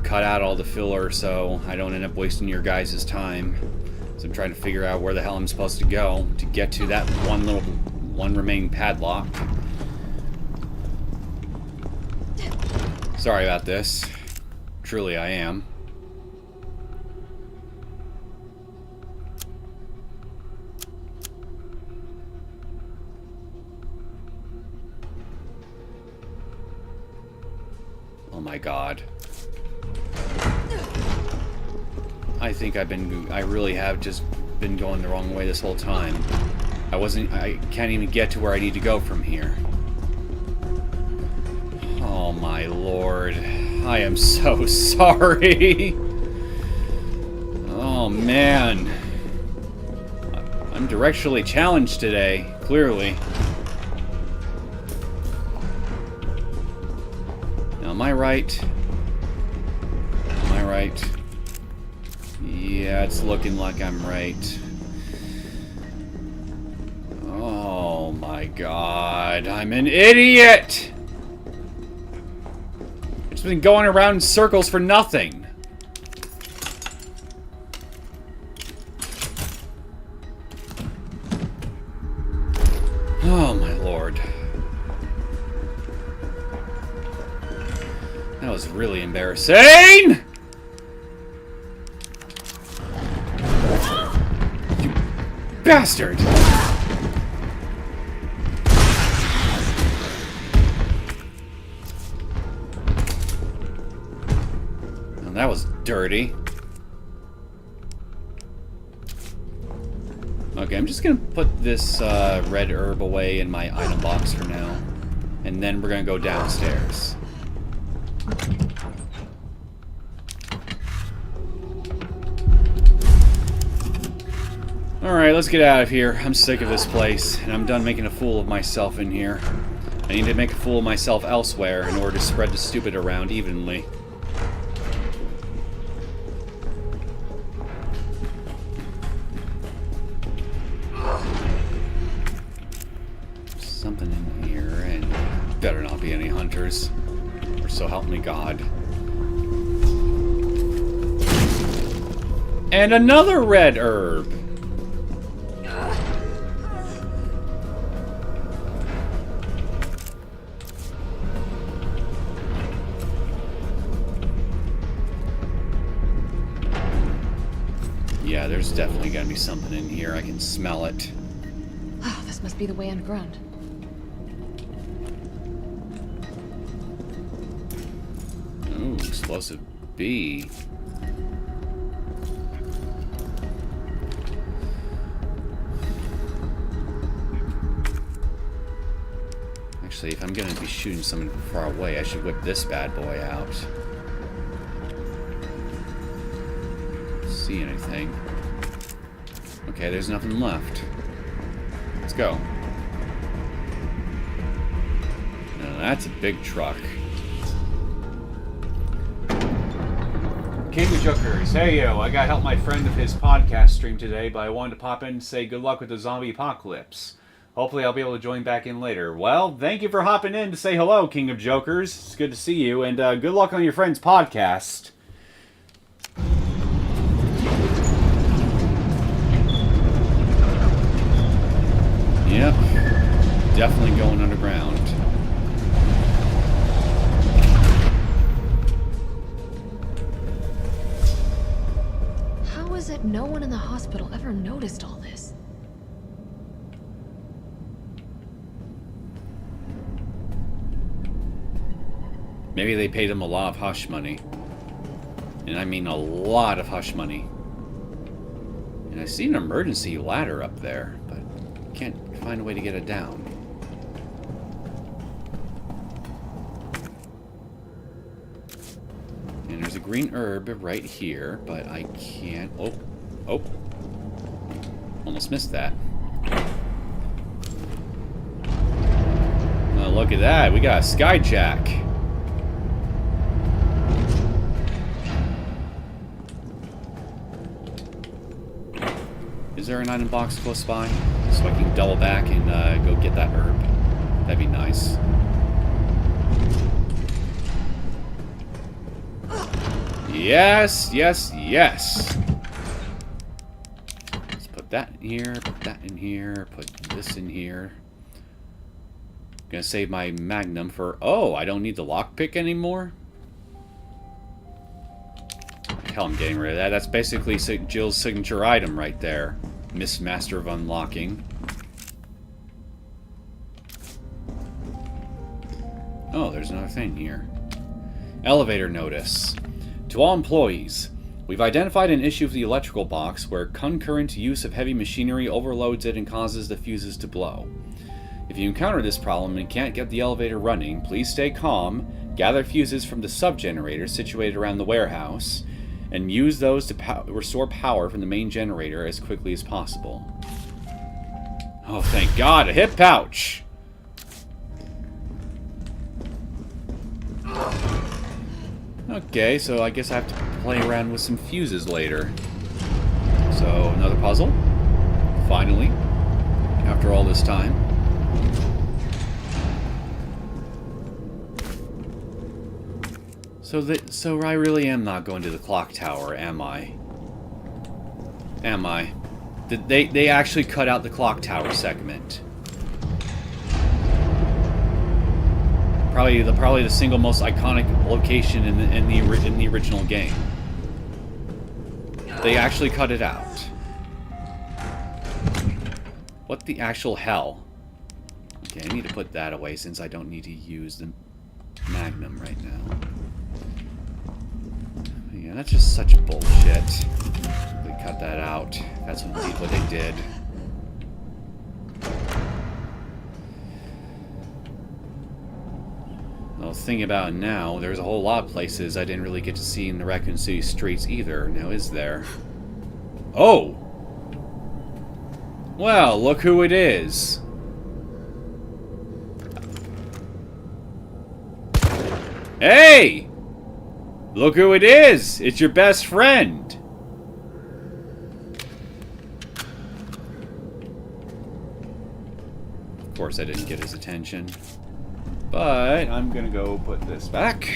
cut out all the filler so I don't end up wasting your guys' time. So I'm trying to figure out where the hell I'm supposed to go to get to that one remaining padlock. Sorry about this. Truly I am. Oh my god. I think I really have just been going the wrong way this whole time. I can't even get to where I need to go from here. Oh my lord. I am so sorry. Oh man. I'm directionally challenged today, clearly. Am I right? Am I right? Yeah, it's looking like I'm right. Oh my god, I'm an idiot! It's been going around in circles for nothing. Oh my lord. That was really embarrassing! You bastard! Oh, that was dirty. Okay, I'm just gonna put this red herb away in my item box for now. And then we're gonna go downstairs. Alright, let's get out of here. I'm sick of this place, and I'm done making a fool of myself in here. I need to make a fool of myself elsewhere in order to spread the stupid around evenly. Something in here, and better not be any hunters. Or so help me God. And another red herb! Yeah, there's definitely gotta be something in here. I can smell it. Oh, this must be the way underground. Ooh, explosive bee. Actually, if I'm gonna be shooting someone far away, I should whip this bad boy out. See anything? Okay, there's nothing left. Let's go. Now that's a big truck. King of Jokers. Hey yo, I gotta help my friend with his podcast stream today, but I wanted to pop in and say good luck with the zombie apocalypse. Hopefully I'll be able to join back in later. Well, thank you for hopping in to say hello, King of Jokers. It's good to see you, and good luck on your friend's podcast. Yep, definitely going underground. How is it no one in the hospital ever noticed all this? Maybe they paid him a lot of hush money. And I mean a lot of hush money. And I see an emergency ladder up there, but can't find a way to get it down. And there's a green herb right here, but I can't... Oh. Almost missed that. Oh, look at that. We got a skyjack. Is there an item box close by? So I can double back and go get that herb. That'd be nice. Yes, yes, yes. Let's put that in here, put that in here, put this in here. Gonna save my magnum for... Oh, I don't need the lockpick anymore? Hell, I'm getting rid of that. That's basically Jill's signature item right there. Miss Master of Unlocking. Oh, there's another thing here. Elevator notice. To all employees, we've identified an issue with the electrical box where concurrent use of heavy machinery overloads it and causes the fuses to blow. If you encounter this problem and can't get the elevator running, please stay calm, gather fuses from the sub-generators situated around the warehouse, and use those to restore power from the main generator as quickly as possible. Oh, thank God, a hip pouch! Okay, so I guess I have to play around with some fuses later. So, another puzzle. Finally. After all this time. So I really am not going to the clock tower, am I? Am I? They actually cut out the clock tower segment. Probably the single most iconic location in the original game. They actually cut it out. What the actual hell? Okay, I need to put that away since I don't need to use the Magnum right now. Yeah, that's just such bullshit. They cut that out. That's indeed what they did. Well, thinking about it now, there's a whole lot of places I didn't really get to see in the Raccoon City streets either. Now, is there? Oh! Well, look who it is. Hey! Look who it is! It's your best friend! Of course I didn't get his attention. But I'm gonna go put this back.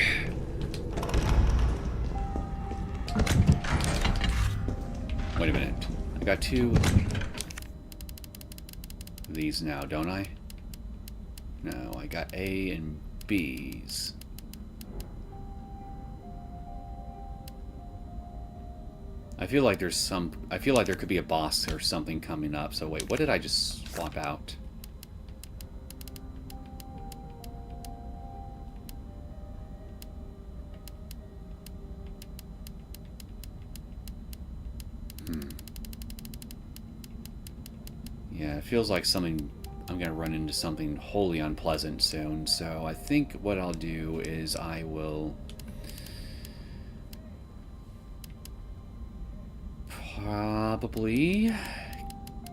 Wait a minute. I got two of these now, don't I? No, I got A and B's. I feel like there could be a boss or something coming up. So wait, what did I just swap out? Yeah, it feels like I'm gonna run into something wholly unpleasant soon. So I think what I'll do is I will probably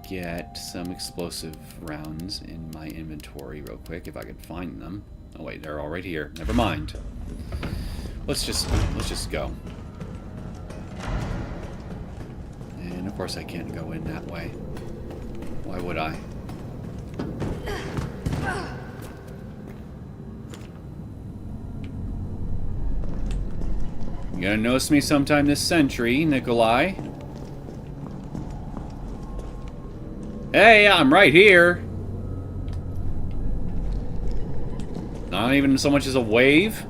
get some explosive rounds in my inventory real quick if I can find them. Oh wait, they're all right here. Never mind. Let's just go. course I can't go in that way. Why would I? You gonna notice me sometime this century, Nikolai? Hey, I'm right here. Not even so much as a wave.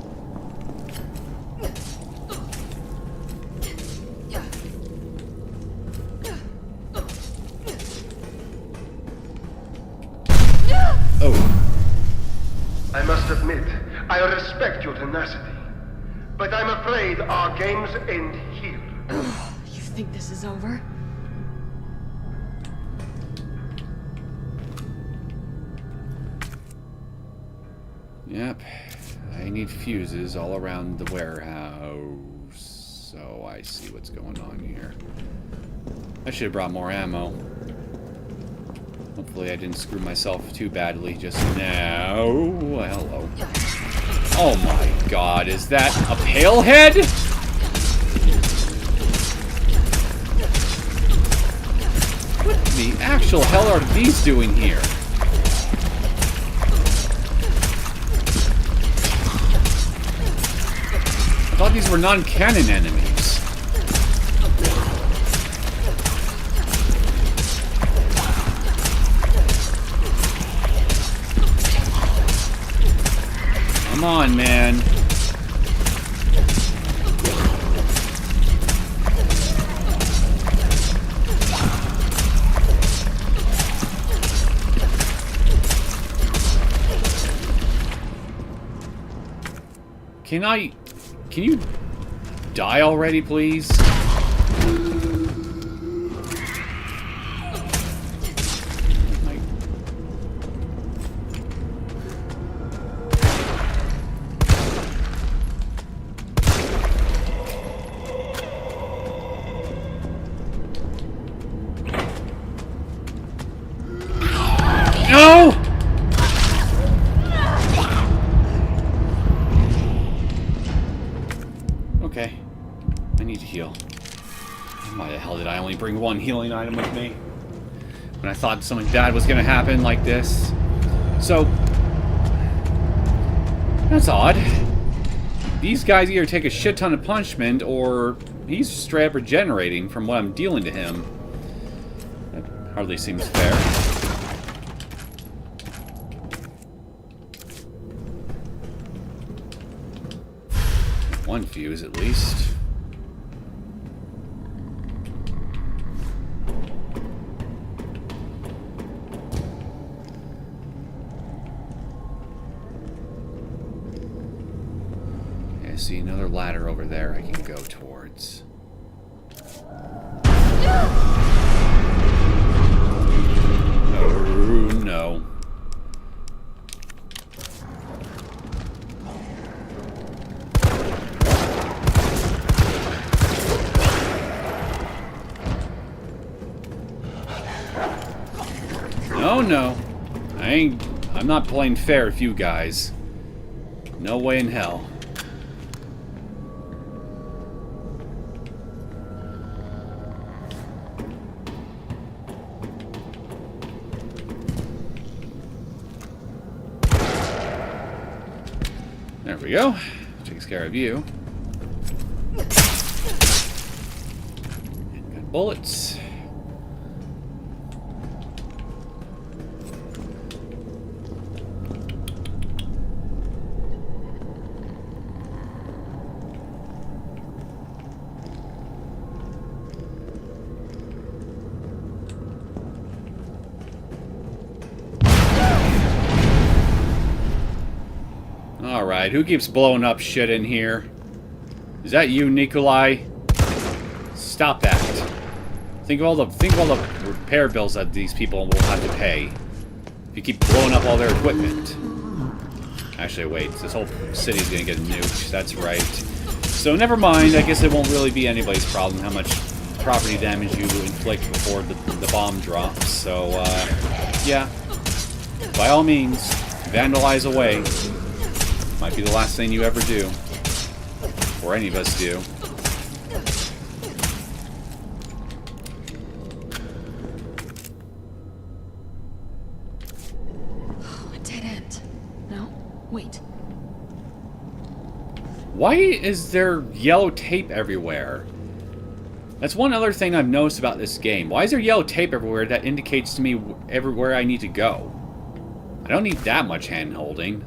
Oh. I must admit, I respect your tenacity. But I'm afraid our games end here. You think this is over? Yep. I need fuses all around the warehouse. So I see what's going on here. I should have brought more ammo. Hopefully I didn't screw myself too badly just now. Hello. Oh my god, is that a pale head? What the actual hell are these doing here? I thought these were non-canon enemies. Come on, man. Can you die already, please? No! Okay. I need to heal. Why the hell did I only bring one healing item with me? When I thought something bad was gonna happen like this. So... that's odd. These guys either take a shit ton of punishment, or he's straight up regenerating from what I'm dealing to him. That hardly seems fair. One fuse, at least. Okay, I see another ladder over there I can go towards. Oh, no. Oh no, I'm not playing fair with you guys. No way in hell. There we go. Takes care of you. And got bullets. Alright, who keeps blowing up shit in here? Is that you, Nikolai? Stop that. Think of all the repair bills that these people will have to pay if you keep blowing up all their equipment. Actually, wait, this whole city's gonna get nuked, that's right. So never mind, I guess it won't really be anybody's problem how much property damage you inflict before the bomb drops. So, yeah. By all means, vandalize away. Might be the last thing you ever do. Or any of us do. Wait. Why is there yellow tape everywhere? That's one other thing I've noticed about this game. Why is there yellow tape everywhere that indicates to me everywhere I need to go? I don't need that much hand-holding.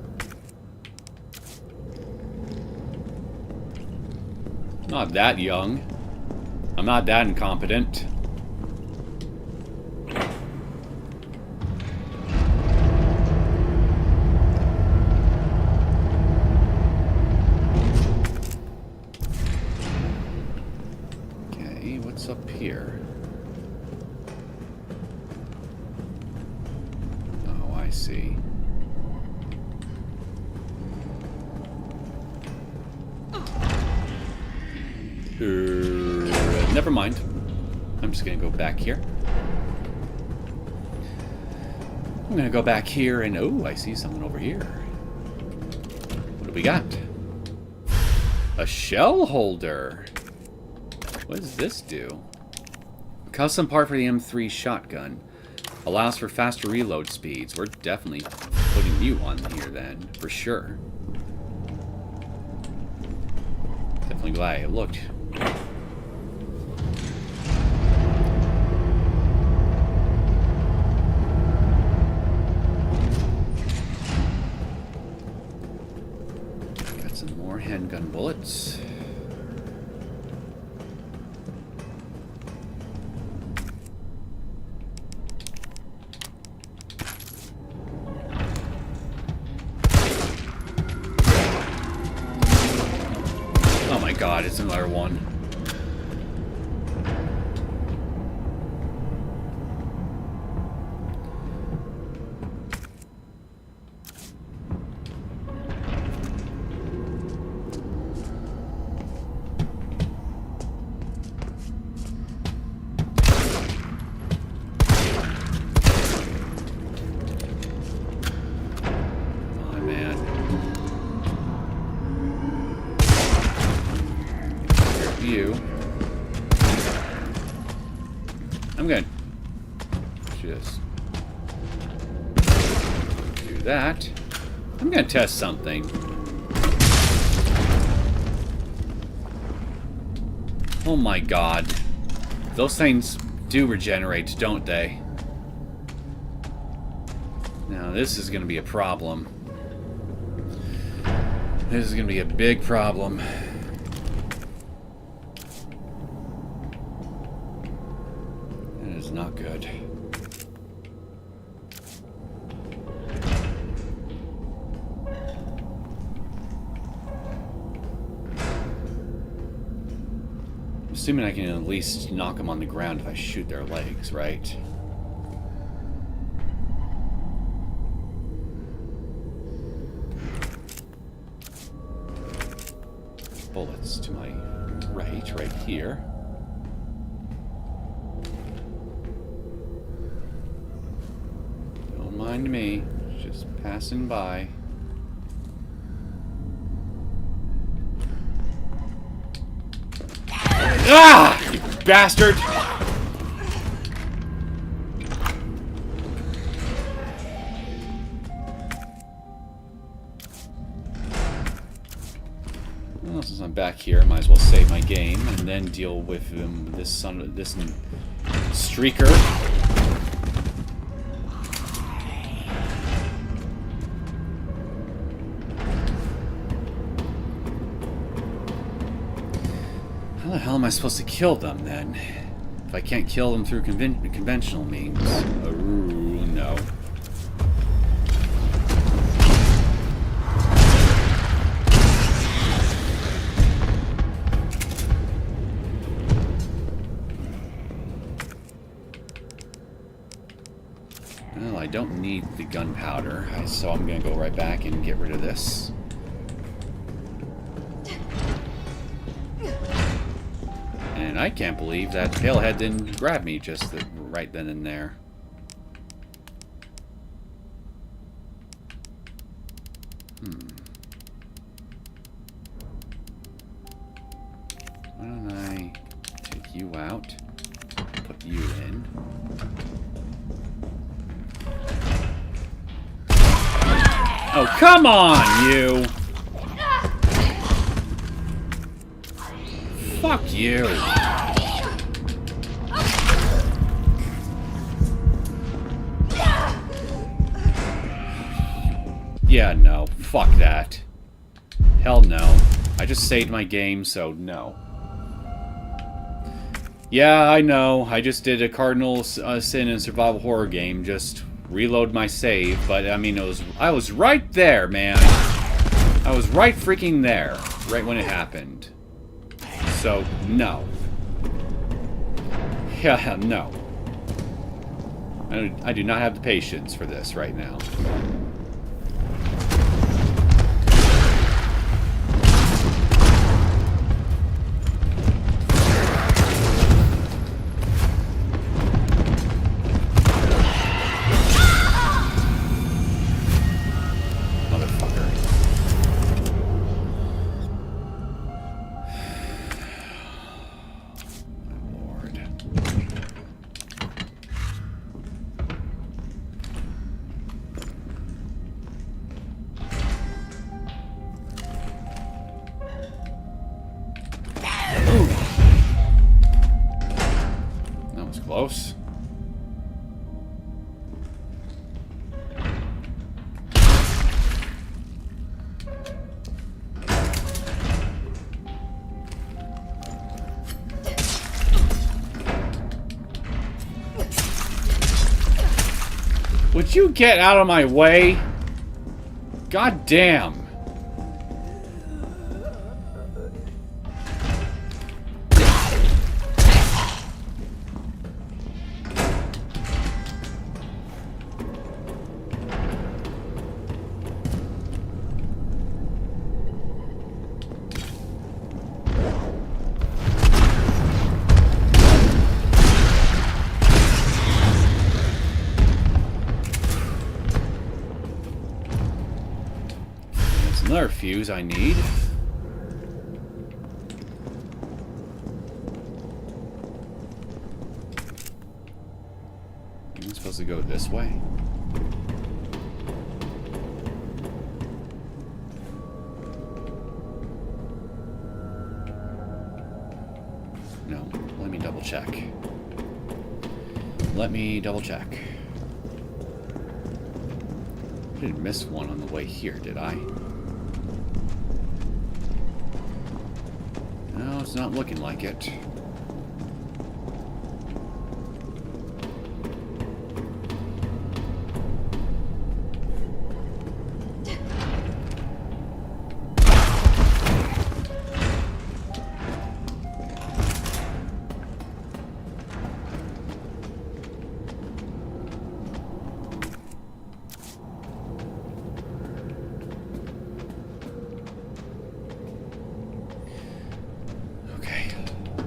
I'm not that young. I'm not that incompetent. Okay, what's up here? Oh, I see. Never mind. I'm just gonna go back here. I'm gonna go back here and... Oh, I see someone over here. What do we got? A shell holder. What does this do? Custom part for the M3 shotgun. Allows for faster reload speeds. We're definitely putting you on here then, for sure. Definitely glad I looked. Got some more handgun bullets. Oh my god, it's another one. I'm gonna just do that. I'm gonna test something. Oh my god. Those things do regenerate, don't they? Now this is gonna be a problem. This is gonna be a big problem. Not good. I'm assuming I can at least knock them on the ground if I shoot their legs, right? Bullets to my right here. Mind me, just passing by. Ah! You bastard! Well, since I'm back here, I might as well save my game and then deal with this streaker. How the hell am I supposed to kill them, then? If I can't kill them through conventional means. Oh, no. Well, I don't need the gunpowder, so I'm going to go right back and get rid of this. And I can't believe that Palehead didn't grab me just right then and there. Why don't I take you out, put you in. Oh, come on, you! Fuck you. Yeah, no. Fuck that. Hell no. I just saved my game, so no. Yeah, I know. I just did a cardinal sin in a survival horror game. Just reload my save, but I mean, I was right there, man. I was right freaking there, right when it happened. So, no. Yeah, no. I do not have the patience for this right now. Close. Would you get out of my way? God damn. Another fuse I need. I'm supposed to go this way. No, let me double check. Let me double check. I didn't miss one on the way here, did I? No, it's not looking like it.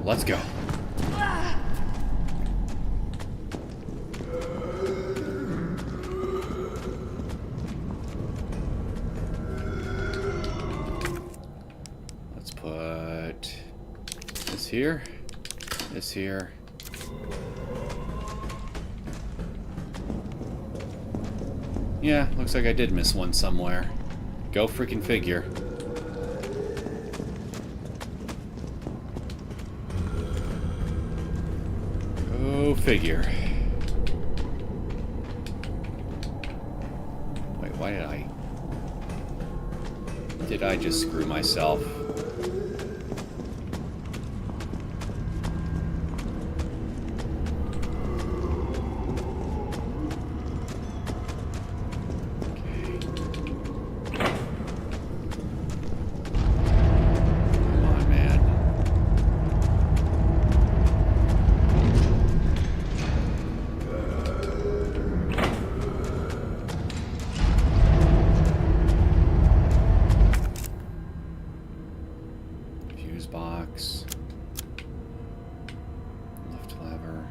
Let's go. Let's put this here, this here. Yeah, looks like I did miss one somewhere. Go freaking figure. Figure. Wait, why did I just screw myself? Box. Lift lever.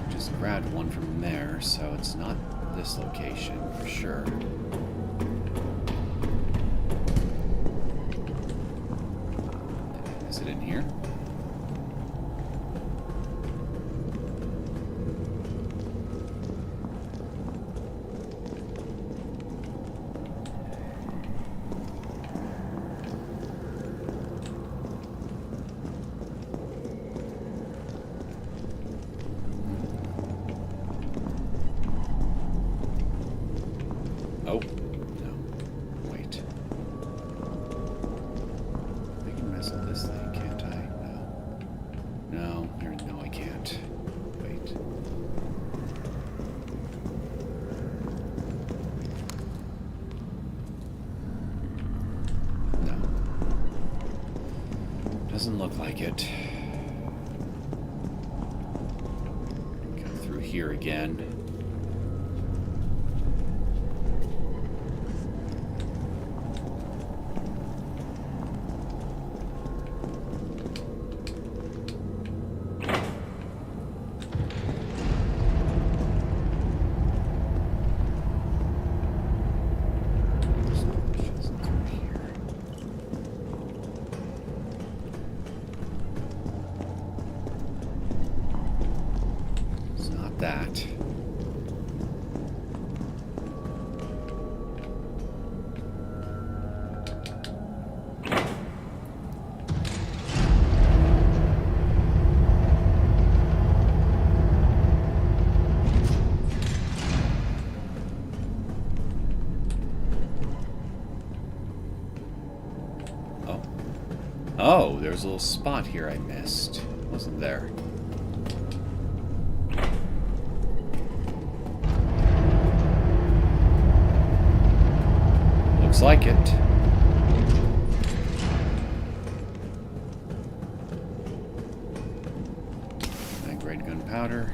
Just grabbed one from there, so it's not this location for sure. Is it in here? look like it. Come through here again. That. Oh, there's a little spot here I missed. Wasn't there? Looks like it. High-grade gunpowder.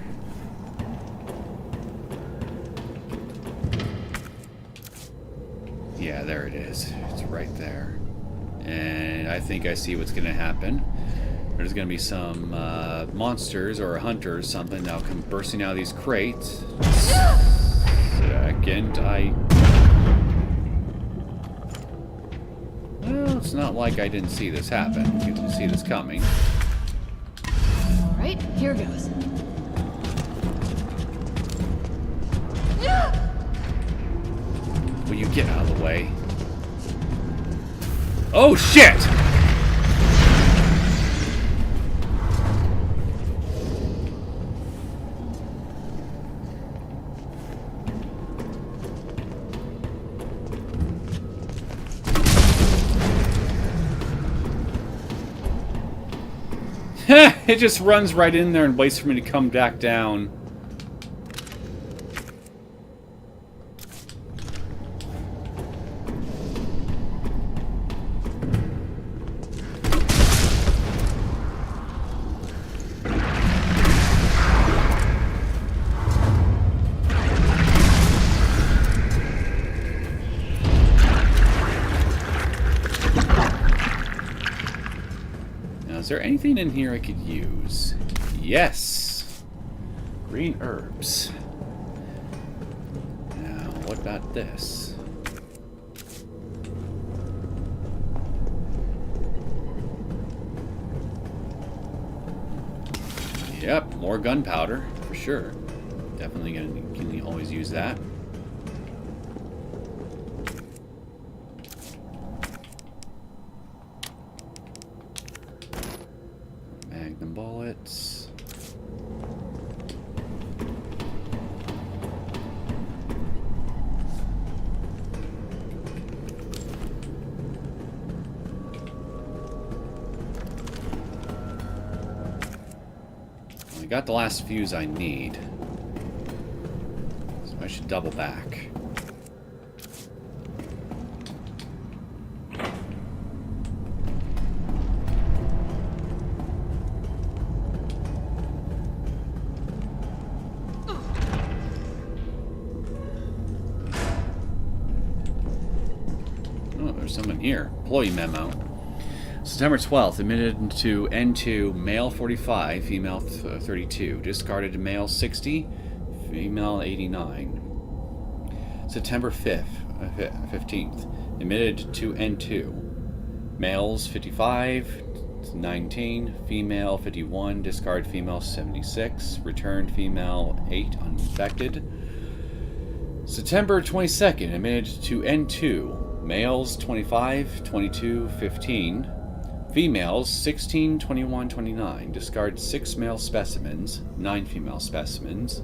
Yeah, there it is. It's right there. And I think I see what's going to happen. There's going to be some monsters or hunters, something that'll come bursting out of these crates. Second, well, it's not like I didn't see this happen. You didn't see this coming. Alright, here goes. Will you get out of the way? Oh, shit! It just runs right in there and waits for me to come back down. Is there anything in here I could use? Yes! Green herbs. Now, what about this? Yep, more gunpowder, for sure. Definitely can always use that. Magnum bullets. I got the last fuse I need, so I should double back. Someone here. Employee memo. September 12th, admitted to N2, male 45, female 32. Discarded to male 60, female 89. September 15th, admitted to N2. Males 55, 19, female 51, discard female 76, returned female 8, uninfected. September 22nd, admitted to N2. Males 25, 22, 15. Females 16, 21, 29. Discard 6 male specimens, 9 female specimens.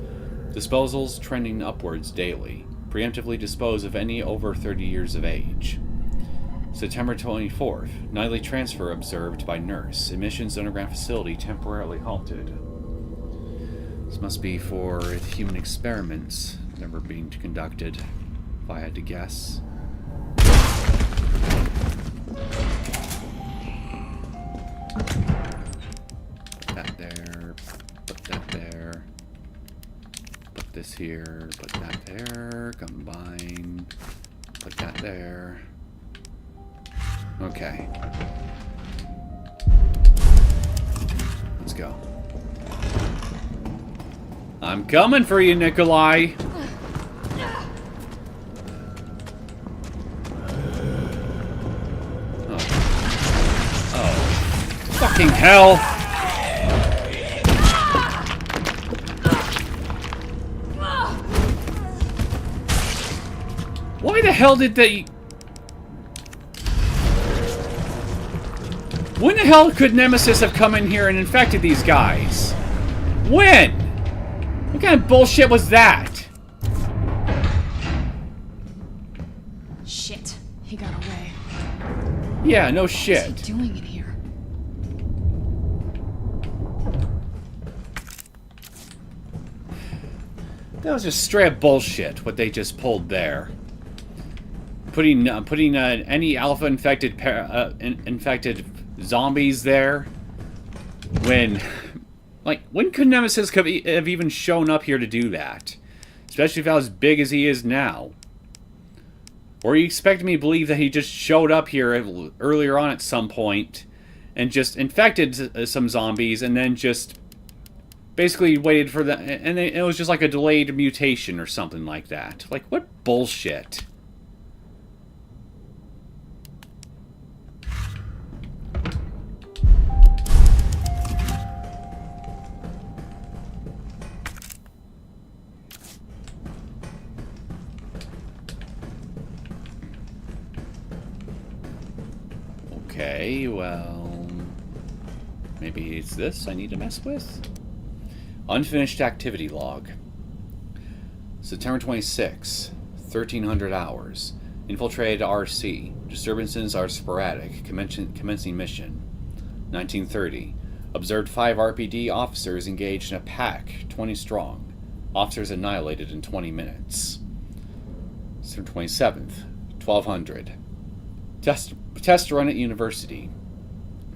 Disposals trending upwards daily. Preemptively dispose of any over 30 years of age. September 24th. Nightly transfer observed by nurse. Emissions underground facility temporarily halted. This must be for human experiments that were being conducted, if I had to guess. this here, put that there, combine, put that there. Okay. Let's go. I'm coming for you, Nikolai! Fucking hell! Why the hell did they... When the hell could Nemesis have come in here and infected these guys? When? What kind of bullshit was that? Shit, he got away. Yeah, no shit. What's he doing in here? That was just straight up bullshit, what they just pulled there. Putting any alpha infected zombies there. When could Nemesis have even shown up here to do that? Especially if how as big as he is now. Or you expect me to believe that he just showed up here earlier on at some point and just infected some zombies and then just basically waited for the... And it was just like a delayed mutation or something like that. Like, what bullshit? Okay, well... maybe it's this I need to mess with? Unfinished activity log. September 26, 1300 hours. Infiltrated RC. Disturbances are sporadic. Commencing mission. 1930. Observed 5 RPD officers engaged in a pack, 20 strong. Officers annihilated in 20 minutes. September 27th, 1200. Test run at university.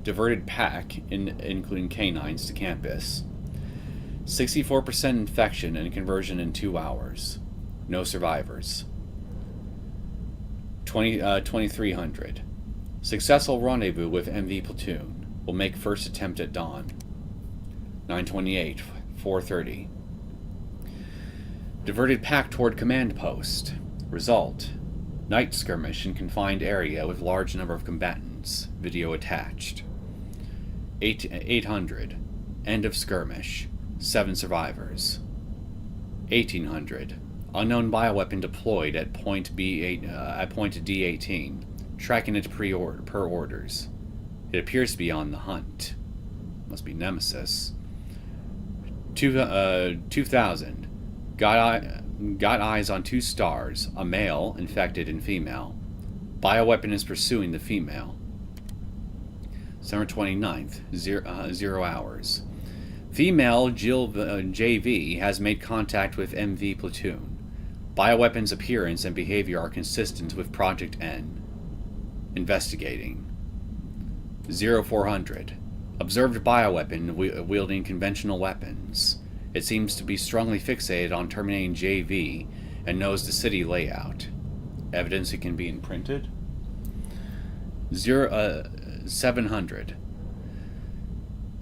Diverted pack, including canines, to campus. 64% infection and conversion in 2 hours. No survivors. 2300. Successful rendezvous with MV platoon. Will make first attempt at dawn. 928, 4:30. Diverted pack toward command post. Result. Night skirmish in confined area with large number of combatants. Video attached. 800. End of skirmish. 7 survivors. 1800. Unknown bioweapon deployed at point D18. Tracking it per orders. It appears to be on the hunt. Must be Nemesis. 2000. Got eyes on 2 stars. A male, infected, and female. Bioweapon is pursuing the female. December 29th. 0 hours. Female Jill JV has made contact with MV platoon. Bioweapons appearance and behavior are consistent with Project N. Investigating. 0400. Observed bioweapon wielding conventional weapons. It seems to be strongly fixated on terminating JV and knows the city layout. Evidence it can be imprinted. 700.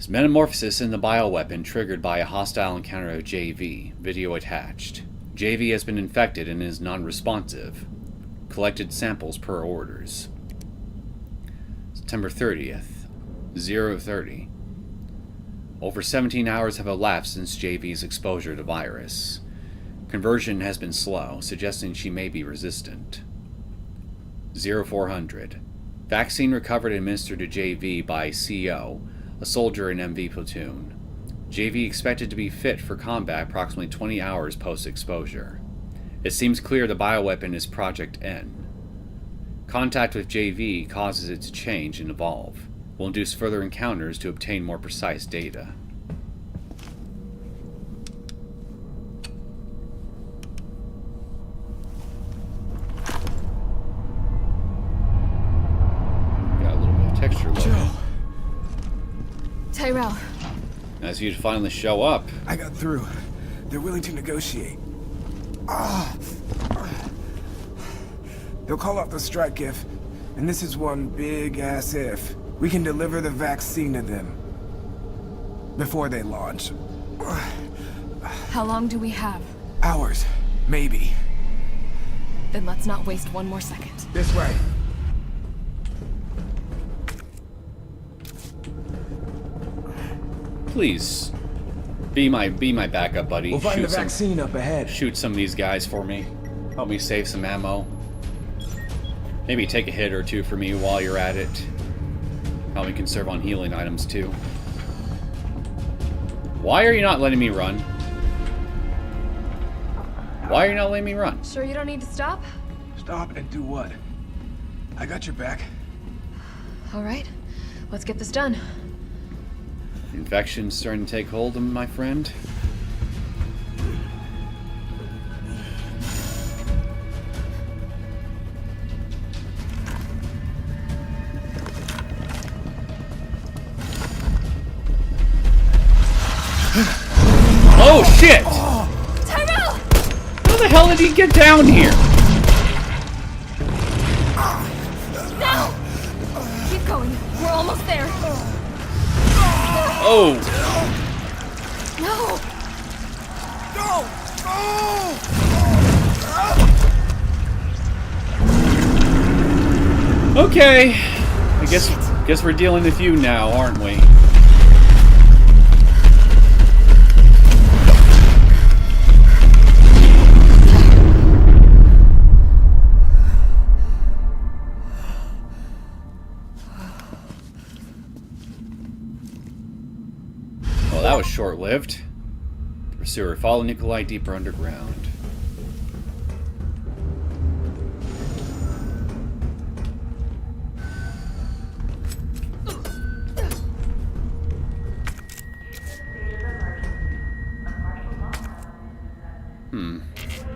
Metamorphosis in the bioweapon triggered by a hostile encounter of JV. Video attached. JV has been infected and is non-responsive. Collected samples per orders. September 30th. 0:30. Over 17 hours have elapsed since JV's exposure to virus. Conversion has been slow, suggesting she may be resistant. 0400. Vaccine recovered and administered to JV by CO, a soldier in MV platoon. JV expected to be fit for combat approximately 20 hours post-exposure. It seems clear the bioweapon is Project N. Contact with JV causes it to change and evolve. Will induce further encounters to obtain more precise data. Got a little bit of texture loading. Tyrell. Nice of you to finally show up. I got through. They're willing to negotiate. They'll call off the strike if, and this is one big-ass if, we can deliver the vaccine to them. Before they launch. How long do we have? Hours. Maybe. Then let's not waste one more second. This way. Please. Be my backup, buddy. We'll find the vaccine up ahead. Shoot some of these guys for me. Help me save some ammo. Maybe take a hit or two for me while you're at it. Help me conserve on healing items too. Why are you not letting me run? Why are you not letting me run? Sure you don't need to stop? Stop and do what? I got your back. All right, let's get this done. Infection's starting to take hold of my friend. Oh shit! Tyrell! How the hell did he get down here? Now! Keep going. We're almost there. Oh! No! Okay. I guess we're dealing with you now, aren't we? Well, that was short-lived. The pursuer followed Nikolai deeper underground.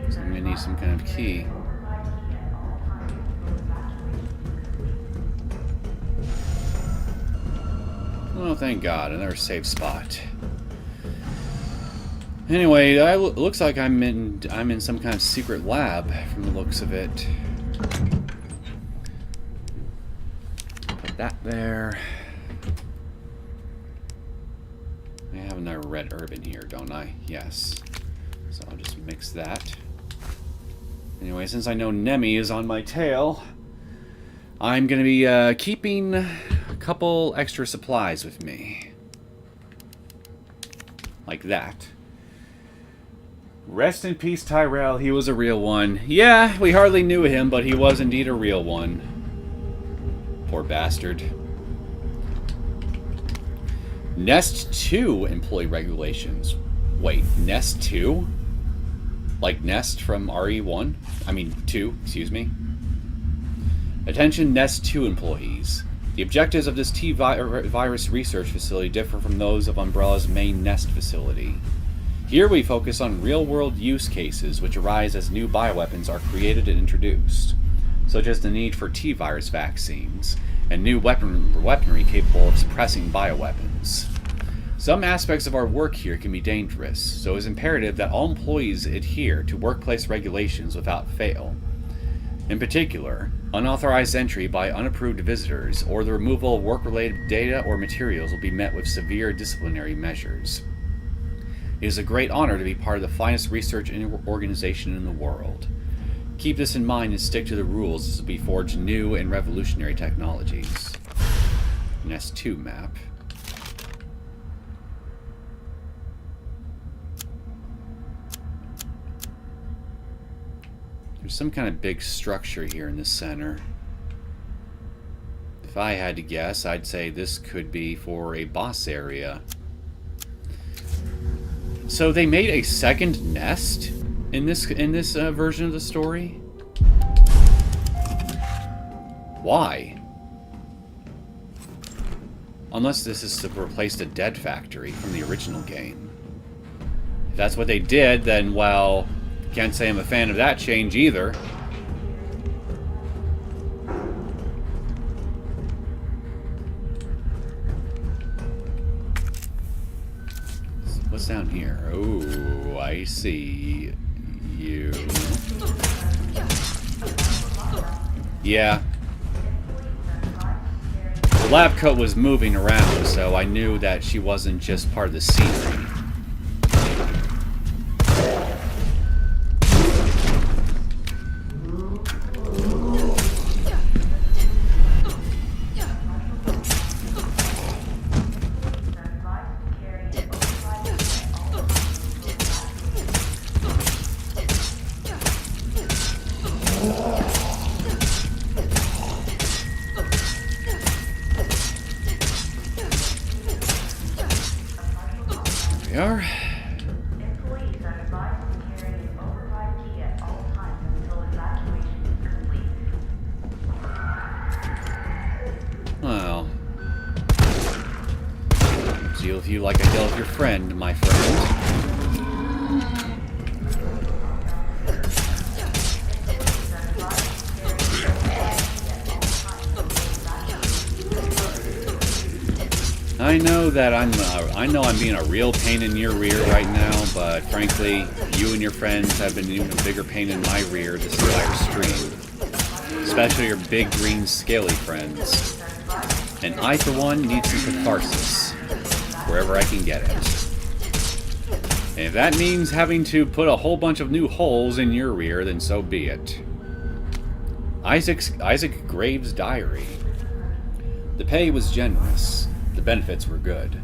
So I'm gonna need some kind of key. Oh, thank God, another safe spot. Anyway, looks like I'm in some kind of secret lab from the looks of it. Put that there. I have another red herb in here, don't I? Yes. So I'll just mix that. Anyway, since I know Nemi is on my tail, I'm going to be keeping a couple extra supplies with me. Like that. Rest in peace, Tyrell. He was a real one. Yeah, we hardly knew him, but he was indeed a real one. Poor bastard. Nest 2 employee regulations. Wait, Nest 2? Like Nest from RE1? I mean, 2, excuse me. Attention Nest 2 employees. The objectives of this T-virus research facility differ from those of Umbrella's main Nest facility. Here we focus on real-world use cases which arise as new bioweapons are created and introduced, such as the need for T-virus vaccines, and new weaponry capable of suppressing bioweapons. Some aspects of our work here can be dangerous, so it is imperative that all employees adhere to workplace regulations without fail. In particular, unauthorized entry by unapproved visitors or the removal of work-related data or materials will be met with severe disciplinary measures. It is a great honor to be part of the finest research organization in the world. Keep this in mind and stick to the rules as we forge new and revolutionary technologies. Nest 2 map. There's some kind of big structure here in the center. If I had to guess, I'd say this could be for a boss area. So they made a second nest in this version of the story? Why? Unless this is to replace the dead factory from the original game. If that's what they did, then, well, can't say I'm a fan of that change either. What's down here? Oh, I see. you. Yeah. The lab coat was moving around, so I knew that she wasn't just part of the scenery. We are. Employees are advised to carry an override key at all times until evacuation is complete. Well. Deal with you like I dealt with your friend, my friend. I know that I know I'm being a real pain in your rear right now, but frankly, you and your friends have been even a bigger pain in my rear this entire stream. Especially your big green scaly friends. And I, for one, need some catharsis. Wherever I can get it. And if that means having to put a whole bunch of new holes in your rear, then so be it. Isaac Graves' diary. The pay was generous. The benefits were good.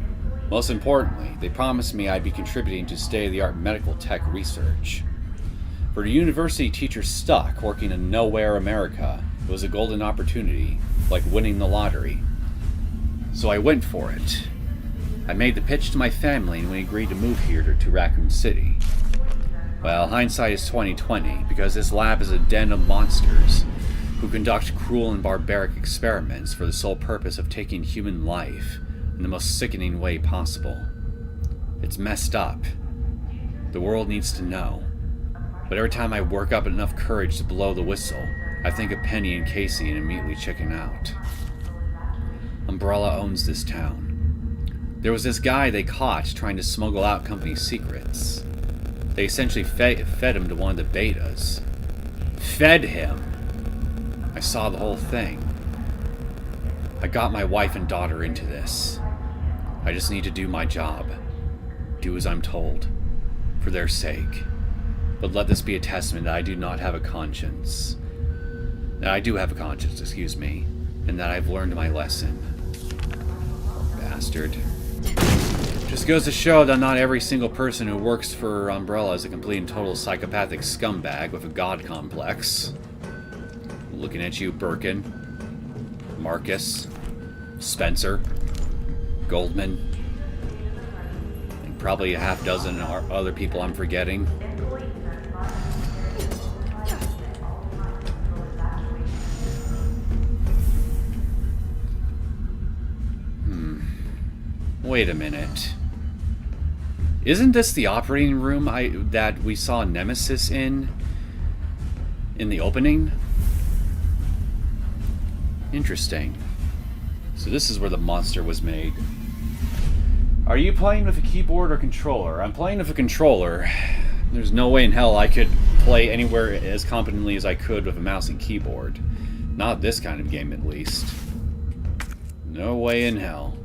Most importantly, they promised me I'd be contributing to state-of-the-art medical tech research. For a university teacher stuck working in nowhere America, it was a golden opportunity, like winning the lottery. So I went for it. I made the pitch to my family and we agreed to move here to Raccoon City. Well, hindsight is 20/20, because this lab is a den of monsters who conduct cruel and barbaric experiments for the sole purpose of taking human life in the most sickening way possible. It's messed up. The world needs to know. But every time I work up enough courage to blow the whistle, I think of Penny and Casey and immediately chicken out. Umbrella owns this town. There was this guy they caught trying to smuggle out company secrets. They essentially fed him to one of the betas. Fed him! I saw the whole thing. I got my wife and daughter into this. I just need to do my job. Do as I'm told. For their sake. But let this be a testament that I do not have a conscience. That I do have a conscience, excuse me. And that I've learned my lesson. Bastard. Just goes to show that not every single person who works for Umbrella is a complete and total psychopathic scumbag with a god complex. Looking at you, Birkin, Marcus, Spencer, Goldman, and probably a half dozen other people I'm forgetting. Wait a minute. Isn't this the operating room that we saw Nemesis in the opening? Interesting. So this is where the monster was made. Are you playing with a keyboard or controller? I'm playing with a controller. There's no way in hell I could play anywhere as competently as I could with a mouse and keyboard. Not this kind of game, at least. No way in hell.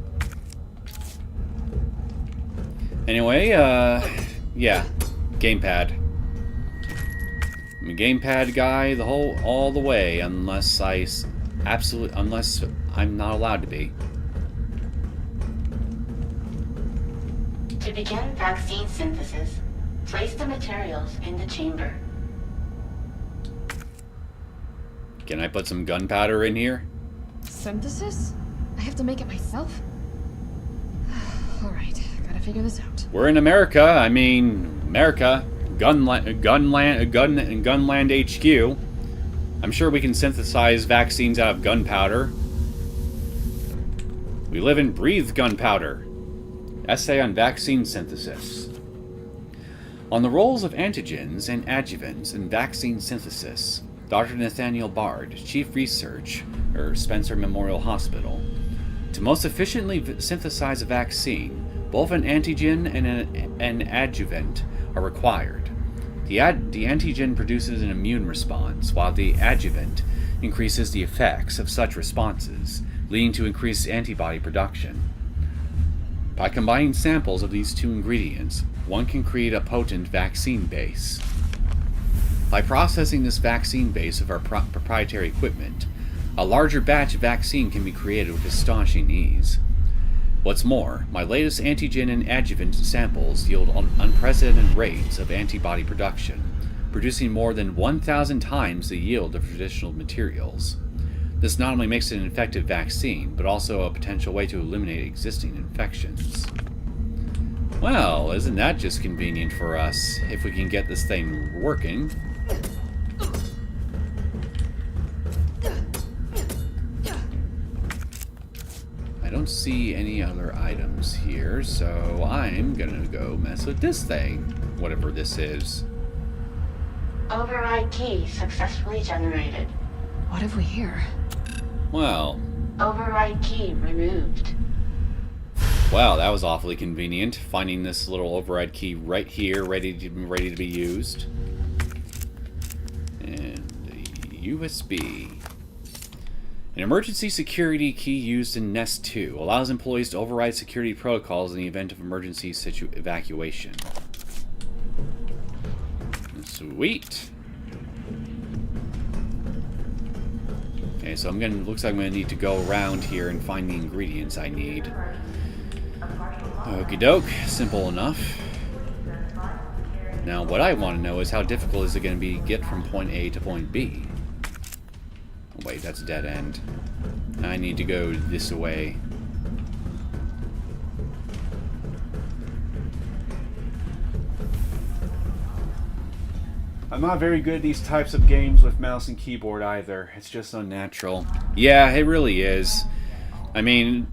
Anyway, yeah, gamepad. I'm a gamepad guy all the way, unless I'm not allowed to be. To begin vaccine synthesis, place the materials in the chamber. Can I put some gunpowder in here? Synthesis? I have to make it myself? Alright, gotta figure this out. We're in America. I mean, America. Gunland HQ. I'm sure we can synthesize vaccines out of gunpowder. We live and breathe gunpowder. Essay on vaccine synthesis. On the roles of antigens and adjuvants in vaccine synthesis, Dr. Nathaniel Bard, Chief Researcher, Spencer Memorial Hospital. To most efficiently synthesize a vaccine, both an antigen and an adjuvant are required. The antigen produces an immune response, while the adjuvant increases the effects of such responses, leading to increased antibody production. By combining samples of these two ingredients, one can create a potent vaccine base. By processing this vaccine base of our proprietary equipment, a larger batch of vaccine can be created with astonishing ease. What's more, my latest antigen and adjuvant samples yield unprecedented rates of antibody production, producing more than 1,000 times the yield of traditional materials. This not only makes it an effective vaccine, but also a potential way to eliminate existing infections. Well, isn't that just convenient for us, if we can get this thing working? I don't see any other items here, so I'm gonna go mess with this thing, whatever this is. Override key successfully generated. What have we here? Well. Override key removed. Wow, that was awfully convenient. Finding this little override key right here, ready to be used. And a USB. An emergency security key used in Nest 2 allows employees to override security protocols in the event of emergency evacuation. Sweet. Okay, so looks like I'm gonna need to go around here and find the ingredients I need. Okie doke, simple enough. Now, what I want to know is how difficult is it going to be to get from point A to point B? Oh, wait, that's a dead end. I need to go this way. I'm not very good at these types of games with mouse and keyboard either. It's just unnatural. Yeah, it really is. I mean,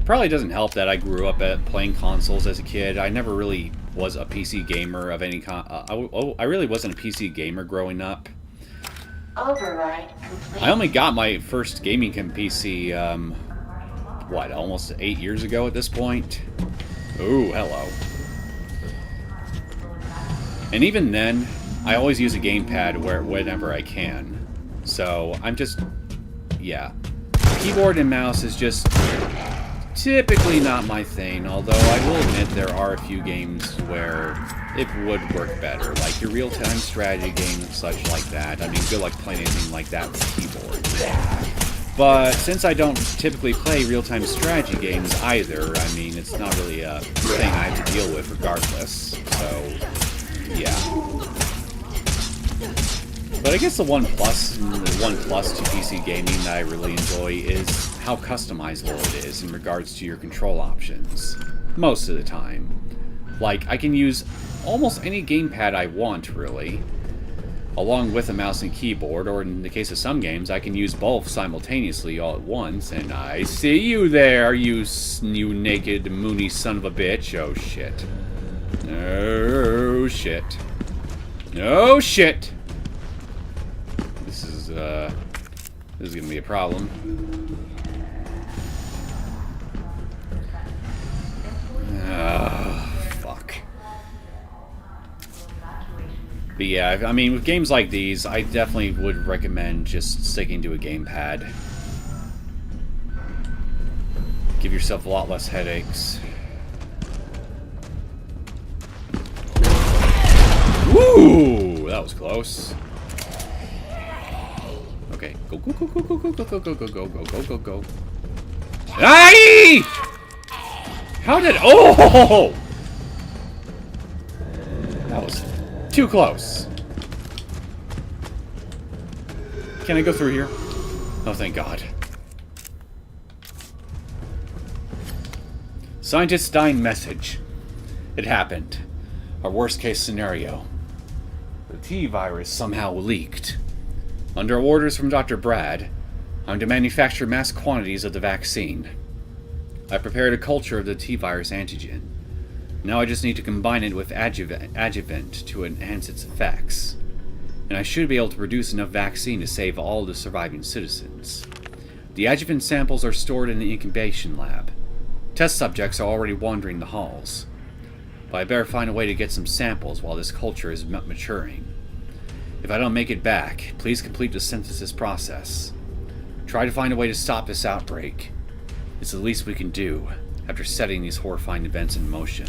probably doesn't help that I grew up playing consoles as a kid. I never really was a PC gamer of any kind. I really wasn't a PC gamer growing up. Override complete. I only got my first gaming PC, what, almost 8 years ago at this point? Ooh, hello. And even then, I always use a gamepad whenever I can. So, I'm just... yeah. Keyboard and mouse is just typically not my thing, although I will admit there are a few games where it would work better, like your real-time strategy games and such like that. I mean, good luck playing anything like that with a keyboard. But since I don't typically play real-time strategy games either, I mean, it's not really a thing I have to deal with regardless, so yeah. But I guess the one plus to PC gaming that I really enjoy is how customizable it is in regards to your control options. Most of the time. Like, I can use almost any gamepad I want, really, along with a mouse and keyboard, or in the case of some games, I can use both simultaneously all at once, and I see you there, you naked, moony son of a bitch. Oh, shit. Oh, shit. Oh, shit! This is gonna be a problem. Fuck. But yeah, I mean, with games like these, I definitely would recommend just sticking to a gamepad. Give yourself a lot less headaches. Woo! That was close. Okay, go, go, go, go, go, go, go, go, go, go, go, go, go, go, go. Aye! How did... oh! That was too close. Can I go through here? Oh, thank God. Scientist dying message. It happened. Our worst case scenario. The T-virus somehow leaked. Under orders from Dr. Brad, I'm to manufacture mass quantities of the vaccine. I prepared a culture of the T-virus antigen. Now I just need to combine it with adjuvant to enhance its effects. And I should be able to produce enough vaccine to save all the surviving citizens. The adjuvant samples are stored in the incubation lab. Test subjects are already wandering the halls. But I better find a way to get some samples while this culture is maturing. If I don't make it back, please complete the synthesis process. Try to find a way to stop this outbreak. It's the least we can do after setting these horrifying events in motion.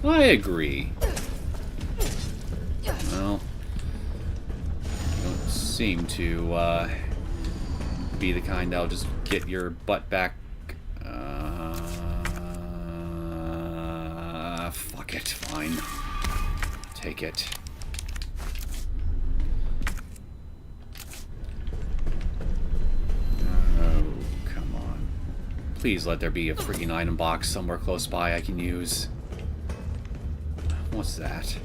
I agree. Well, you don't seem to be the kind that'll just get your butt back. Fuck it, fine. Take it. Oh, come on. Please let there be a freaking item box somewhere close by I can use. What's that?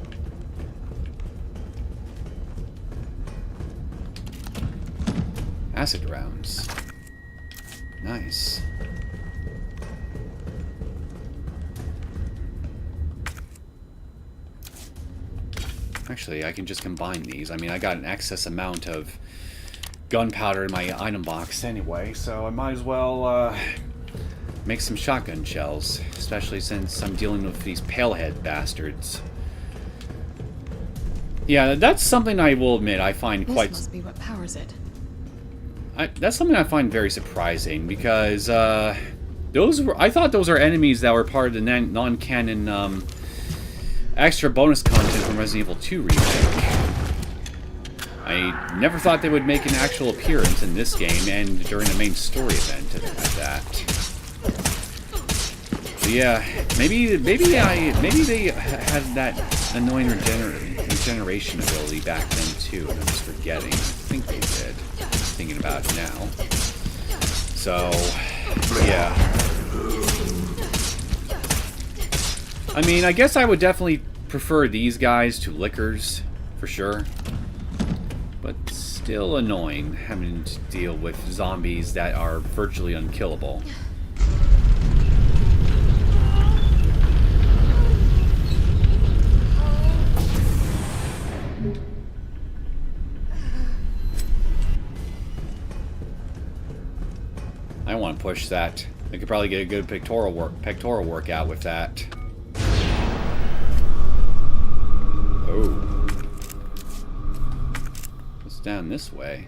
Acid rounds. Nice. Actually, I can just combine these. I mean, I got an excess amount of gunpowder in my item box anyway, so I might as well make some shotgun shells, especially since I'm dealing with these palehead bastards. Yeah, that's something I will admit I find quite... This must be what powers it. That's something I find very surprising, because I thought those are enemies that were part of the non-canon extra bonus content from Resident Evil 2 Remake. I never thought they would make an actual appearance in this game and during the main story event at that. So yeah, maybe they had that annoying regeneration ability back then too, and I'm just forgetting. I think they did. Thinking about it now. So yeah. I mean, I guess I would definitely prefer these guys to lickers, for sure. But still annoying having to deal with zombies that are virtually unkillable. I don't want to push that. I could probably get a good pectoral workout with that. Oh. What's down this way?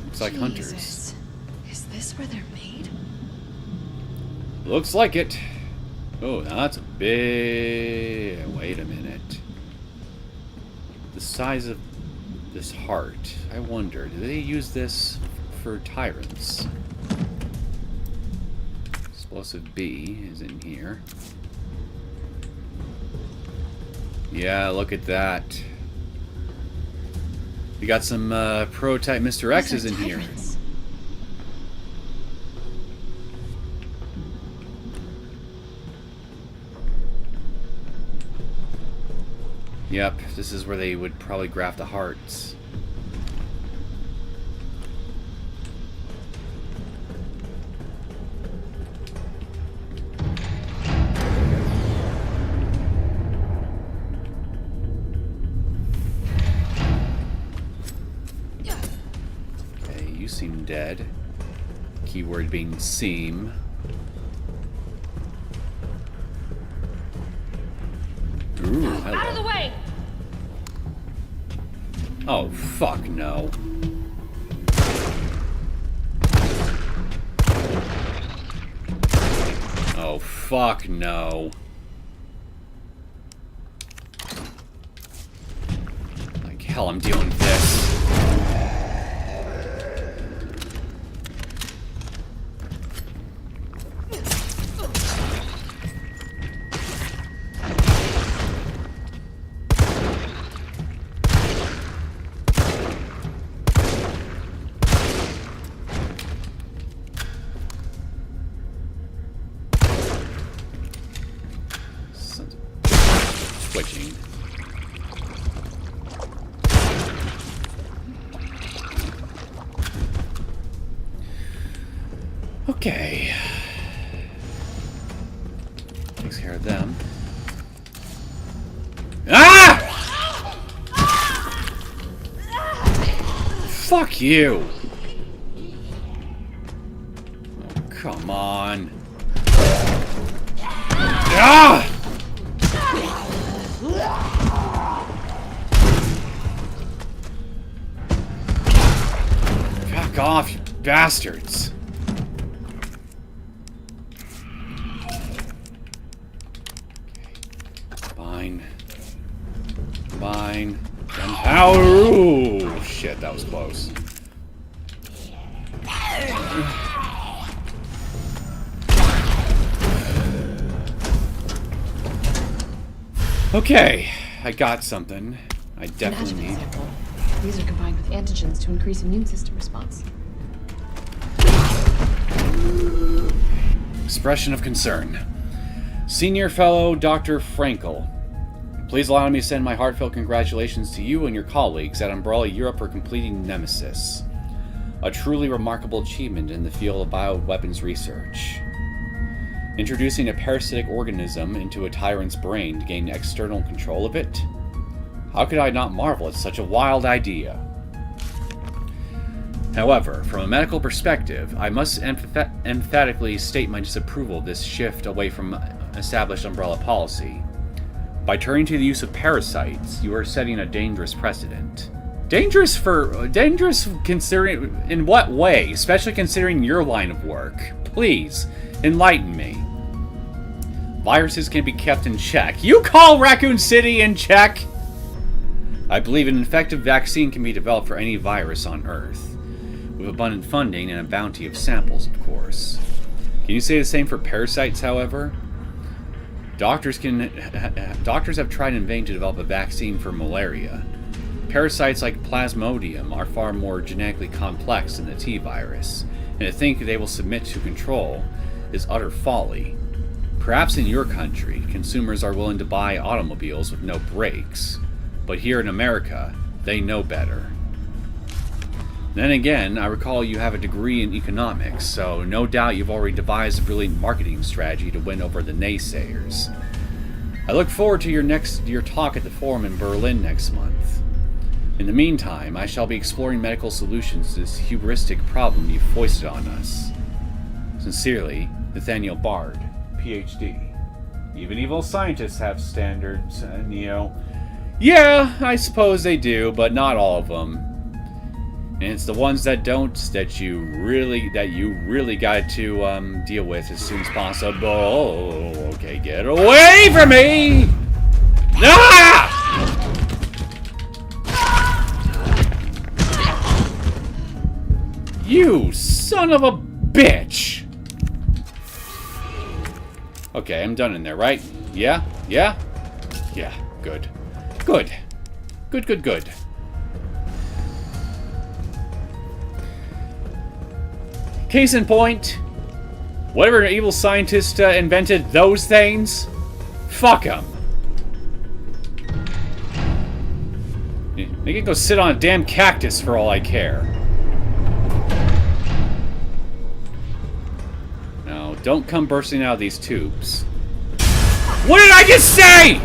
Looks like hunters. Is this where they're made? Looks like it. Oh, now that's a big... Wait a minute. The size of this heart. I wonder, do they use this for tyrants? Explosive B is in here. Yeah, look at that. We got some prototype Mr. X's in here. Yep, this is where they would probably graft the hearts. Okay, you seem dead. Keyword being seem. Ooh, hello. Out of the way! Oh, fuck no. Oh, fuck no. Like hell, I'm dealing with this. Switching. Okay. Takes care of them. Ah! Fuck you. on. Ah! Back off, you bastards. Fine. Fine. Gunpowder! Ooh, shit, that was close. Okay, I got something. I definitely need. Sample. These are combined with antigens to increase immune system response. Expression of concern. Senior Fellow Dr. Frankel. Please allow me to send my heartfelt congratulations to you and your colleagues at Umbrella Europe for completing Nemesis. A truly remarkable achievement in the field of bioweapons research. Introducing a parasitic organism into a tyrant's brain to gain external control of it? How could I not marvel at such a wild idea? However, from a medical perspective, I must emphatically state my disapproval of this shift away from established Umbrella policy. By turning to the use of parasites, you are setting a dangerous precedent. Dangerous considering, in what way? Especially considering your line of work. Please, enlighten me. Viruses can be kept in check. You call Raccoon City in check? I believe an effective vaccine can be developed for any virus on Earth. With abundant funding and a bounty of samples, of course. Can you say the same for parasites, however? Doctors have tried in vain to develop a vaccine for malaria. Parasites like Plasmodium are far more genetically complex than the T-virus, and to think they will submit to control is utter folly. Perhaps in your country, consumers are willing to buy automobiles with no brakes, but here in America, they know better. Then again, I recall you have a degree in economics, so no doubt you've already devised a brilliant marketing strategy to win over the naysayers. I look forward to your talk at the forum in Berlin next month. In the meantime, I shall be exploring medical solutions to this hubristic problem you've foisted on us. Sincerely, Nathaniel Bard, PhD. Even evil scientists have standards, Neo. Yeah, I suppose they do, but not all of them. And it's the ones that don't that you really got to deal with as soon as possible. Oh, okay, get away from me! Ah! You son of a bitch! Okay, I'm done in there, right? Yeah? Yeah? Yeah, good. Good. Good, good, good. Case in point, whatever evil scientist invented those things, fuck them. They can go sit on a damn cactus for all I care. No, don't come bursting out of these tubes. What did I just say?!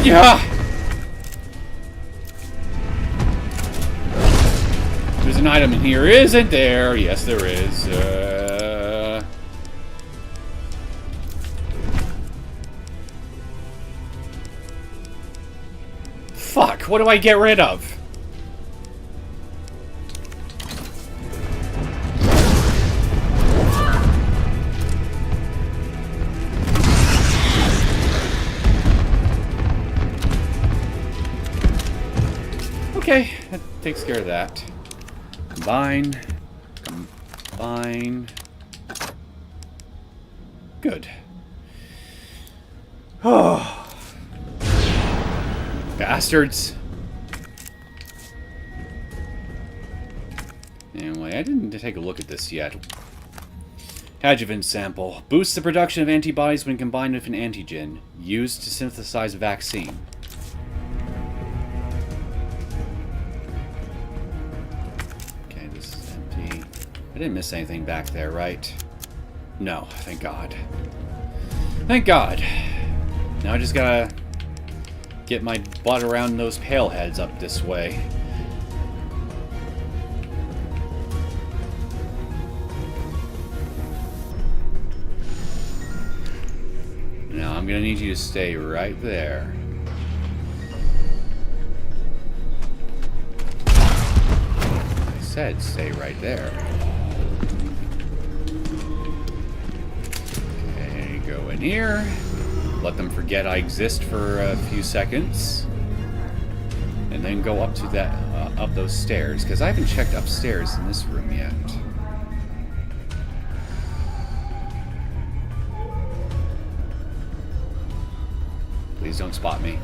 Yeah. There's an item in here, isn't there? Yes, there is. Fuck, what do I get rid of? Okay, that takes care of that. Combine. Combine. Good. Oh. Bastards. Anyway, I didn't take a look at this yet. Adjuvant sample. Boosts the production of antibodies when combined with an antigen. Used to synthesize vaccine. I didn't miss anything back there, right? No, thank God. Thank God. Now I just gotta get my butt around those pale heads up this way. Now I'm gonna need you to stay right there. I said stay right there. Okay, go in here. Let them forget I exist for a few seconds. And then go up to that, up those stairs, because I haven't checked upstairs in this room yet. Please don't spot me.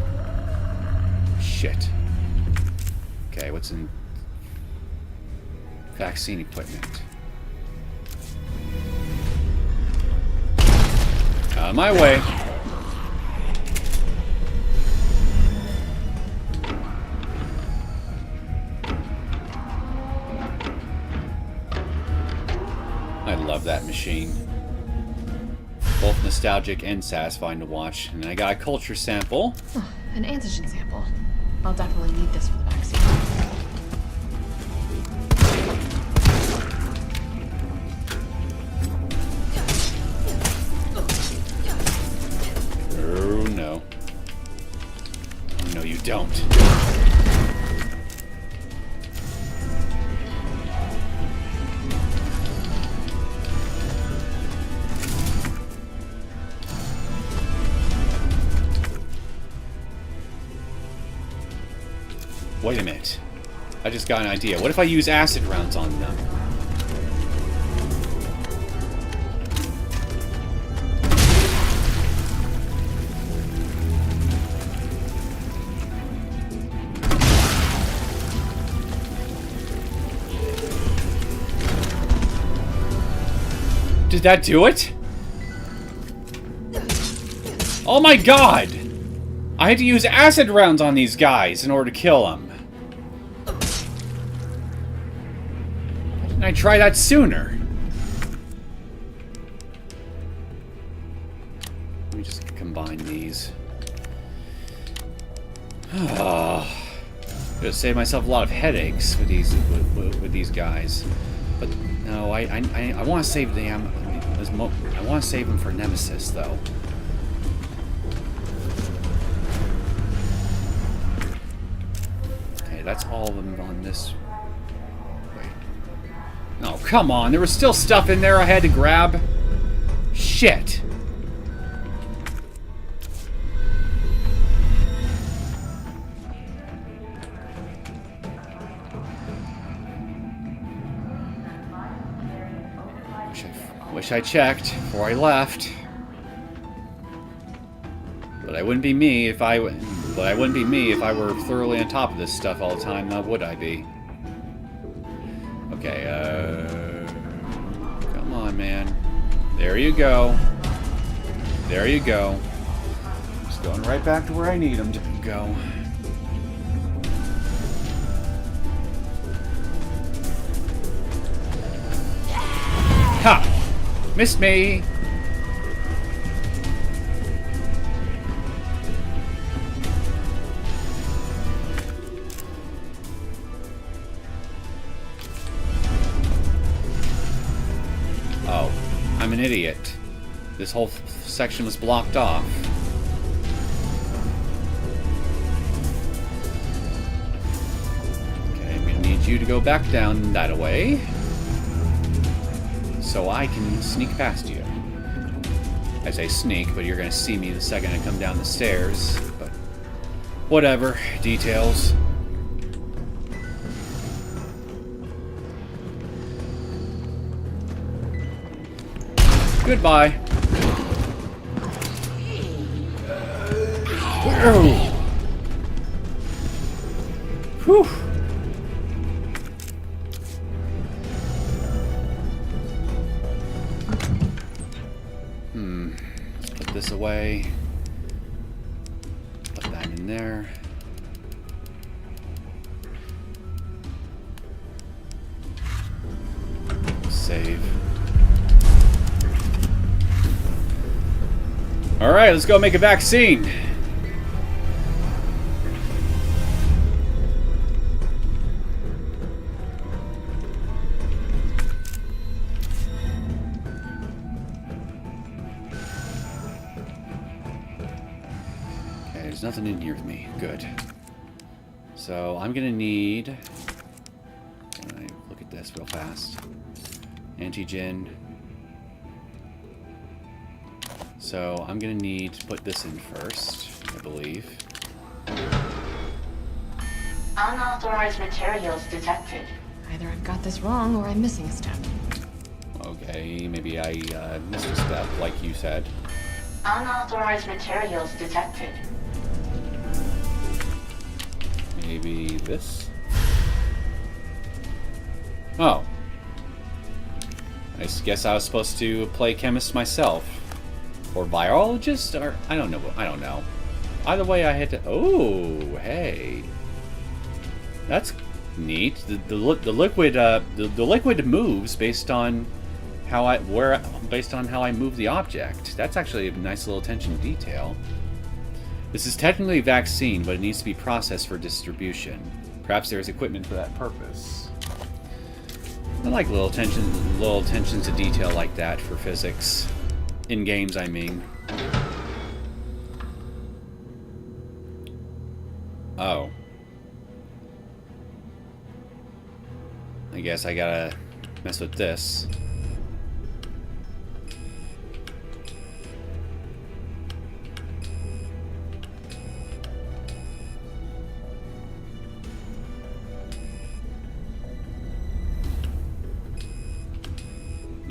Shit. Okay, what's in... Vaccine equipment. Out of my way. I love that machine. Both nostalgic and satisfying to watch. And I got a culture sample. Oh, an antigen sample. I'll definitely need this for the vaccine. Oh no. Oh no, you don't. Wait a minute. I just got an idea. What if I use acid rounds on them? Did that do it? Oh my god! I had to use acid rounds on these guys in order to kill them. Why didn't I try that sooner? Let me just combine these. Oh, gonna save myself a lot of headaches with these guys. But no, I want to save them. I want to save them for Nemesis, though. Okay, that's all of them on this. Wait. No, come on. There was still stuff in there I had to grab. Shit. Wish I checked before I left. But I wouldn't be me if I were thoroughly on top of this stuff all the time, now would I be? Okay, come on, man. There you go. There you go. Just going right back to where I need them to go. Ha! Missed me! Oh, I'm an idiot. This whole section was blocked off. Okay, I'm gonna need you to go back down that way, so I can sneak past you. I say sneak, but you're gonna see me the second I come down the stairs, but whatever, details. Goodbye. Whew. Let's put this away. Put that in there. Save. Alright, let's go make a vaccine. Okay, there's nothing in here with me. Good. So I'm gonna need... Can I look at this real fast? Antigen. So I'm gonna need to put this in first, I believe. Unauthorized materials detected. Either I've got this wrong or I'm missing a step. Okay, maybe I missed a step, like you said. Unauthorized materials detected. Maybe this? Oh. I guess I was supposed to play chemist myself. Or biologist? Or I don't know. I don't know. Either way, I had to... Oh, hey. That's neat. The liquid moves based on how I move the object. That's actually a nice little attention to detail. This is technically a vaccine, but it needs to be processed for distribution. Perhaps there is equipment for that purpose. I like little attentions to detail like that for physics. In games, I mean. Oh. I guess I gotta mess with this.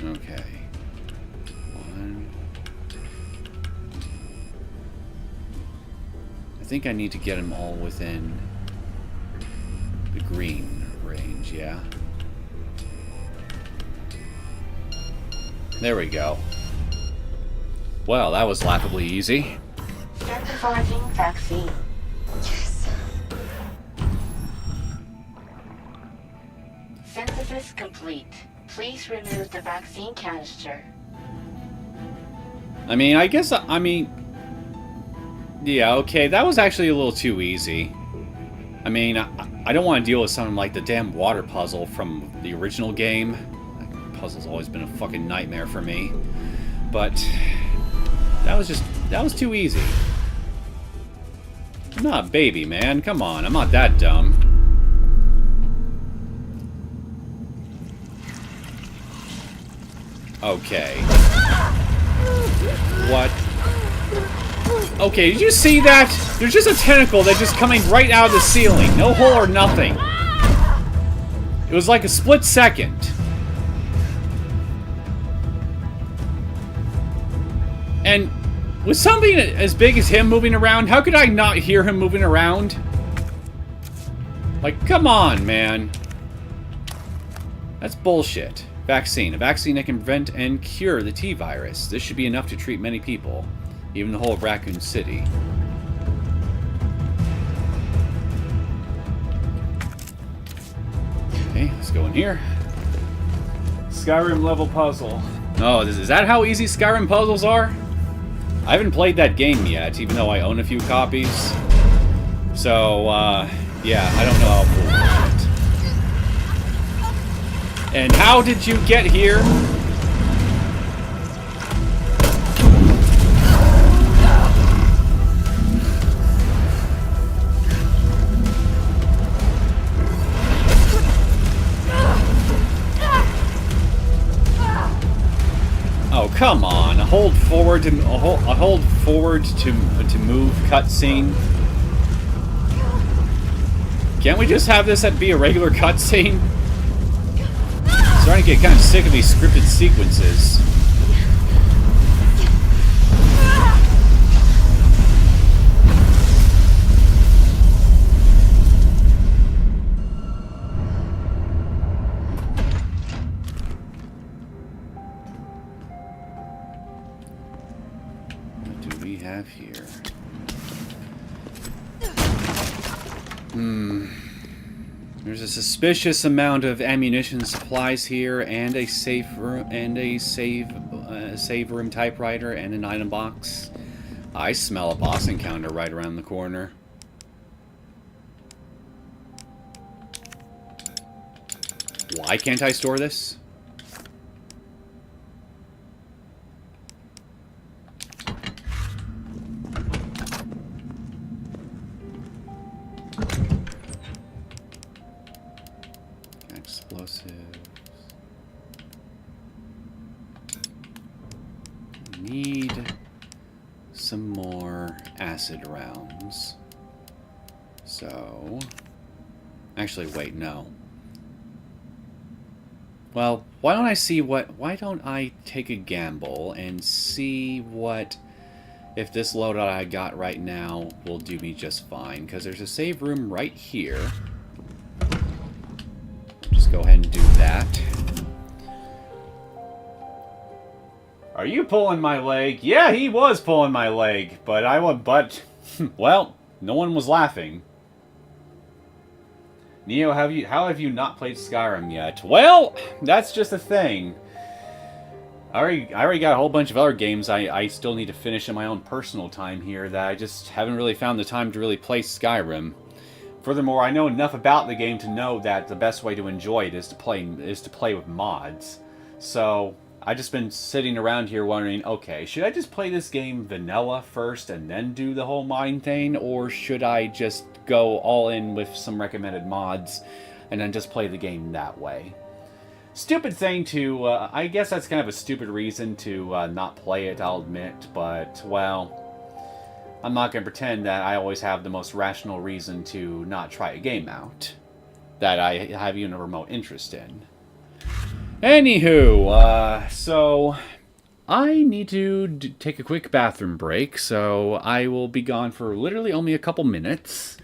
Okay. I think I need to get them all within the green range, yeah. There we go. Well, that was laughably easy. Synthesizing vaccine. Yes. Synthesis complete. Please remove the vaccine canister. I mean, yeah, okay, that was actually a little too easy. I mean, I don't want to deal with something like the damn water puzzle from the original game. That puzzle's always been a fucking nightmare for me. But that was too easy. I'm not a baby, man. Come on, I'm not that dumb. Okay. What? Okay, did you see that? There's just a tentacle that's just coming right out of the ceiling. No hole or nothing. It was like a split second. And with something as big as him moving around, how could I not hear him moving around? Like, come on, man. That's bullshit. Vaccine. A vaccine that can prevent and cure the T-virus. This should be enough to treat many people. Even the whole of Raccoon City. Okay, let's go in here. Skyrim level puzzle. Oh, is that how easy Skyrim puzzles are? I haven't played that game yet, even though I own a few copies. So, yeah, I don't know how cool it. And how did you get here? Oh, come on. A hold forward to move cutscene. Can't we just have this be a regular cutscene? Starting to get kind of sick of these scripted sequences. What do we have here? There's a suspicious amount of ammunition supplies here, and a save room typewriter, and an item box. I smell a boss encounter right around the corner. Why can't I store this? Explosives. Need some more acid rounds. So... Actually, wait, no. Well, why don't I see what... Why don't I take a gamble and see what... If this loadout I got right now will do me just fine. Because there's a save room right here. Just go ahead and do that. Are you pulling my leg? Yeah, he was pulling my leg. But well, no one was laughing. Neo, how have you not played Skyrim yet? Well, that's just a thing. I already got a whole bunch of other games I still need to finish in my own personal time here that I just haven't really found the time to really play Skyrim. Furthermore, I know enough about the game to know that the best way to enjoy it is to play with mods. So I've just been sitting around here wondering, okay, should I just play this game vanilla first and then do the whole modding thing, or should I just go all in with some recommended mods and then just play the game that way? Stupid thing to, I guess that's kind of a stupid reason to not play it, I'll admit, but, well, I'm not going to pretend that I always have the most rational reason to not try a game out that I have even a remote interest in. Anywho, so I need to take a quick bathroom break, so I will be gone for literally only a couple minutes.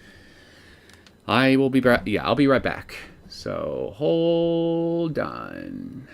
I'll be right back. So, hold on.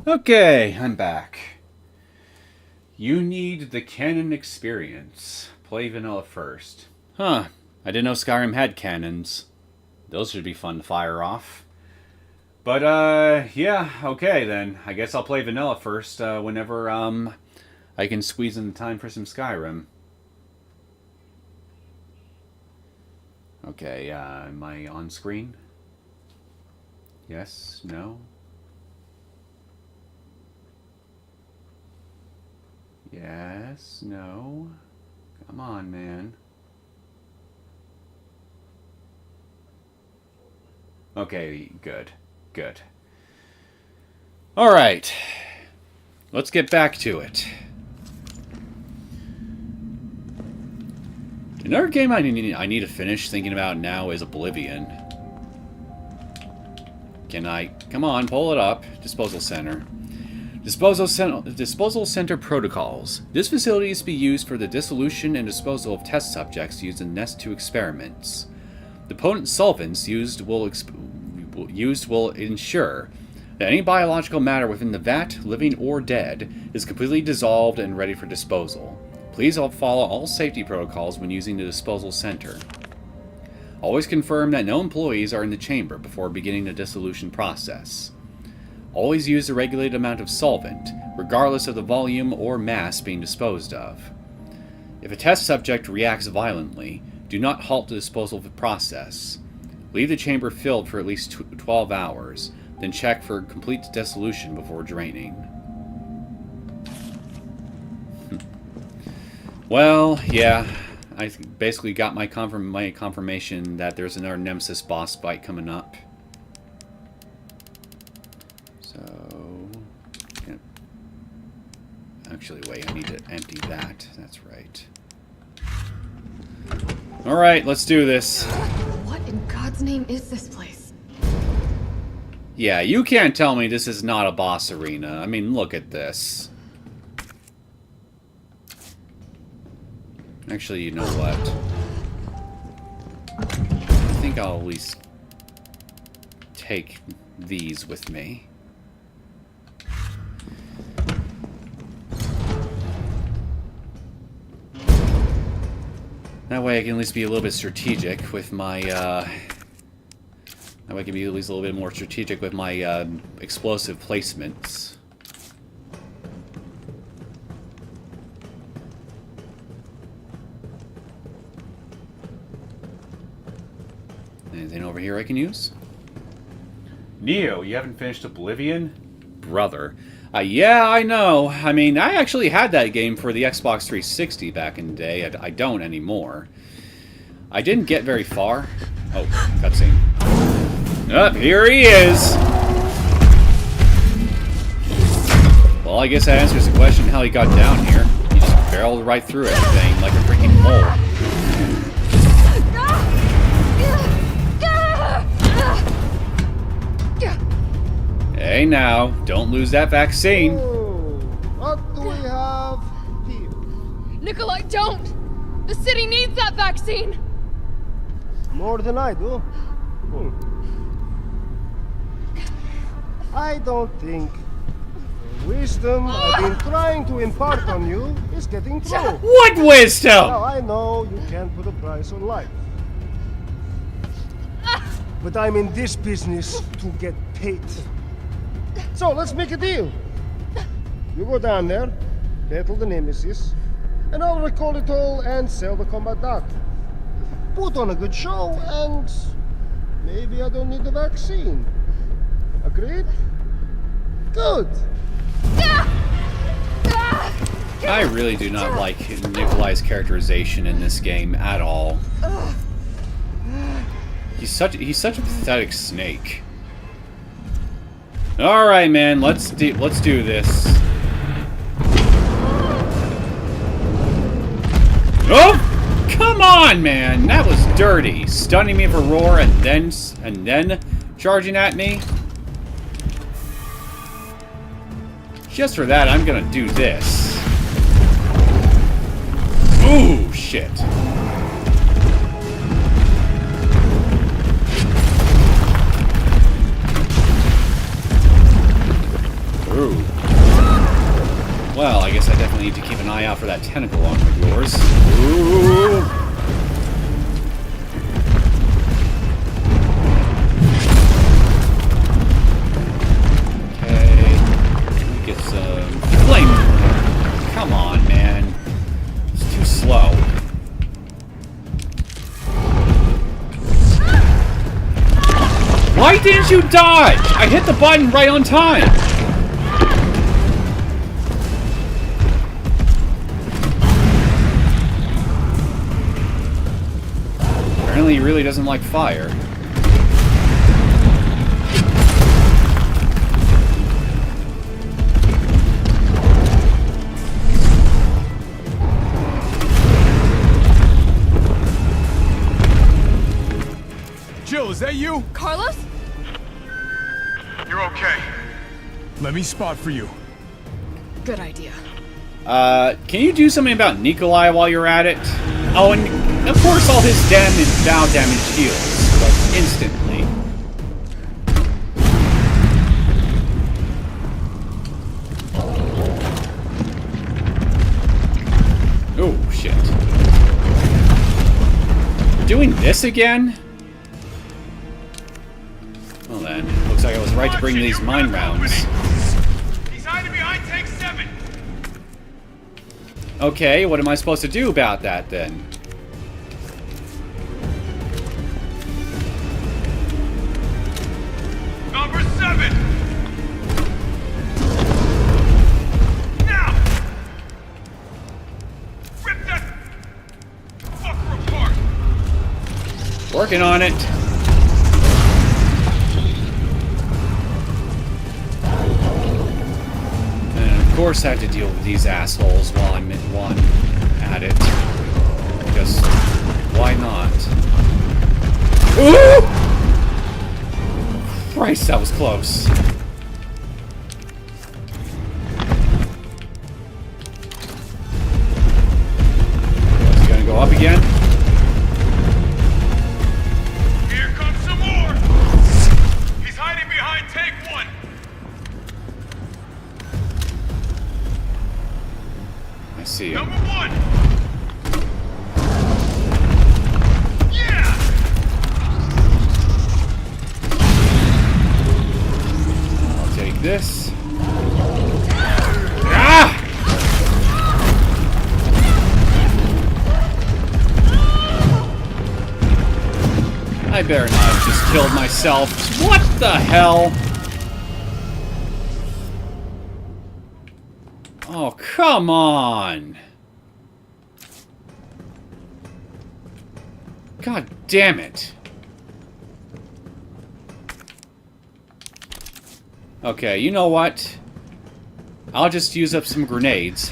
Okay, I'm back. You need the canon experience. Play vanilla first. Huh, I didn't know Skyrim had cannons. Those should be fun to fire off. But, yeah, okay then. I guess I'll play vanilla first, whenever, I can squeeze in the time for some Skyrim. Okay, am I on screen? Yes? No? Yes? No? Come on, man. Okay, good. Good. Alright. Let's get back to it. Another game I need to finish thinking about now is Oblivion. Can I... Come on, pull it up. Disposal Center. Disposal Center Protocols. This facility is to be used for the dissolution and disposal of test subjects used in Nest 2 experiments. The potent solvents used will ensure that any biological matter within the vat, living or dead, is completely dissolved and ready for disposal. Please follow all safety protocols when using the disposal center. Always confirm that no employees are in the chamber before beginning the dissolution process. Always use the regulated amount of solvent, regardless of the volume or mass being disposed of. If a test subject reacts violently, do not halt the disposal process. Leave the chamber filled for at least 12 hours, then check for complete dissolution before draining. Well, yeah, I basically got my confirmation that there's another Nemesis boss fight coming up. Actually, wait, I need to empty that. That's right. Alright, let's do this. What in God's name is this place? Yeah, you can't tell me this is not a boss arena. I mean, look at this. Actually, you know what? I think I'll at least take these with me. That way I can at least be a little bit strategic with my, that way I can be at least a little bit more strategic with my, explosive placements. Anything over here I can use? Neo, you haven't finished Oblivion? Brother. Yeah, I know. I mean, I actually had that game for the Xbox 360 back in the day. I don't anymore. I didn't get very far. Oh, cutscene. Up, here he is! Well, I guess that answers the question how he got down here. He just barreled right through everything like a freaking mole. Hey now, don't lose that vaccine. Oh, what do we have here? Nikolai, don't! The city needs that vaccine! More than I do. I don't think the wisdom I've been trying to impart on you is getting through. What wisdom? Now, I know you can't put a price on life. But I'm in this business to get paid. So, let's make a deal. You go down there, battle the Nemesis, and I'll recall it all and sell the combat data. Put on a good show, and maybe I don't need the vaccine. Agreed? Good. I really do not like Nikolai's characterization in this game at all. He's such a pathetic snake. All right, man. Let's do this. Oh, come on, man. That was dirty. Stunning me for roar and then charging at me. Just for that, I'm gonna do this. Ooh, shit. Ooh. Well, I guess I definitely need to keep an eye out for that tentacle arm of yours. Ooh. Okay. Let me get some flame. Come on, man. It's too slow. Why didn't you dodge? I hit the button right on time. Apparently he really doesn't like fire. Jill, is that you? Carlos? You're okay. Let me spot for you. Good idea. Can you do something about Nikolai while you're at it? Oh, and of course all his bow damage heals, but instantly. Oh, shit. We're doing this again? Well then, looks like I was right to bring these mine rounds. He's hiding behind tank 7. Okay, what am I supposed to do about that then? Number 7. Now. Rip that fucker apart. Working on it. Of course I have to deal with these assholes while I'm at it. Because why not? Ooh! Christ, that was close. Is he gonna go up again? Here comes some more. He's hiding behind tank 1. I see him. Number 1. Yeah. I'll take this. Ah! I better not have just killed myself. What the hell? Oh, come on! God damn it. Okay, you know what? I'll just use up some grenades.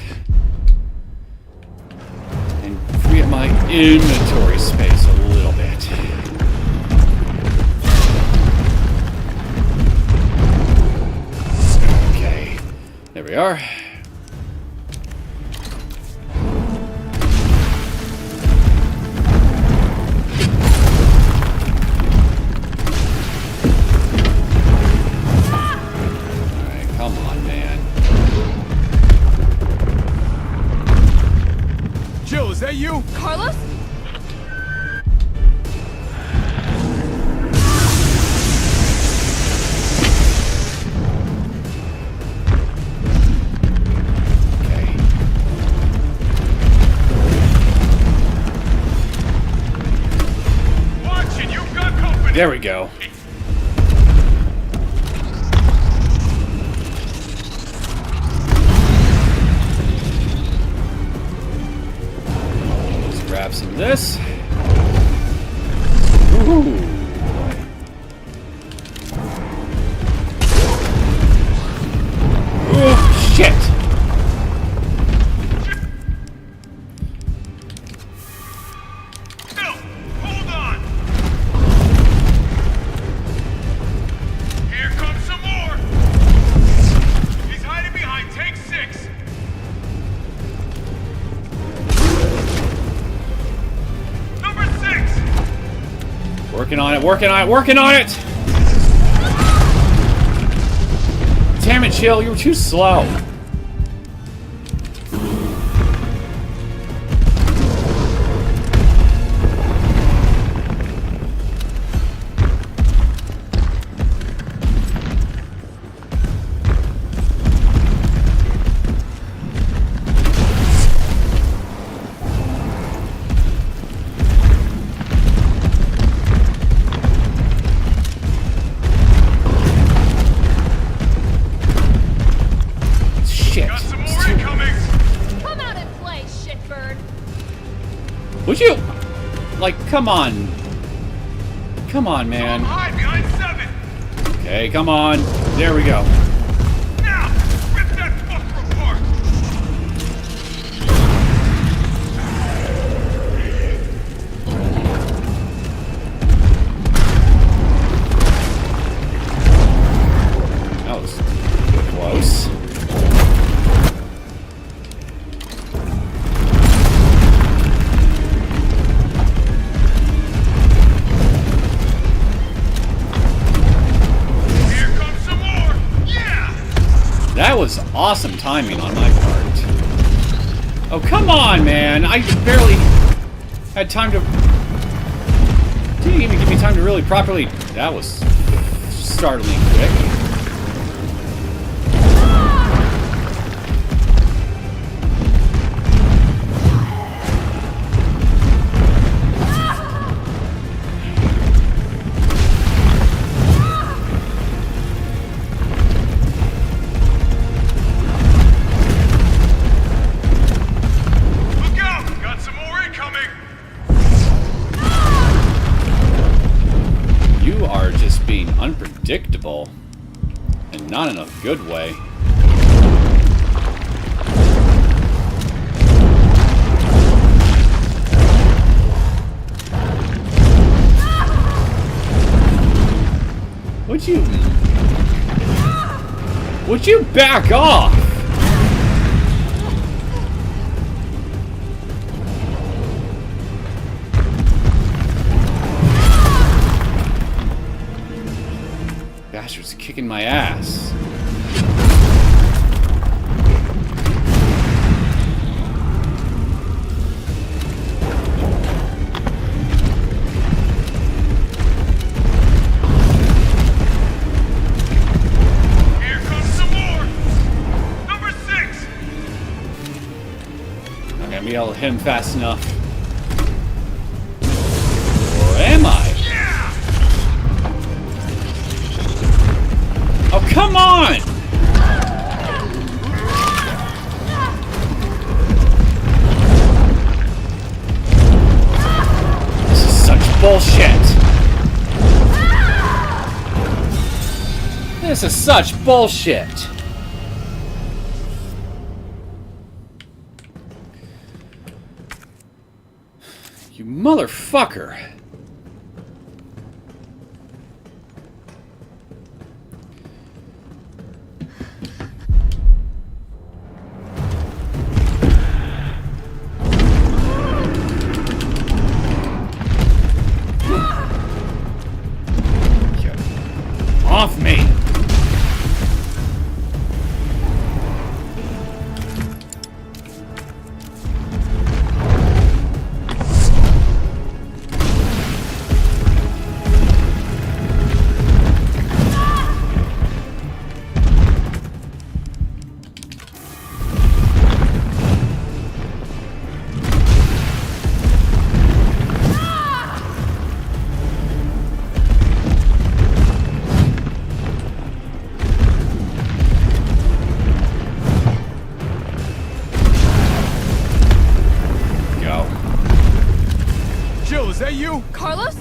And free up my inventory space a little bit. Okay, there we are. Jill, is that you? Carlos? There we go. Let's grab some of this. Ooh. Oh, shit! Working on it! Damn it, Jill, you were too slow. Would you? Like, come on. Come on, man. Okay, come on. There we go. Now, rip that fucker apart. That was close. awesome timing on my part. Oh, come on, man! I barely had time to... Didn't even give me time to really properly... That was startling quick. Unpredictable, and not in a good way. Would you back off? Bastard's kicking my ass. Here comes some more. Number 6. I'm gonna be able to hit him fast enough. Or am I? Oh, come on! This is such bullshit. This is such bullshit. You motherfucker. Off me! Jill, is that you? Carlos?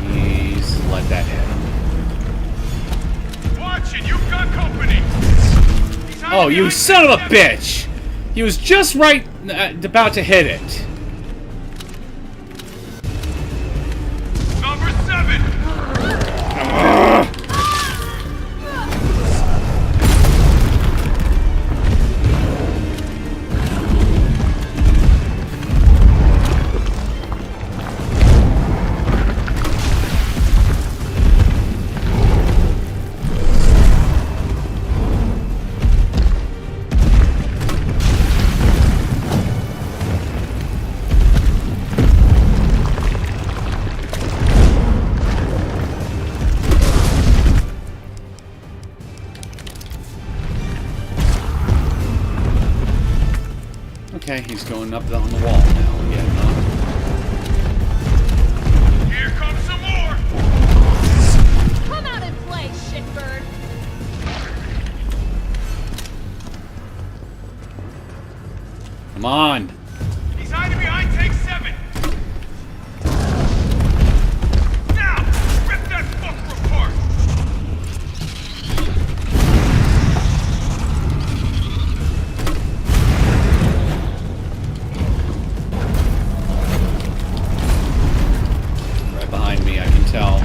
Please let that hit. Watch it, you've got company. Oh, you son of a bitch! He was just right about to hit it. Number 7. Okay, he's going up on the wall now. Yeah, no. Here comes some more. Come out and play, shitbird. Come on. He's hiding behind tank 7. Now, rip that fucker apart. Right behind me, I can tell.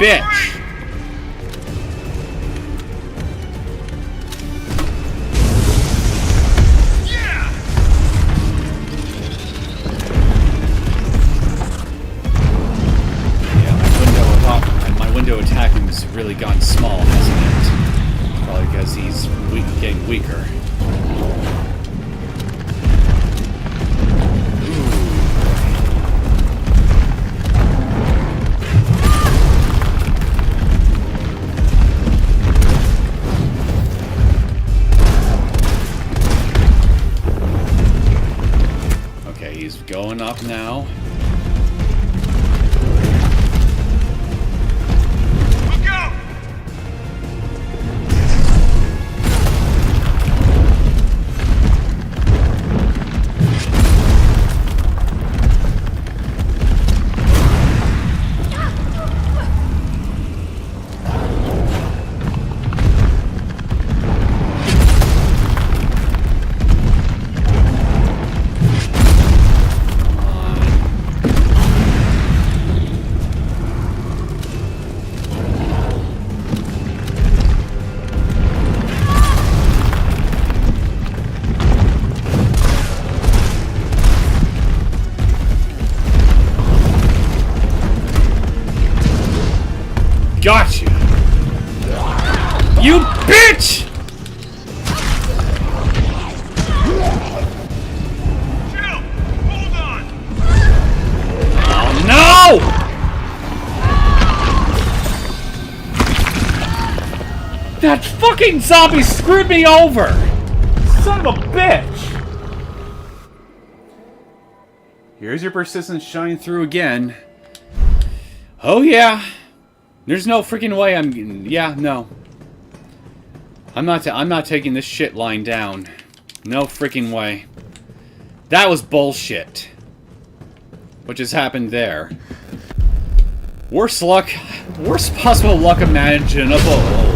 bitch! Window attacking has really gone small, hasn't it? Probably because he's getting weaker. Okay, he's going up now. Gotcha! You bitch! Jill, hold on! Oh no! That fucking zombie screwed me over! Son of a bitch! Here's your persistence shining through again. Oh yeah. There's no freaking way I'm getting... Yeah, no. I'm not taking this shit lying down. No freaking way. That was bullshit. What just happened there? Worst possible luck imaginable.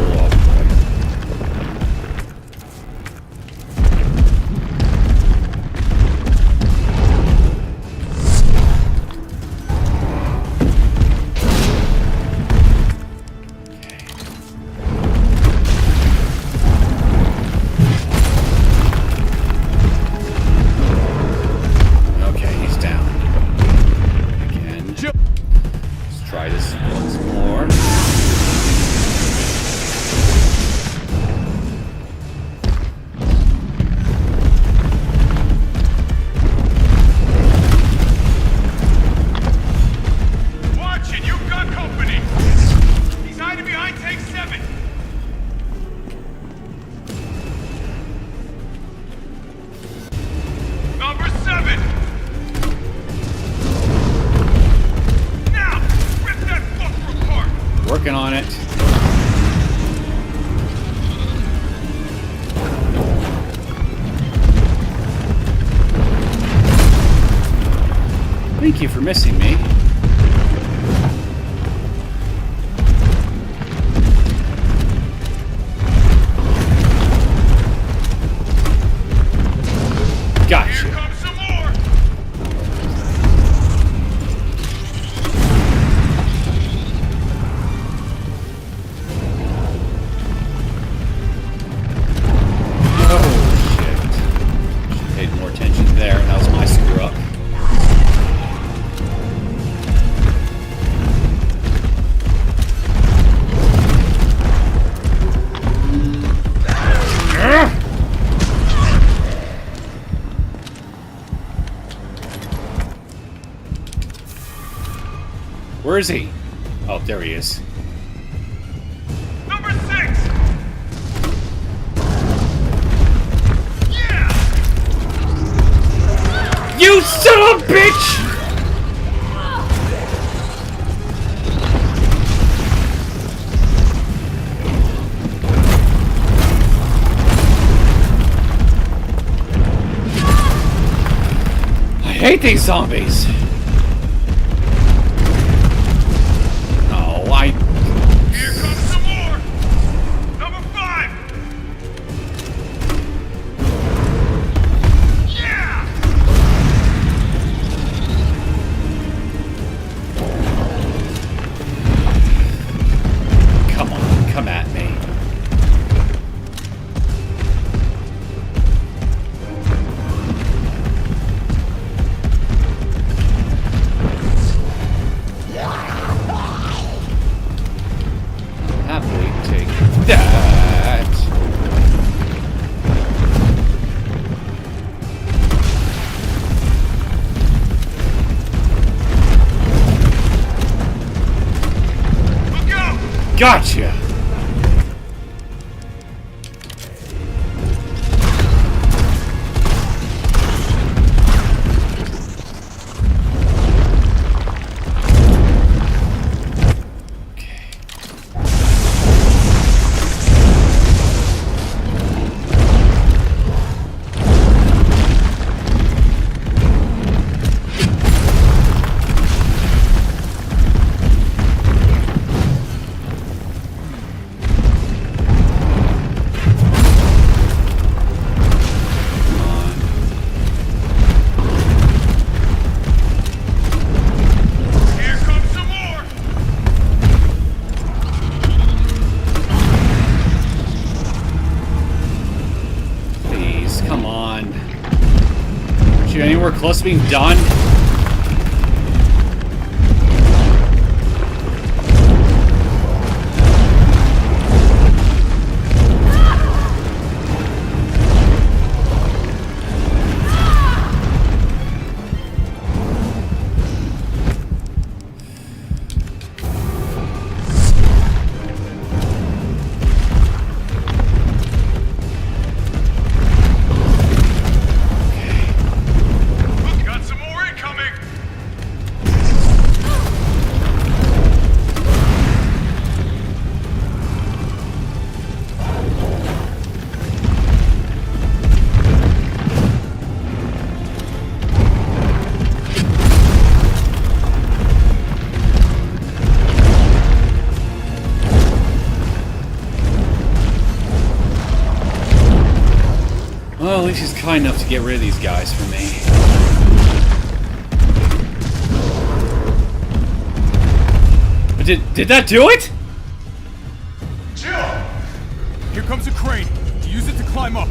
On it. Thank you for missing me. Gotcha. Where is he? Oh, there he is. Number 6! Yeah! You son of a bitch! I hate these zombies. Here comes some more! Number 5! Yeah! Gotcha! Anywhere close to being done? Well, at least he's kind enough to get rid of these guys for me. But did that do it? Jill! Here comes a crane. Use it to climb up.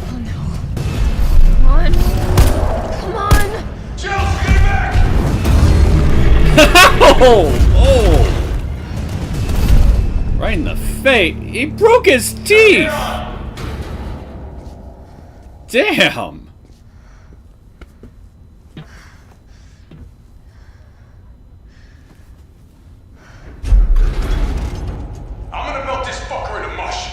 Oh no. Come on. Come on! Jill, get back! Oh! Right in the face. He broke his teeth! Damn! I'm gonna melt this fucker into mush.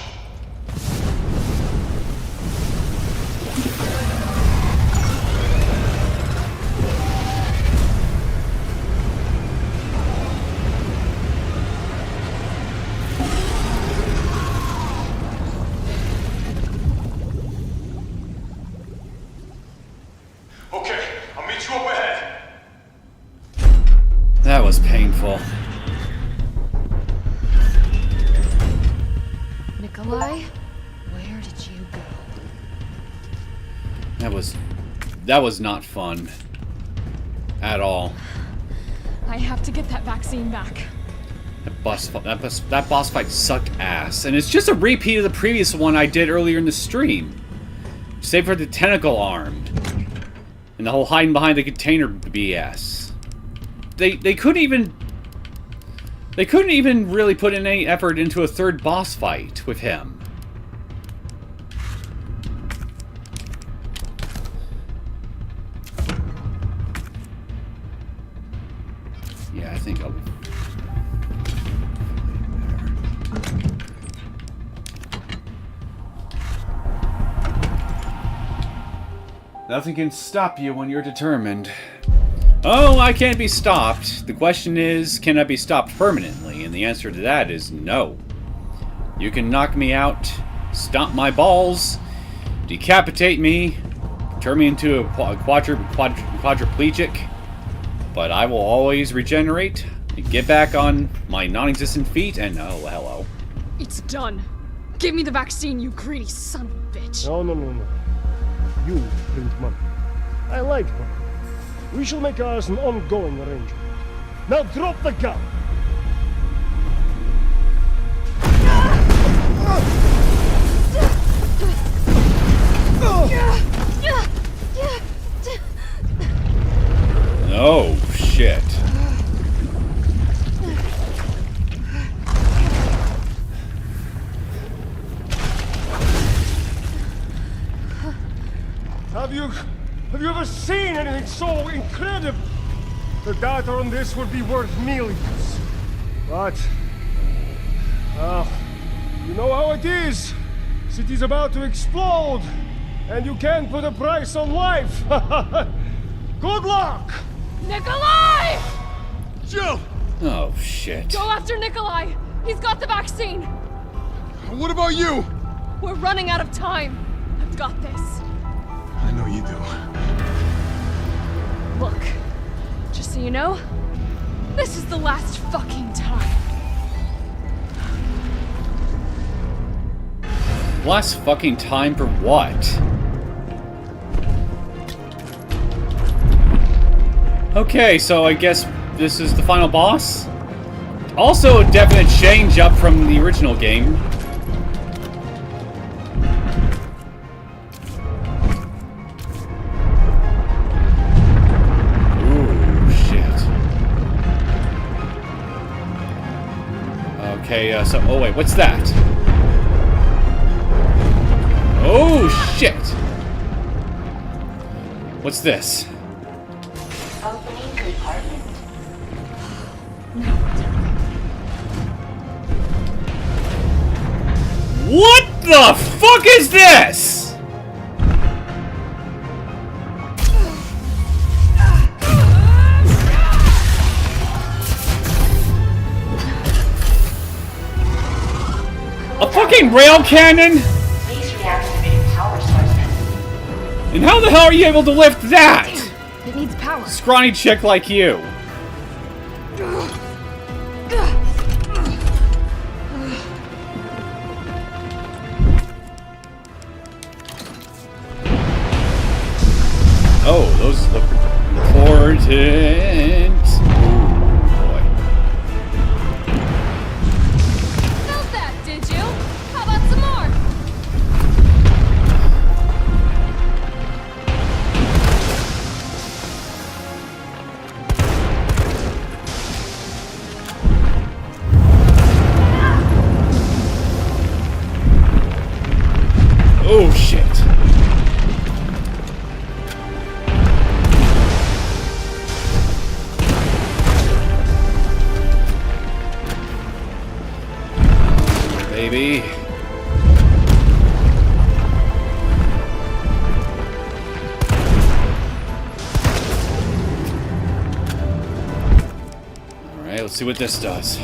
Okay, I'll meet you up ahead. That was painful. Nikolai, where did you go? That was not fun. At all. I have to get that vaccine back. That boss fight sucked ass. And it's just a repeat of the previous one I did earlier in the stream. Save for the tentacle armed. And the whole hiding behind the container BS. They couldn't even really put in any effort into a third boss fight with him. Yeah, I think I'll be Nothing can stop you when you're determined. Oh, I can't be stopped. The question is, can I be stopped permanently? And the answer to that is no. You can knock me out, stomp my balls, decapitate me, turn me into a quadriplegic, but I will always regenerate, get back on my non-existent feet, and oh, hello. It's done. Give me the vaccine, you greedy son of a bitch. No. You print money. I like money. We shall make ours an ongoing arrangement. Now drop the gun! Oh, shit. Have you ever seen anything so incredible? the data on this would be worth millions. But, you know how it is. City's about to explode, and you can't put a price on life. Good luck! Nikolai! Jill! Oh, shit. Go after Nikolai! He's got the vaccine! What about you? We're running out of time. I've got this. I know you do. Look, just so you know, this is the last fucking time. Last fucking time for what? Okay, so I guess this is the final boss? Also a definite change up from the original game. Okay, oh wait, what's that? Oh, shit! What's this? Opening compartment. What the fuck is this? A fucking rail cannon? Please reactivate power sources. And how the hell are you able to lift that? It needs power. Scrawny chick like you. Oh, those look important. Oh shit. Baby. All right, let's see what this does.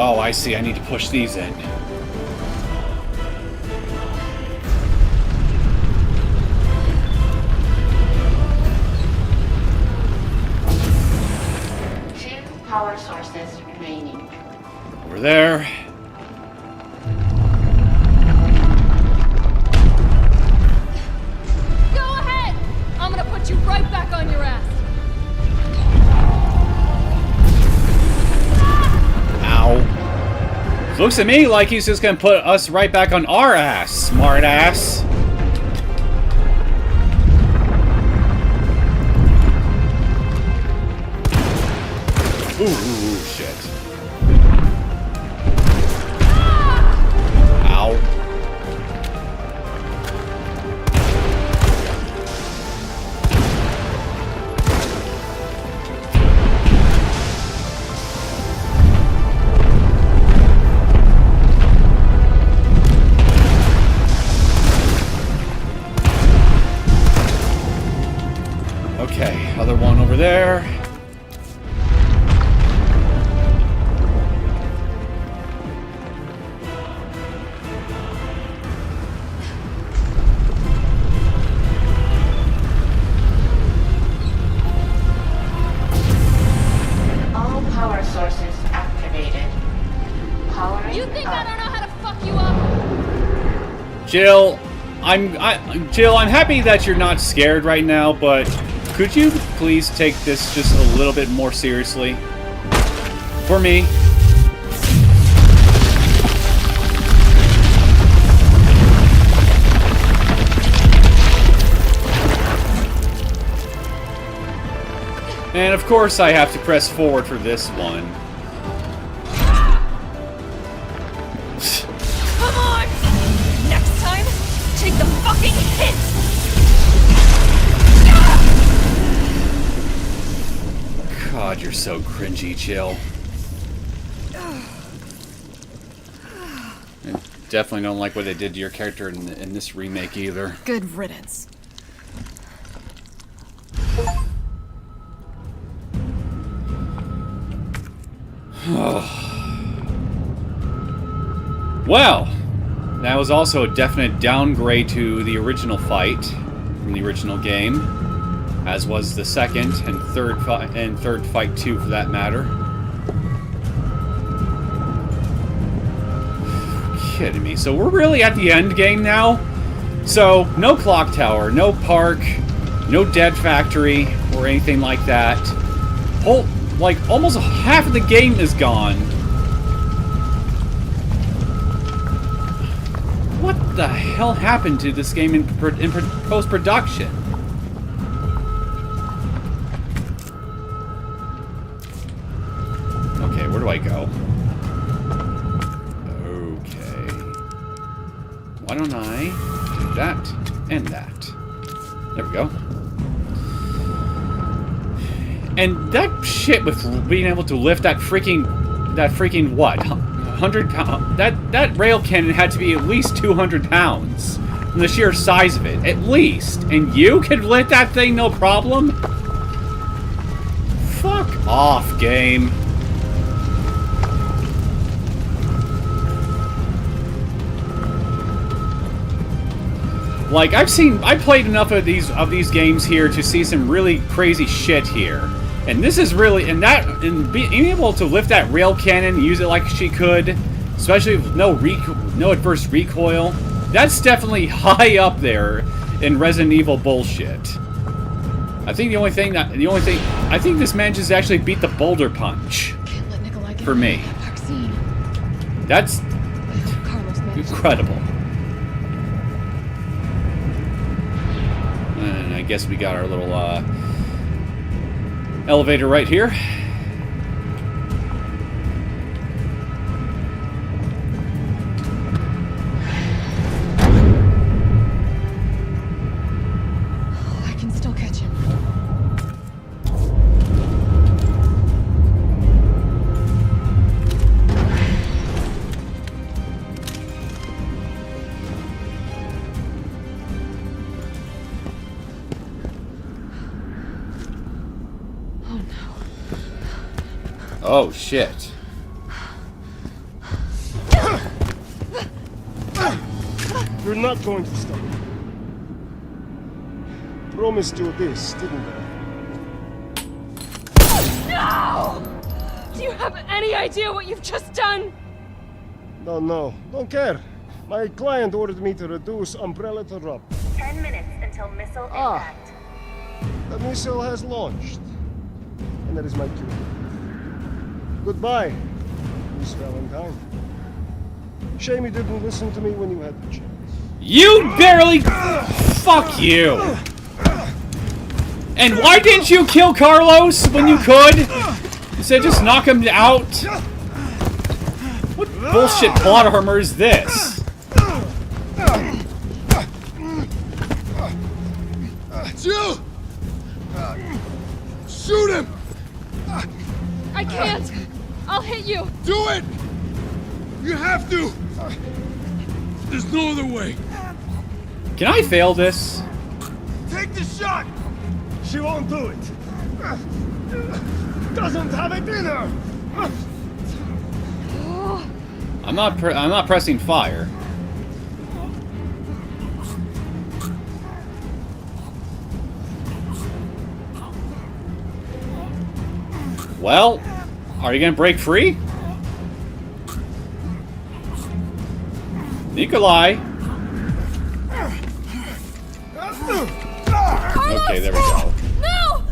Oh, I see. I need to push these in. Two power sources remaining. Over there. Go ahead! I'm gonna put you right back on your ass. Looks to me like he's just gonna put us right back on our ass, smart ass. Ooh, shit. Ow. Okay, other one over there. All power sources activated. Powering You think up. I don't know how to fuck you up? Jill, Jill, I'm happy that you're not scared right now, but could you please take this just a little bit more seriously? For me. And of course I have to press forward for this one. Come on! Next time, take the fucking God, you're so cringy, Jill. I definitely don't like what they did to your character in this remake either. Good riddance. Well, that was also a definite downgrade to the original fight from the original game, as was the second and third fight too, for that matter. Kidding me? So we're really at the end game now. So no clock tower, no park, no dead factory or anything like that. Like almost half of the game is gone. What the hell happened to this game in post-production? Okay, where do I go? Okay. Why don't I do that and that? There we go. And that shit with being able to lift that freaking what? 100 pound. That rail cannon had to be at least 200 pounds from the sheer size of it, at least. And you could lift that thing no problem? Fuck off, game. Like I played enough of these games here to see some really crazy shit here. And this is really, and being able to lift that rail cannon, use it like she could, especially with no adverse recoil, that's definitely high up there in Resident Evil bullshit. I think I think this manages to actually beat the boulder punch. Can't let Nikolai get for me. Vaccine. That's incredible. And I guess we got our little elevator right here. I can still catch him. Oh, shit. You're not going to stop. Promised you this, didn't I? No! Do you have any idea what you've just done? No, don't care. My client ordered me to reduce Umbrella to rub. 10 minutes until missile impact. The missile has launched. And that is my cue. Goodbye, Miss Valentine. Shame you didn't listen to me when you had the chance. You barely... Fuck you! And why didn't you kill Carlos when you could? Instead, just knock him out? What bullshit plot armor is this? Jill! Shoot him! I can't! I'll hit you! Do it! You have to! There's no other way. Can I fail this? Take the shot! She won't do it. Doesn't have it in her. I'm not pressing fire. Well, are you gonna break free? Nikolai! Okay, there we go. No!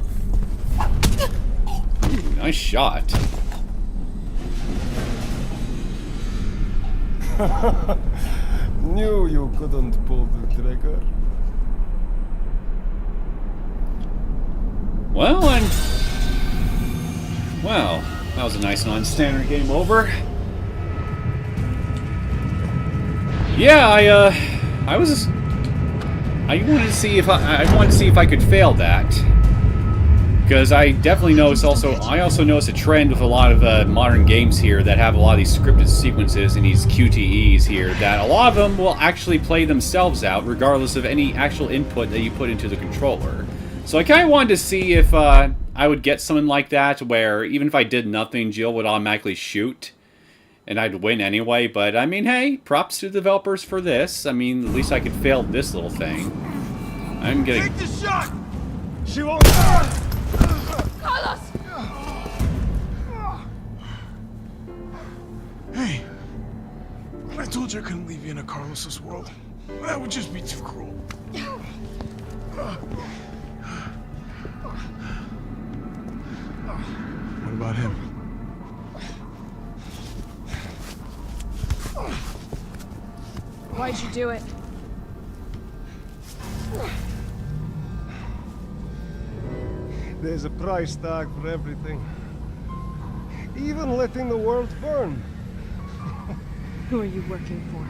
Nice shot. Knew you couldn't pull the trigger. Well, well, that was a nice non-standard game over. Yeah, I wanted to see if I could fail that. Because I definitely notice I also notice a trend with a lot of modern games here that have a lot of these scripted sequences and these QTEs here, that a lot of them will actually play themselves out regardless of any actual input that you put into the controller. So I kind of wanted to see if I would get something like that, where even if I did nothing, Jill would automatically shoot, and I'd win anyway. But I mean, hey, props to the developers for this. I mean, at least I could fail this little thing. I'm getting... Take the shot! She won't... Carlos! Hey, I told you I couldn't leave you in a Carlos's world. That would just be too cruel. What about him? Why'd you do it? There's a price tag for everything. Even letting the world burn. Who are you working for?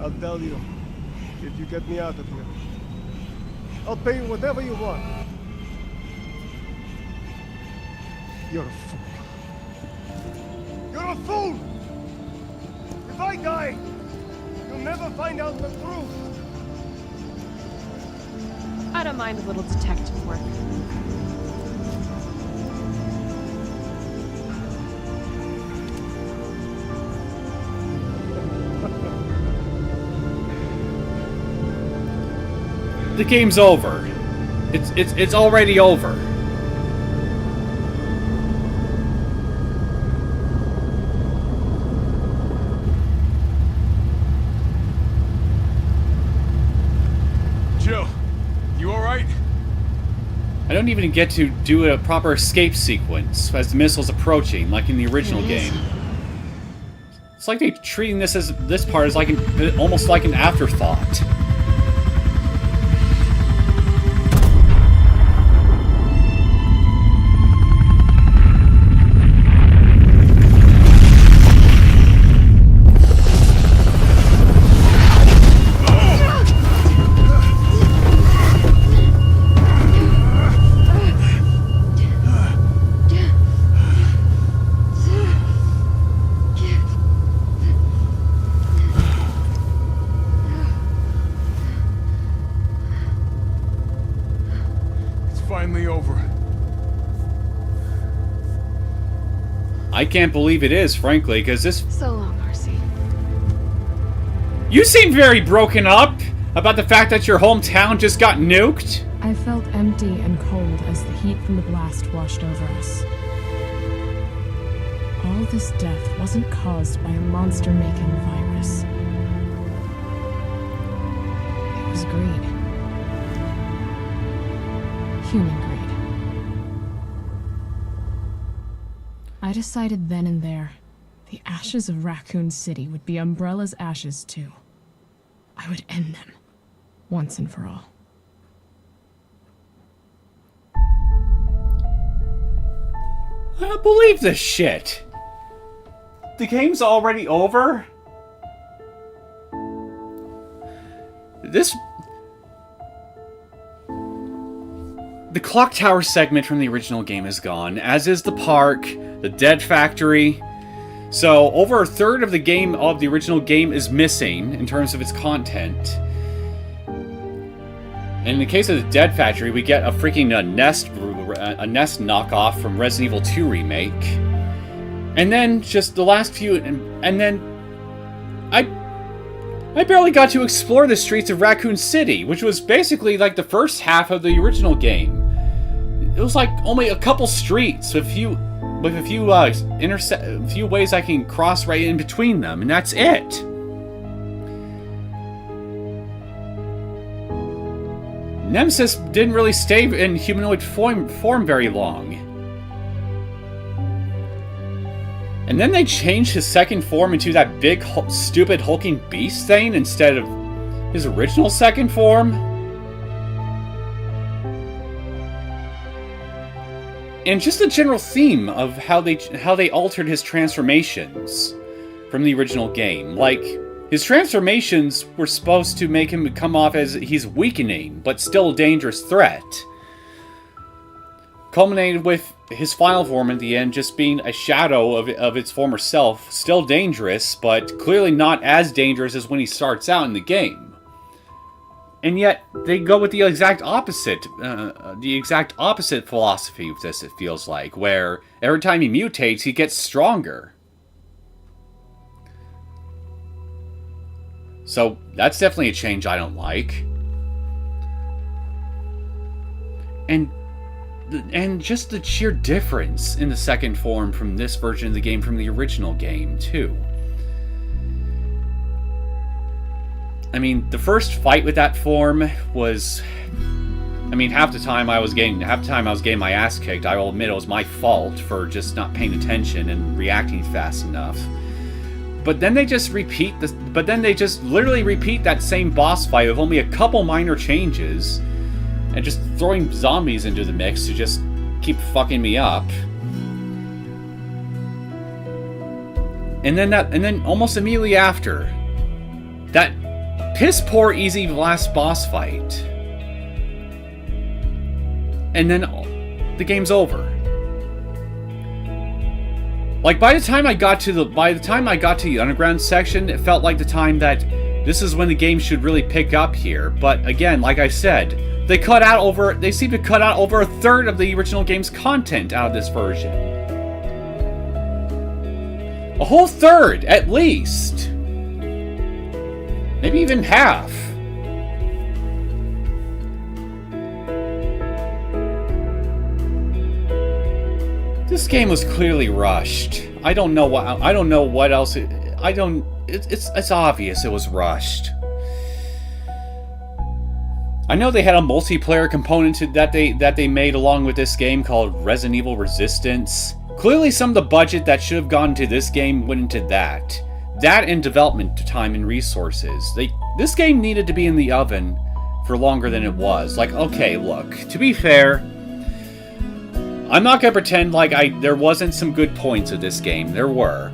I'll tell you, if you get me out of here. I'll pay you whatever you want. You're a fool. You're a fool! If I die, you'll never find out the truth. I don't mind a little detective work. The game's over. It's already over. Jill, you alright? I don't even get to do a proper escape sequence as the missile's approaching, like in the original game. It's like they're treating this part as like almost like an afterthought. Finally over. I can't believe it is, frankly, because this... So long, RC. You seem very broken up about the fact that your hometown just got nuked. I felt empty and cold as the heat from the blast washed over us. All this death wasn't caused by a monster-making virus. It was greed. Human greed. I decided then and there, the ashes of Raccoon City would be Umbrella's ashes too. I would end them, once and for all. I don't believe this shit. The game's already over? The clock tower segment from the original game is gone, as is the park, the dead factory. So over a third of the original game is missing in terms of its content. In the case of the dead factory, we get a freaking nest knockoff from Resident Evil 2 remake. And then just the last few, and then I barely got to explore the streets of Raccoon City, which was basically like the first half of the original game. It was like only a couple streets with a few ways I can cross right in between them, and that's it. Nemesis didn't really stay in humanoid form very long. And then they changed his second form into that big, stupid, hulking beast thing instead of his original second form. And just the general theme of how they altered his transformations from the original game. Like, his transformations were supposed to make him come off as he's weakening, but still a dangerous threat. culminated with his final form at the end just being a shadow of its former self. Still dangerous, but clearly not as dangerous as when he starts out in the game. And yet, they go with the exact opposite philosophy of this, it feels like, where every time he mutates, he gets stronger. So, that's definitely a change I don't like. And just the sheer difference in the second form from this version of the game from the original game, too. I mean, the first fight with that form was... I mean, half the time I was getting my ass kicked. I will admit it was my fault for just not paying attention and reacting fast enough. But then they just literally repeat that same boss fight with only a couple minor changes. And just throwing zombies into the mix to just keep fucking me up. And then almost immediately after, that piss poor easy last boss fight. And then the game's over. Like by the time I got to the underground section, it felt like the time that this is when the game should really pick up here. But again, like I said, they seem to cut out over a third of the original game's content out of this version. A whole third, at least. Maybe even half. This game was clearly rushed. I don't know what else. It's obvious it was rushed. I know they had a multiplayer component that they made along with this game called Resident Evil Resistance. Clearly some of the budget that should have gone to this game went into that. That and development time and resources. This game needed to be in the oven for longer than it was. Like, okay, look, to be fair, I'm not gonna pretend like there wasn't some good points of this game. There were.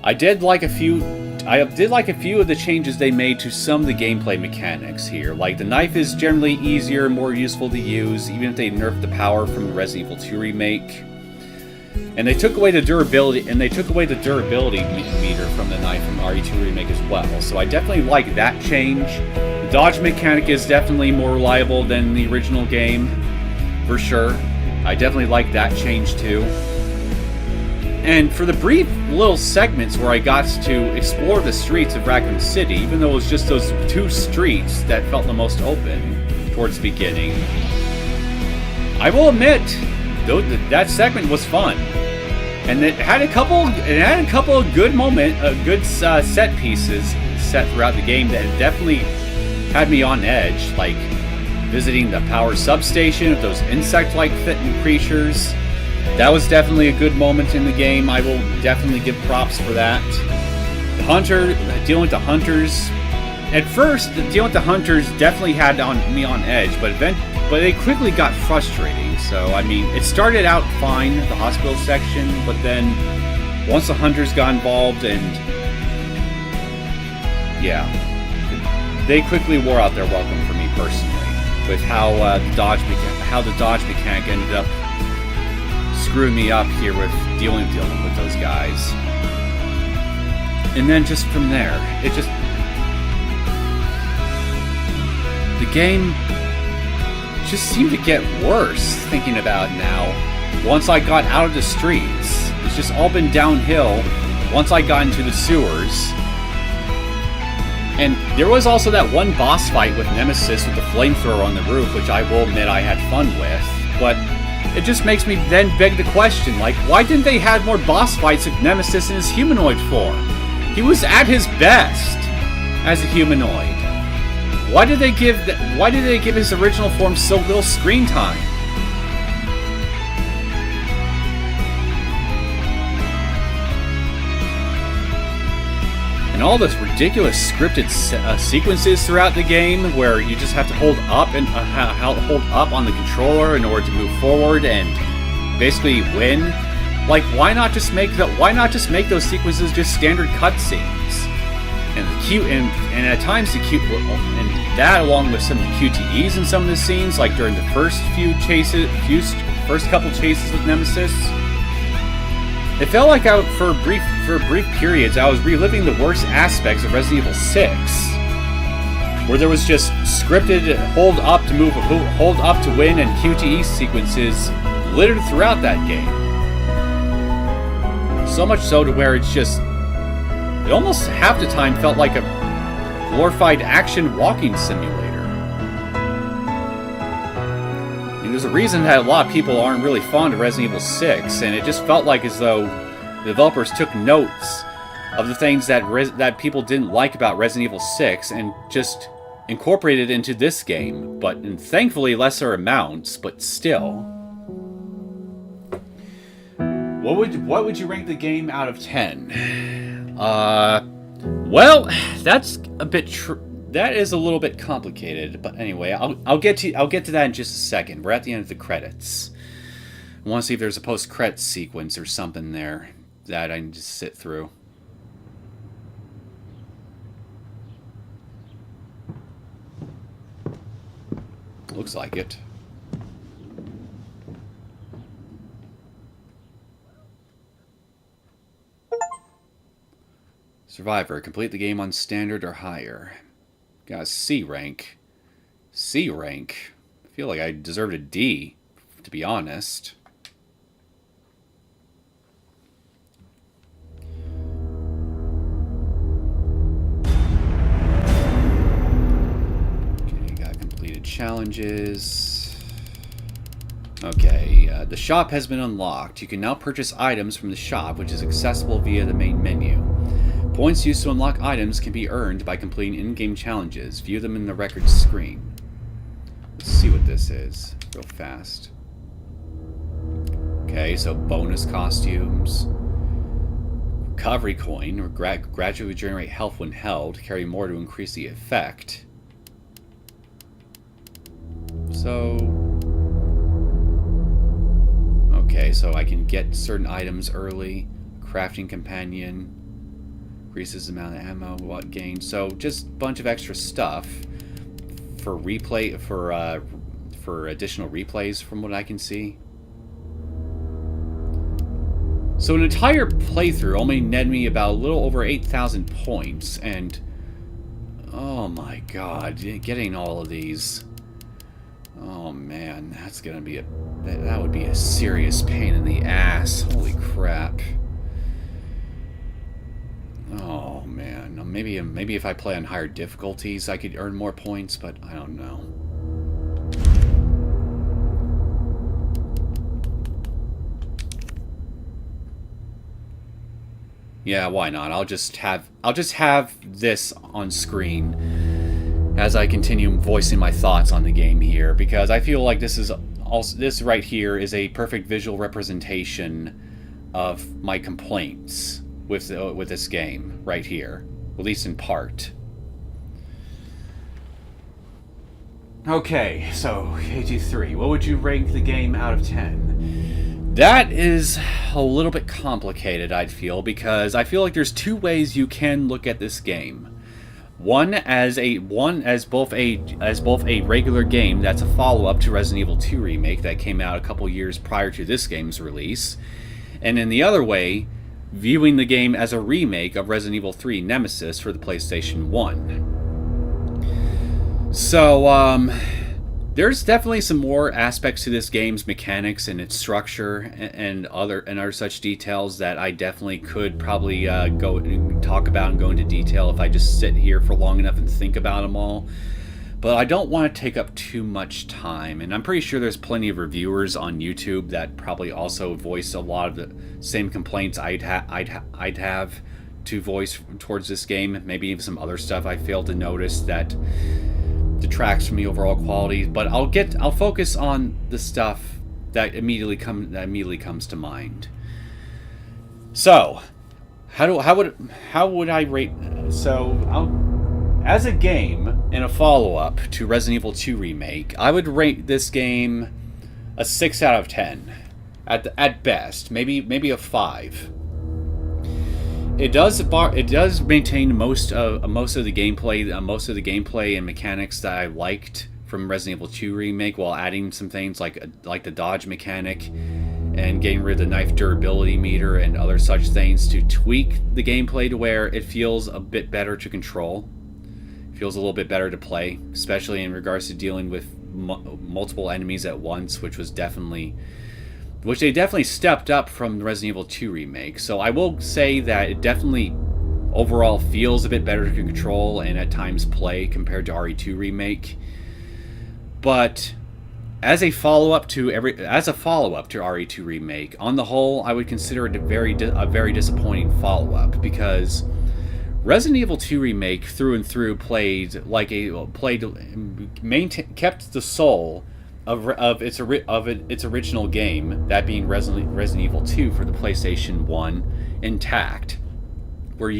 I did like a few of the changes they made to some of the gameplay mechanics here. Like, the knife is generally easier and more useful to use, even if they nerfed the power from the Resident Evil 2 remake. And they took away the durability, meter from the knife from the RE2 remake as well. So I definitely like that change. The dodge mechanic is definitely more reliable than the original game, for sure. I definitely like that change too. And for the brief little segments where I got to explore the streets of Raccoon City, even though it was just those two streets that felt the most open towards the beginning, I will admit, that segment was fun. And it had a couple of good set pieces set throughout the game that definitely had me on edge, like visiting the power substation of those insect-like creatures. That was definitely a good moment in the game. I will definitely give props for that. Dealing with the hunters. At first, dealing with the hunters definitely had me on edge, but they quickly got frustrating. So, I mean, it started out fine, the hospital section, but then once the hunters got involved and... yeah. They quickly wore out their welcome for me personally, with how the dodge mechanic ended up screwing me up here with dealing with those guys. And then just from there, the game just seemed to get worse, thinking about it now. Once I got out of the streets, it's just all been downhill once I got into the sewers. And there was also that one boss fight with Nemesis with the flamethrower on the roof, which I will admit I had fun with, but it just makes me then beg the question, like, why didn't they have more boss fights with Nemesis in his humanoid form? He was at his best as a humanoid. Why did they give his original form so little screen time? And all those ridiculous scripted sequences throughout the game, where you just have to hold up on the controller in order to move forward and basically win. Like, why not just make those sequences just standard cutscenes? And at times and that along with some of the QTEs in some of the scenes, like during the first few first couple chases with Nemesis, it felt like for brief periods I was reliving the worst aspects of Resident Evil 6, where there was just scripted hold up to move, hold up to win, and QTE sequences littered throughout that game. So much so to where it's just, it almost half the time felt like a glorified action walking simulator. And there's a reason that a lot of people aren't really fond of Resident Evil 6, and it just felt like as though the developers took notes of the things that people didn't like about Resident Evil 6 and just incorporated into this game, but in thankfully lesser amounts, but still. What would you rank the game out of 10? Well, that's a bit that is a little bit complicated, but anyway, I'll get to that in just a second. We're at the end of the credits. I want to see if there's a post-credits sequence or something there that I can just sit through. Looks like it. Survivor. Complete the game on standard or higher. Got a C rank. C rank? I feel like I deserved a D, to be honest. Okay, got completed challenges. Okay, the shop has been unlocked. You can now purchase items from the shop, which is accessible via the main menu. Points used to unlock items can be earned by completing in-game challenges. View them in the record screen. Let's see what this is real fast. Okay, so bonus costumes. Recovery coin, or gradually regenerate health when held. Carry more to increase the effect. So... okay, so I can get certain items early. Crafting companion. Increases the amount of ammo gained. So just a bunch of extra stuff for replay for additional replays from what I can see. So an entire playthrough only netted me about a little over 8,000 points, and oh my god, getting all of these. Oh man, that's gonna be that would be a serious pain in the ass. Holy crap. Oh man, maybe if I play on higher difficulties I could earn more points, but I don't know. Yeah, why not? I'll just have this on screen as I continue voicing my thoughts on the game here, because I feel like this right here is a perfect visual representation of my complaints with this game right here, at least in part. Okay, so KG3, what would you rank the game out of 10? That is a little bit complicated, I feel, because I feel like there's two ways you can look at this game. One as both a regular game that's a follow-up to Resident Evil 2 remake that came out a couple years prior to this game's release, and in the other way, viewing the game as a remake of Resident Evil 3 Nemesis for the PlayStation 1. So, there's definitely some more aspects to this game's mechanics and its structure and other such details that I definitely could probably go and talk about and go into detail if I just sit here for long enough and think about them all. But I don't want to take up too much time, and I'm pretty sure there's plenty of reviewers on YouTube that probably also voice a lot of the same complaints I'd have to voice towards this game. Maybe even some other stuff I failed to notice that detracts from the overall quality. But I'll focus on the stuff that immediately comes to mind. So, how would I rate? So as a game and a follow-up to Resident Evil 2 Remake, I would rate this game a 6 out of 10. At best. Maybe a 5. It does maintain most of the gameplay and mechanics that I liked from Resident Evil 2 Remake, while adding some things like the dodge mechanic and getting rid of the knife durability meter and other such things to tweak the gameplay to where it feels a bit better to control. It feels a little bit better to play, especially in regards to dealing with multiple enemies at once, which they definitely stepped up from the Resident Evil 2 Remake. So I will say that it definitely overall feels a bit better to control and at times play compared to RE2 Remake. But as a follow-up to RE2 Remake, on the whole, I would consider it a very disappointing follow-up, because Resident Evil 2 Remake through and through kept the soul of its original game, that being Resident Evil 2 for the PlayStation 1, intact. Where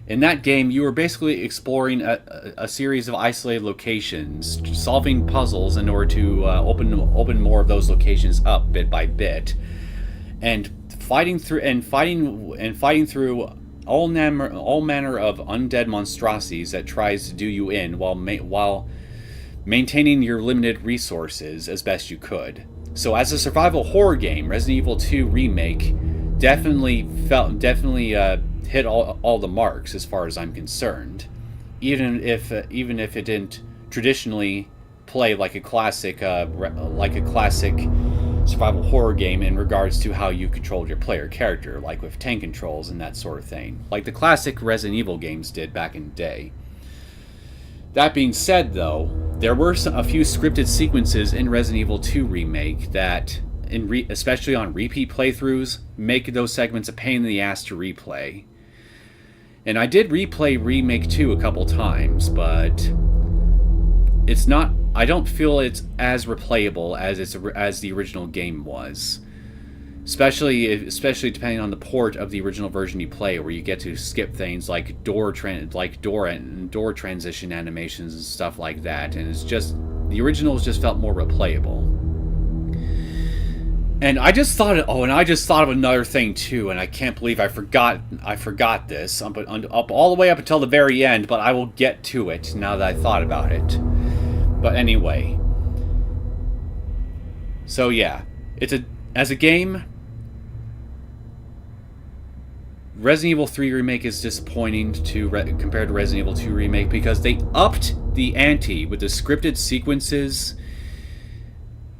in that game you were basically exploring a series of isolated locations, solving puzzles in order to open more of those locations up bit by bit, and fighting through all manner of undead monstrosities that tries to do you in while maintaining your limited resources as best you could. So as a survival horror game, Resident Evil 2 Remake definitely hit all the marks as far as I'm concerned, even if it didn't traditionally play like a classic survival horror game in regards to how you controlled your player character, like with tank controls and that sort of thing, like the classic Resident Evil games did back in the day. That being said, though, there were a few scripted sequences in Resident Evil 2 Remake that, especially on repeat playthroughs, make those segments a pain in the ass to replay. And I did replay Remake 2 a couple times, but I don't feel it's as replayable as the original game was. Especially depending on the port of the original version you play, where you get to skip things like door transition animations and stuff like that, and the originals just felt more replayable. And I just thought of another thing too, and I can't believe I forgot this up all the way up until the very end, but I will get to it now that I thought about it. But anyway, so yeah, as a game, Resident Evil 3 Remake is disappointing compared to Resident Evil 2 Remake, because they upped the ante with the scripted sequences,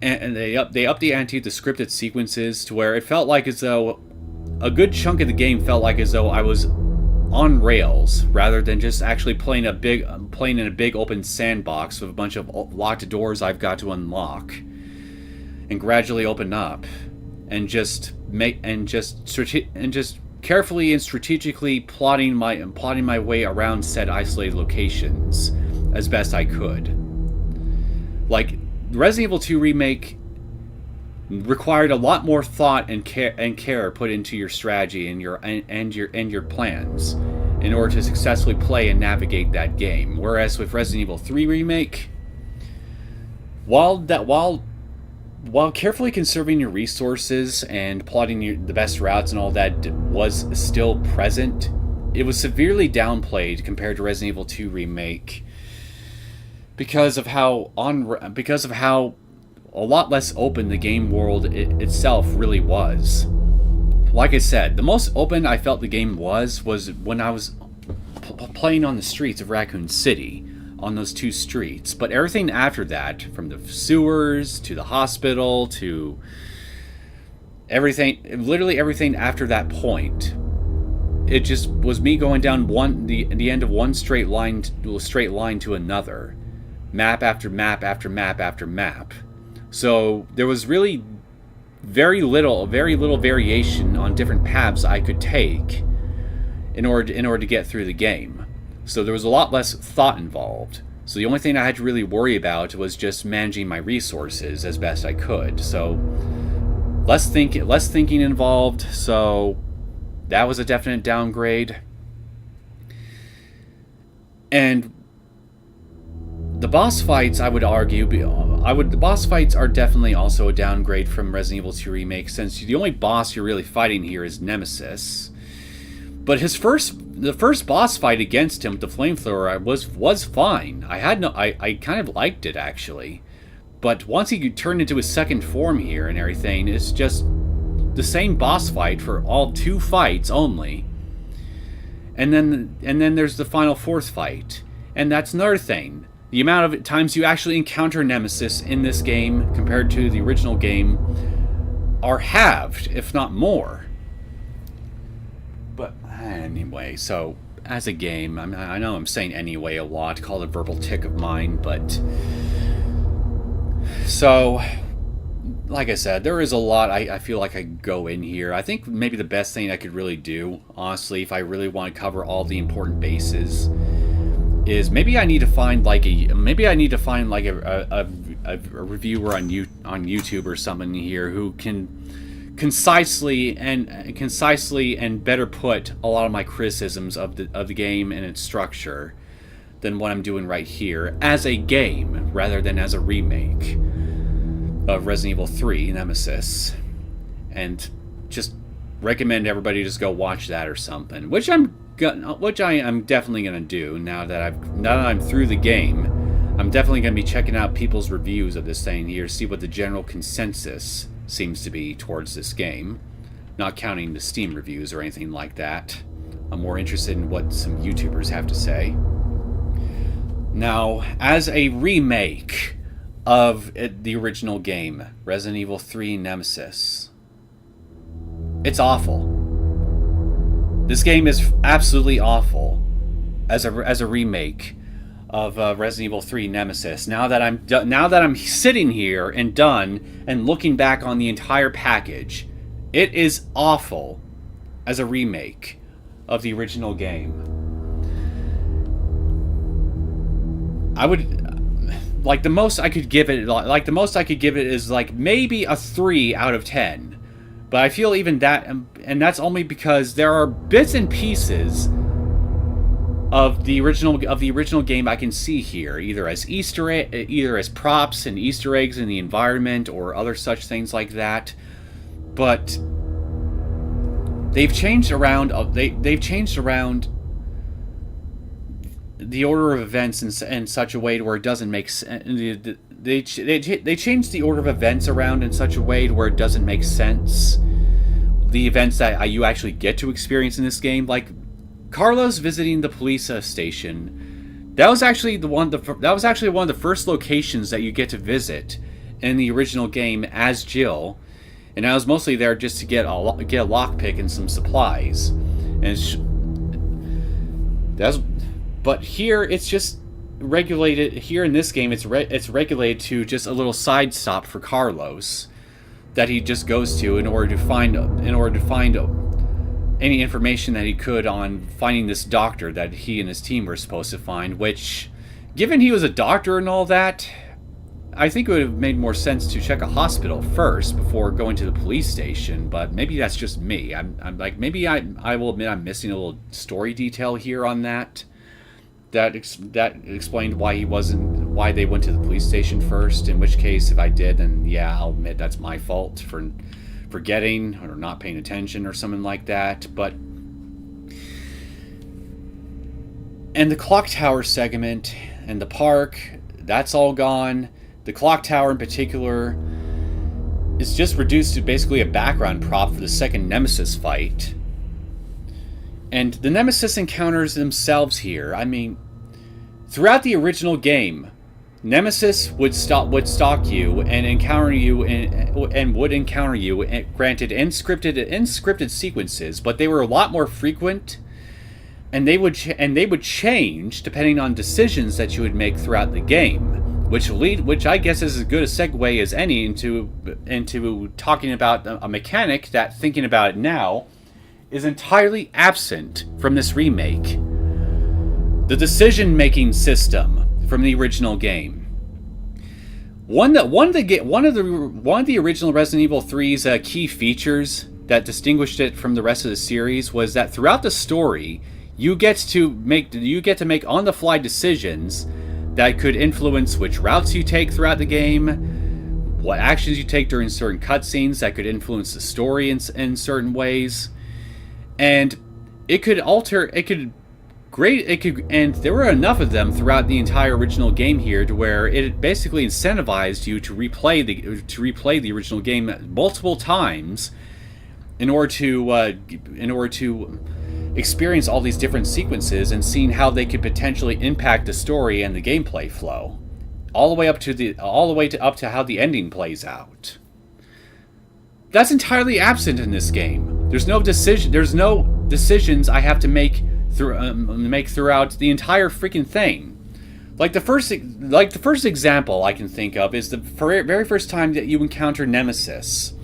and they upped the ante with the scripted sequences to where it felt like as though a good chunk of the game felt like as though I was on rails rather than just actually playing in a big open sandbox with a bunch of locked doors I've got to unlock and gradually open up, and just carefully and strategically plotting my way around said isolated locations as best I could. Like, Resident Evil 2 Remake required a lot more thought and care put into your strategy and your plans in order to successfully play and navigate that game. Whereas with Resident Evil 3 Remake, while carefully conserving your resources and plotting the best routes and all that was still present, it was severely downplayed compared to Resident Evil 2 Remake because of how a lot less open the game world itself really was. Like I said, the most open I felt the game was when I was playing on the streets of Raccoon City, on those two streets. But everything after that, from the sewers to the hospital to everything, literally everything after that point, it just was me going down the end of one straight line to another, map after map after map after map. So there was really very little variation on different paths I could take in order to get through the game. So there was a lot less thought involved. So the only thing I had to really worry about was just managing my resources as best I could. So less thinking involved. So that was a definite downgrade. And the boss fights, I would argue, the boss fights are definitely also a downgrade from Resident Evil 2 Remake, since the only boss you're really fighting here is Nemesis. But his first the first boss fight against him with the flamethrower was fine. I kind of liked it actually, but once he turned into his second form here and everything, it's just the same boss fight for all 2 fights only. And then there's the final 4th fight, and that's another thing. The amount of times you actually encounter Nemesis in this game compared to the original game are halved, if not more. But anyway, so as a game, I know I'm saying anyway a lot, call it a verbal tick of mine, but so like I said, there is a lot I feel like I go in here. I think maybe the best thing I could really do, honestly, if I really want to cover all the important bases, is maybe I need to find like a reviewer on YouTube or someone here who can concisely and better put a lot of my criticisms of the game and its structure than what I'm doing right here as a game rather than as a remake of Resident Evil 3 Nemesis, and just recommend everybody just go watch that or something, which I am definitely gonna do now that I'm through the game. I'm definitely gonna be checking out people's reviews of this thing here, see what the general consensus seems to be towards this game, not counting the Steam reviews or anything like that. I'm more interested in what some YouTubers have to say. Now, as a remake of the original game, Resident Evil 3 Nemesis, it's awful. This game is absolutely awful as a remake of Resident Evil 3 Nemesis. Now that I'm sitting here and done and looking back on the entire package, it is awful as a remake of the original game. I would like the most I could give it is like maybe a 3 out of 10. But I feel even that, and that's only because there are bits and pieces of the original game I can see here, either as props and Easter eggs in the environment or other such things like that. But they've changed around. They've changed around the order of events in such a way to where it doesn't make sense. They changed the order of events around in such a way to where it doesn't make sense. The events that you actually get to experience in this game, like Carlos visiting the police station, that was actually one of the first locations that you get to visit in the original game as Jill, and I was mostly there just to get a lockpick and some supplies. But here it's just regulated. Here in this game, it's regulated to just a little side stop for Carlos that he just goes to in order to find any information that he could on finding this doctor that he and his team were supposed to find. Which, given he was a doctor and all that, I think it would have made more sense to check a hospital first before going to the police station. But maybe that's just me. I'm like, maybe I will admit I'm missing a little story detail here on that. That explained why they went to the police station first. In which case, if I did, then yeah, I'll admit that's my fault for forgetting or not paying attention or something like that. But and the clock tower segment and the park, that's all gone. The clock tower in particular is just reduced to basically a background prop for the second Nemesis fight. And the Nemesis encounters themselves here. I mean, throughout the original game, Nemesis would stalk you and encounter you and would encounter you. Granted, unscripted sequences, but they were a lot more frequent, and they would change depending on decisions that you would make throughout the game, which I guess is as good a segue as any into talking about a mechanic that, thinking about it now, is entirely absent from this remake. The decision-making system from the original game. One of the original Resident Evil 3's key features that distinguished it from the rest of the series was that throughout the story, you get to make on-the-fly decisions that could influence which routes you take throughout the game, what actions you take during certain cutscenes that could influence the story in certain ways. And and there were enough of them throughout the entire original game here to where it basically incentivized you to replay the original game multiple times in order to experience all these different sequences and seeing how they could potentially impact the story and the gameplay flow, all the way up to how the ending plays out. That's entirely absent in this game. There's no decisions I have to make throughout the entire freaking thing. Like the first example I can think of is the very first time that you encounter Nemesis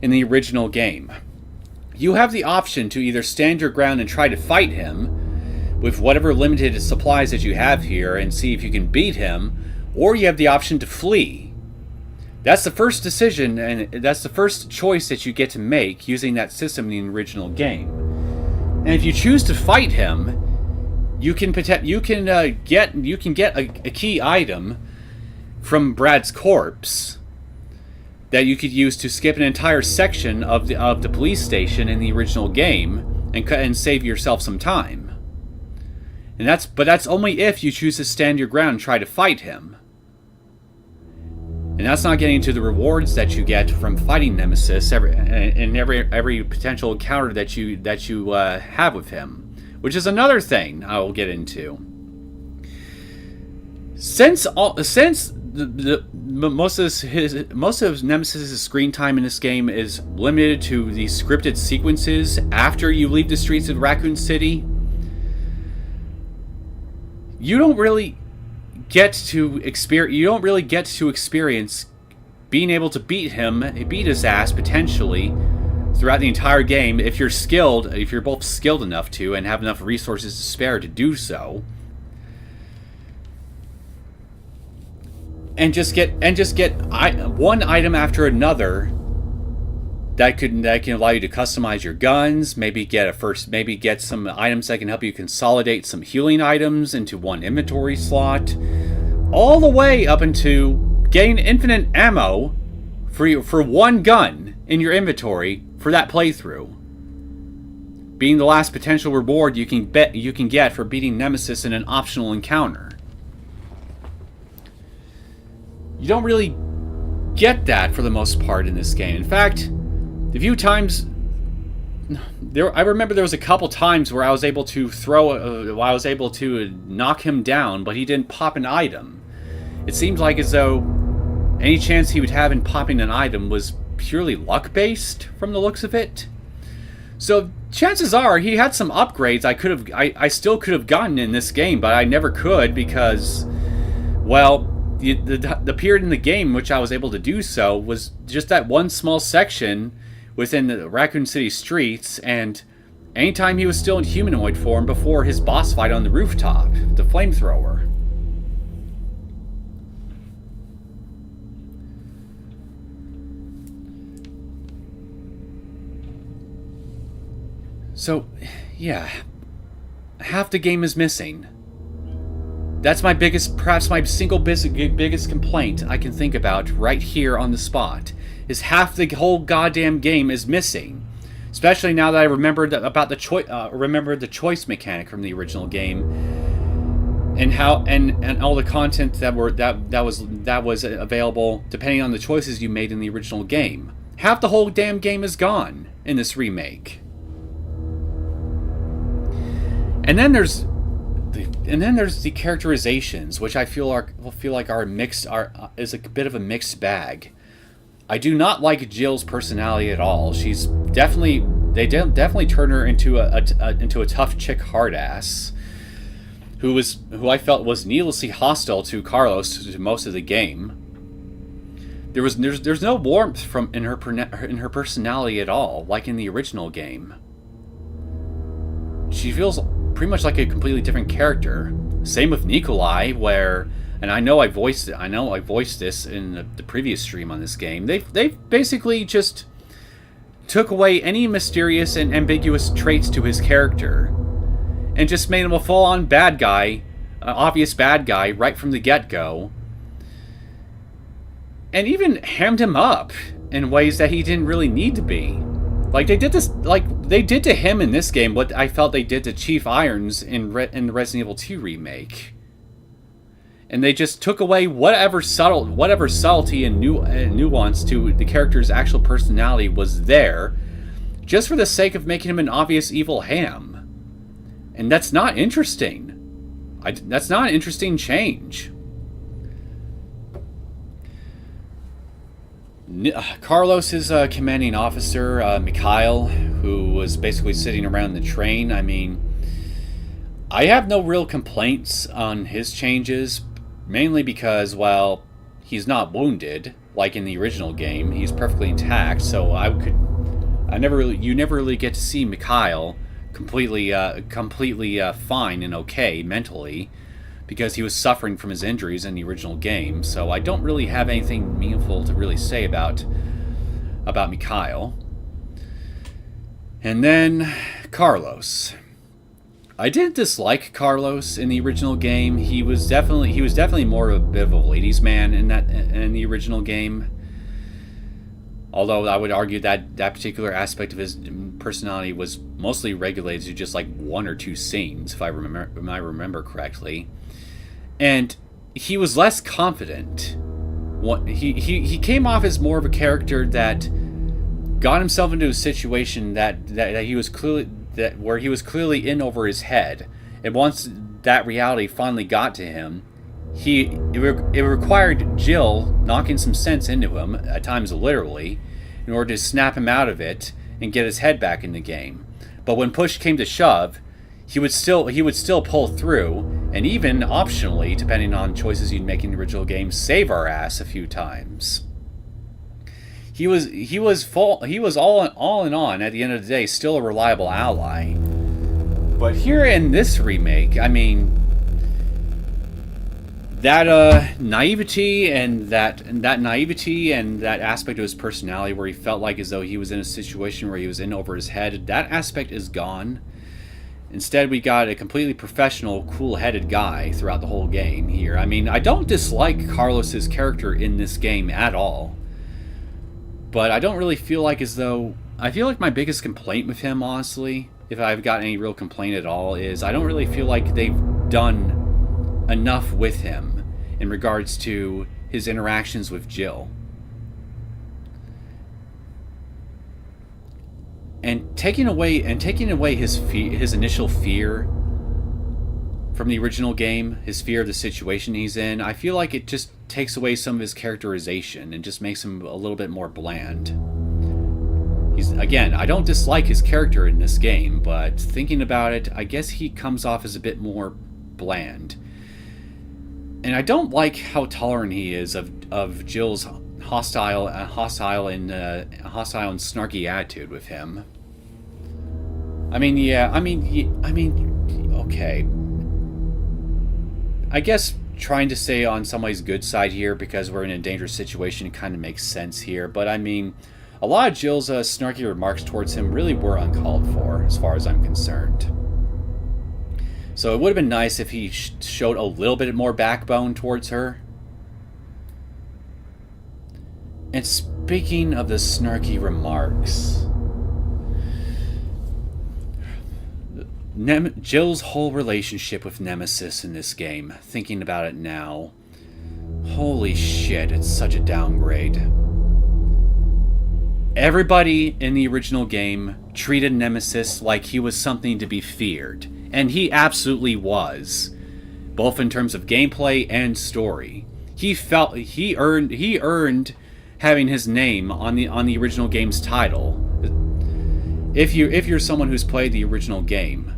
in the original game. You have the option to either stand your ground and try to fight him with whatever limited supplies that you have here and see if you can beat him, or you have the option to flee. That's the first decision, and that's the first choice that you get to make using that system in the original game. And if you choose to fight him, you can get a key item from Brad's corpse that you could use to skip an entire section of the police station in the original game and save yourself some time. And that's only if you choose to stand your ground and try to fight him. And that's not getting into the rewards that you get from fighting Nemesis every potential encounter that you have with him, which is another thing I will get into. Since most of Nemesis' screen time in this game is limited to the scripted sequences after you leave the streets of Raccoon City, you don't really get to experience being able to beat his ass potentially throughout the entire game if you're both skilled enough to and have enough resources to spare to do so. And just get one item after another that can allow you to customize your guns, maybe get some items that can help you consolidate some healing items into one inventory slot, all the way up into getting infinite ammo for one gun in your inventory for that playthrough, being the last potential reward you can get for beating Nemesis in an optional encounter. You don't really get that for the most part in this game. In fact, the few times I remember there was a couple times where I was able to knock him down, but he didn't pop an item. It seemed like as though any chance he would have in popping an item was purely luck-based from the looks of it. So chances are he had some upgrades I still could have gotten in this game, but I never could because, well, the period in the game in which I was able to do so was just that one small section within the Raccoon City streets, and anytime he was still in humanoid form before his boss fight on the rooftop, the flamethrower. So, yeah, half the game is missing. That's perhaps my single biggest complaint I can think about right here on the spot, is half the whole goddamn game is missing. Especially now that I remembered about the choice mechanic from the original game, and how and all the content that was available depending on the choices you made in the original game. Half the whole damn game is gone in this remake. And then there's the characterizations, which I feel like is a bit of a mixed bag. I do not like Jill's personality at all. They definitely turn her into a tough chick hard ass, who I felt was needlessly hostile to Carlos to most of the game. There's no warmth in her personality at all, like in the original game. She feels pretty much like a completely different character. Same with Nikolai, and I know I voiced this in the previous stream on this game. They basically just took away any mysterious and ambiguous traits to his character, and just made him a full-on bad guy, obvious bad guy right from the get-go, and even hammed him up in ways that he didn't really need to be. Like, they did this, like, they did to him in this game what I felt they did to Chief Irons in the Resident Evil 2 remake. And they just took away whatever subtlety and nuance to the character's actual personality was there, just for the sake of making him an obvious evil ham. And that's not interesting. That's not an interesting change. Carlos is a commanding officer, Mikhail, who was basically sitting around the train. I mean, I have no real complaints on his changes, mainly because, well, he's not wounded like in the original game. He's perfectly intact, so you never really get to see Mikhail completely fine and okay mentally, because he was suffering from his injuries in the original game. So I don't really have anything meaningful to really say about Mikhail. And then Carlos. I didn't dislike Carlos in the original game. He was definitely more of a bit of a ladies' man in the original game. Although I would argue that that particular aspect of his personality was mostly regulated to just like 1 or 2 scenes, if I remember correctly. And he was less confident. He came off as more of a character that got himself into a situation that he was clearly where he was clearly in over his head. And once that reality finally got to him, it required Jill knocking some sense into him, at times literally, in order to snap him out of it and get his head back in the game. But when push came to shove, he would still pull through, and even optionally, depending on choices you'd make in the original game, save our ass a few times. He was all in all, at the end of the day, still a reliable ally. But here in this remake, I mean, that naivety and that aspect of his personality where he felt like as though he was in a situation where he was in over his head, that aspect is gone. Instead, we got a completely professional, cool-headed guy throughout the whole game here. I mean, I don't dislike Carlos's character in this game at all. But I don't really feel like as though... I feel like my biggest complaint with him, honestly, if I've got any real complaint at all, is I don't really feel like they've done enough with him in regards to his interactions with Jill. And taking away his initial fear from the original game, his fear of the situation he's in, I feel like it just takes away some of his characterization and just makes him a little bit more bland. Again, I don't dislike his character in this game, but thinking about it, I guess he comes off as a bit more bland. And I don't like how tolerant he is of Jill's hostile and snarky attitude with him. Okay. I guess trying to stay on somebody's good side here because we're in a dangerous situation kind of makes sense here, but I mean, a lot of Jill's snarky remarks towards him really were uncalled for, as far as I'm concerned. So it would have been nice if he showed a little bit more backbone towards her. And speaking of the snarky remarks, Jill's whole relationship with Nemesis in this game, thinking about it now, holy shit, it's such a downgrade. Everybody in the original game treated Nemesis like he was something to be feared, and he absolutely was, both in terms of gameplay and story. He earned having his name on the original game's title. If you're someone who's played the original game,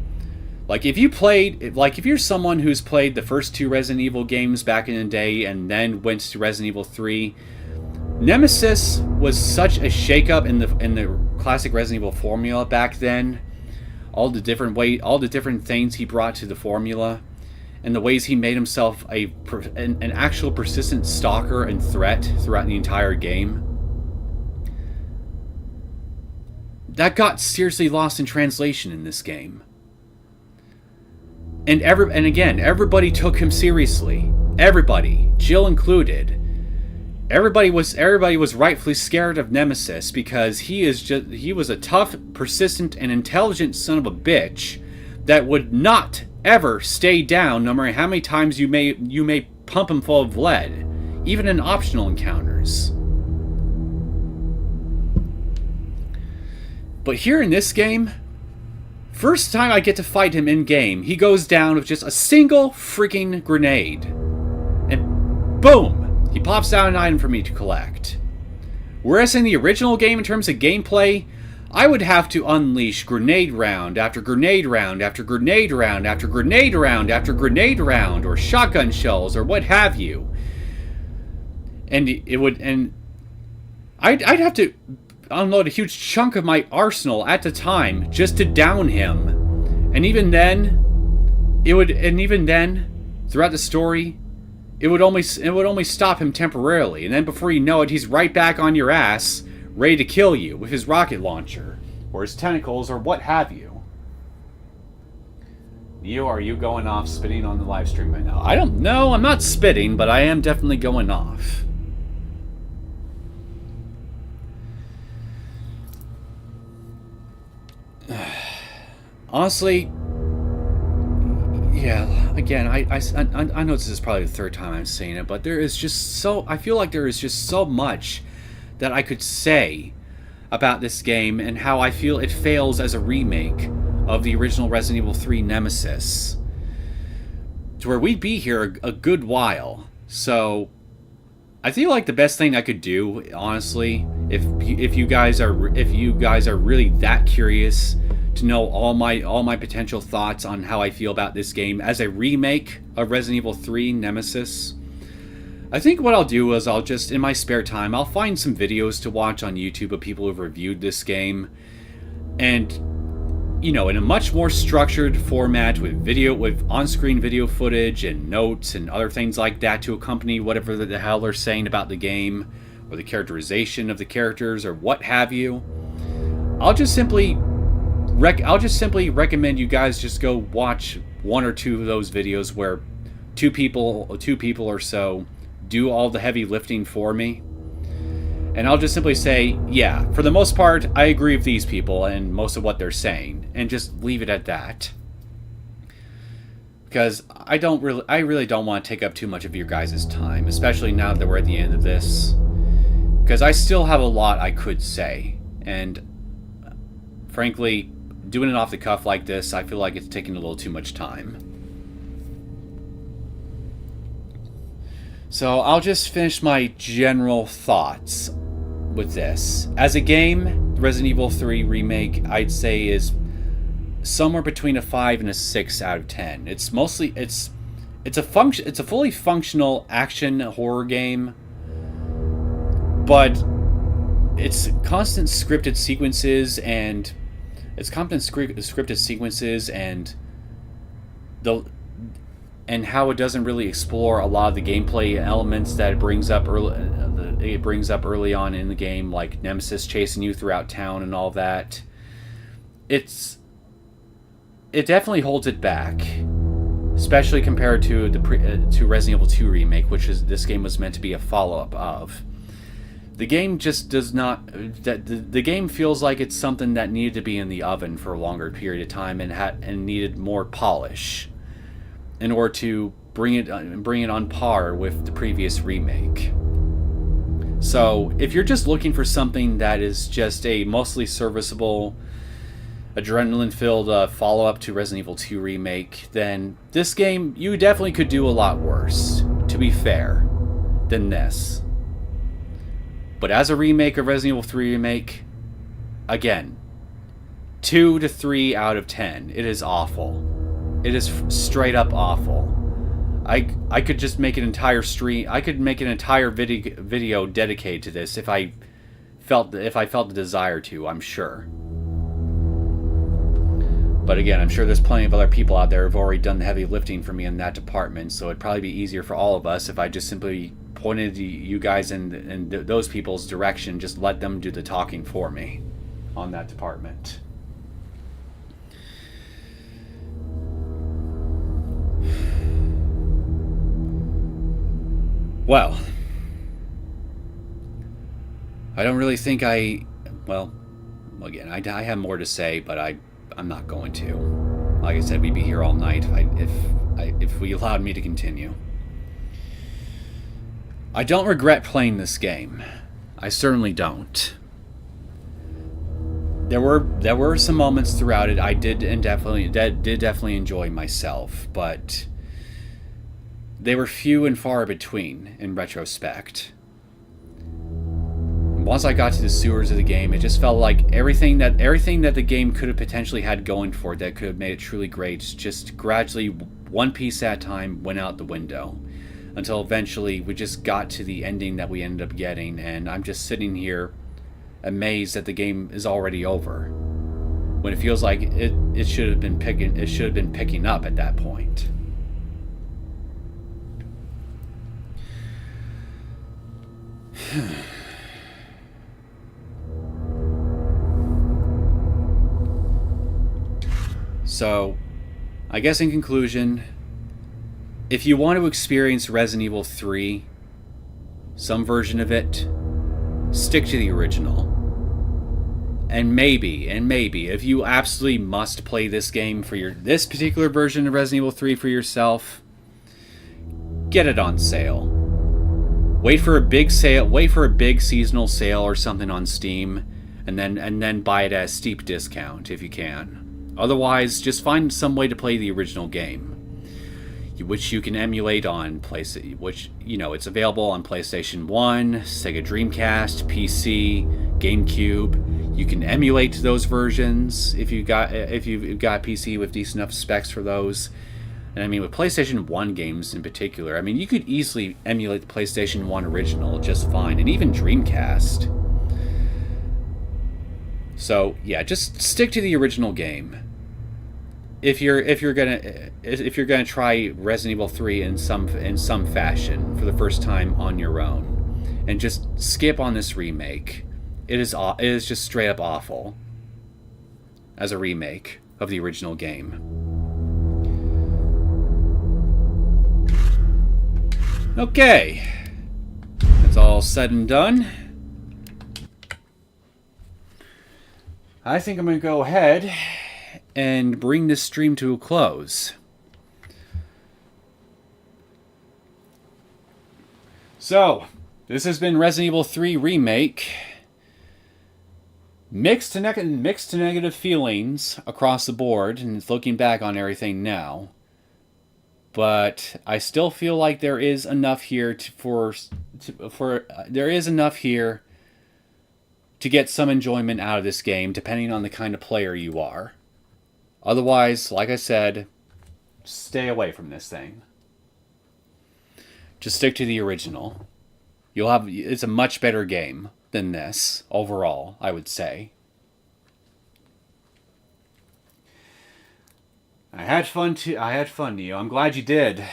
if you're someone who's played the first 2 Resident Evil games back in the day and then went to Resident Evil 3, Nemesis was such a shakeup in the classic Resident Evil formula back then. All the different things he brought to the formula, and the ways he made himself an actual persistent stalker and threat throughout the entire game. That got seriously lost in translation in this game. And again, everybody took him seriously. Everybody, Jill included. everybody was rightfully scared of Nemesis because he was a tough, persistent, and intelligent son of a bitch that would not ever stay down no matter how many times you may pump him full of lead, even in optional encounters. But here in this game, first time I get to fight him in game, he goes down with just a single freaking grenade. And boom! He pops out an item for me to collect. Whereas in the original game, in terms of gameplay, I would have to unleash grenade round after grenade round after grenade round after grenade round after grenade round, or shotgun shells, or what have you. And I'd have to unload a huge chunk of my arsenal at the time just to down him. And even then, throughout the story, it would only stop him temporarily, and then before you know it, he's right back on your ass, ready to kill you with his rocket launcher, or his tentacles, or what have you. Neo, are you going off spitting on the live stream right now? I don't know, I'm not spitting, but I am definitely going off. Honestly, yeah, again, I know this is probably the third time I'm saying it, but I feel like there is just so much that I could say about this game and how I feel it fails as a remake of the original Resident Evil 3 Nemesis. To where we'd be here a good while. So I feel like the best thing I could do, honestly, if you guys are really that curious to know all my potential thoughts on how I feel about this game as a remake of Resident Evil 3 Nemesis, I think what I'll do is I'll just, in my spare time, I'll find some videos to watch on YouTube of people who've reviewed this game, and, you know, in a much more structured format with on-screen video footage and notes and other things like that to accompany whatever the hell they're saying about the game, or the characterization of the characters, or what have you. I'll just simply recommend you guys just go watch one or two of those videos where two people or so do all the heavy lifting for me. And I'll just simply say, yeah, for the most part, I agree with these people and most of what they're saying, and just leave it at that. Because I really don't want to take up too much of your guys' time, especially now that we're at the end of this. Because I still have a lot I could say, and frankly, doing it off the cuff like this, I feel like it's taking a little too much time. So I'll just finish my general thoughts with this. As a game, Resident Evil 3 Remake, I'd say is somewhere between a 5 and a 6 out of 10. It's a fully functional action horror game, but it's constant scripted sequences and how it doesn't really explore a lot of the gameplay elements that it brings up early on in the game, like Nemesis chasing you throughout town and all that. It definitely holds it back, especially compared to to Resident Evil 2 Remake, which this game was meant to be a follow-up of. The game just does not. The game feels like it's something that needed to be in the oven for a longer period of time and needed more polish in order to bring it on par with the previous remake. So if you're just looking for something that is just a mostly serviceable, adrenaline-filled follow-up to Resident Evil 2 Remake, then this game, you definitely could do a lot worse, to be fair, than this. But as a remake of Resident Evil 3 Remake, again, 2 to 3 out of 10. It is awful. It is straight up awful. I could just make an entire stream. I could make an entire video dedicated to this if I felt the desire to. I'm sure. But again, I'm sure there's plenty of other people out there who've already done the heavy lifting for me in that department. So it'd probably be easier for all of us if I just simply pointed you guys in those people's direction. Just let them do the talking for me on that department. Well, I don't really think well, again, I have more to say, but I'm not going to. Like I said, we'd be here all night if we allowed me to continue. I don't regret playing this game. I certainly don't. There were some moments throughout it I did definitely enjoy myself, but they were few and far between in retrospect. Once I got to the sewers of the game, it just felt like everything that the game could have potentially had going for it that could have made it truly great just gradually, one piece at a time, went out the window. Until eventually we just got to the ending that we ended up getting, and I'm just sitting here amazed that the game is already over. When it feels like it should have been picking up at that point. So, I guess in conclusion, if you want to experience Resident Evil 3, some version of it, stick to the original. And maybe, if you absolutely must play this game for this particular version of Resident Evil 3 for yourself, get it on sale. Wait for a big seasonal sale or something on Steam, and then buy it at a steep discount if you can. Otherwise, just find some way to play the original game, which you can emulate on it's available on PlayStation 1, Sega Dreamcast, PC, GameCube. You can emulate those versions if you've got a PC with decent enough specs for those. And I mean, with PlayStation 1 games in particular, I mean, you could easily emulate the PlayStation 1 original just fine, and even Dreamcast. So yeah, just stick to the original game. If you're gonna try Resident Evil 3 in some fashion for the first time on your own, and just skip on this remake, it is just straight up awful as a remake of the original game. Okay, that's all said and done. I think I'm gonna go ahead and bring this stream to a close. So, this has been Resident Evil 3 Remake. Mixed to negative feelings across the board, and looking back on everything now. But I still feel like there is enough here to get some enjoyment out of this game, depending on the kind of player you are. Otherwise, like I said, stay away from this thing. Just stick to the original. It's a much better game than this, overall, I would say. I had fun, Neo. I'm glad you did.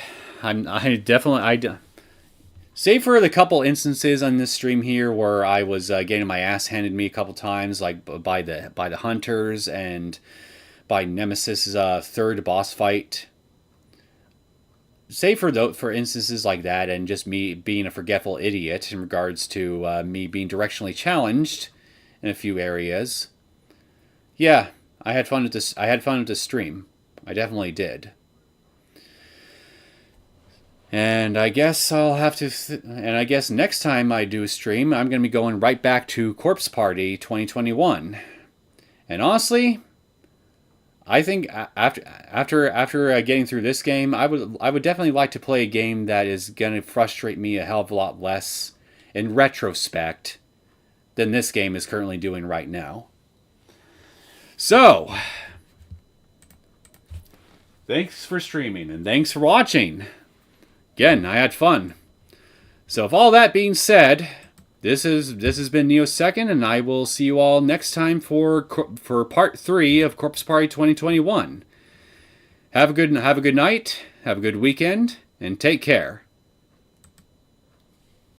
Save for the couple instances on this stream here where I was getting my ass handed me a couple times, like by the hunters and by Nemesis' third boss fight. Save for instances like that and just me being a forgetful idiot in regards to me being directionally challenged in a few areas. Yeah, I had fun at this. I had fun at this stream. I definitely did. And I guess I'll have to... and I guess next time I do a stream, I'm going to be going right back to Corpse Party 2021. And honestly, I think after getting through this game, I would definitely like to play a game that is going to frustrate me a hell of a lot less in retrospect than this game is currently doing right now. So, thanks for streaming and thanks for watching. Again, I had fun. So, with all that being said, this has been Neosekken, and I will see you all next time for part 3 of Corpse Party 2021. Have a good night, have a good weekend, and take care.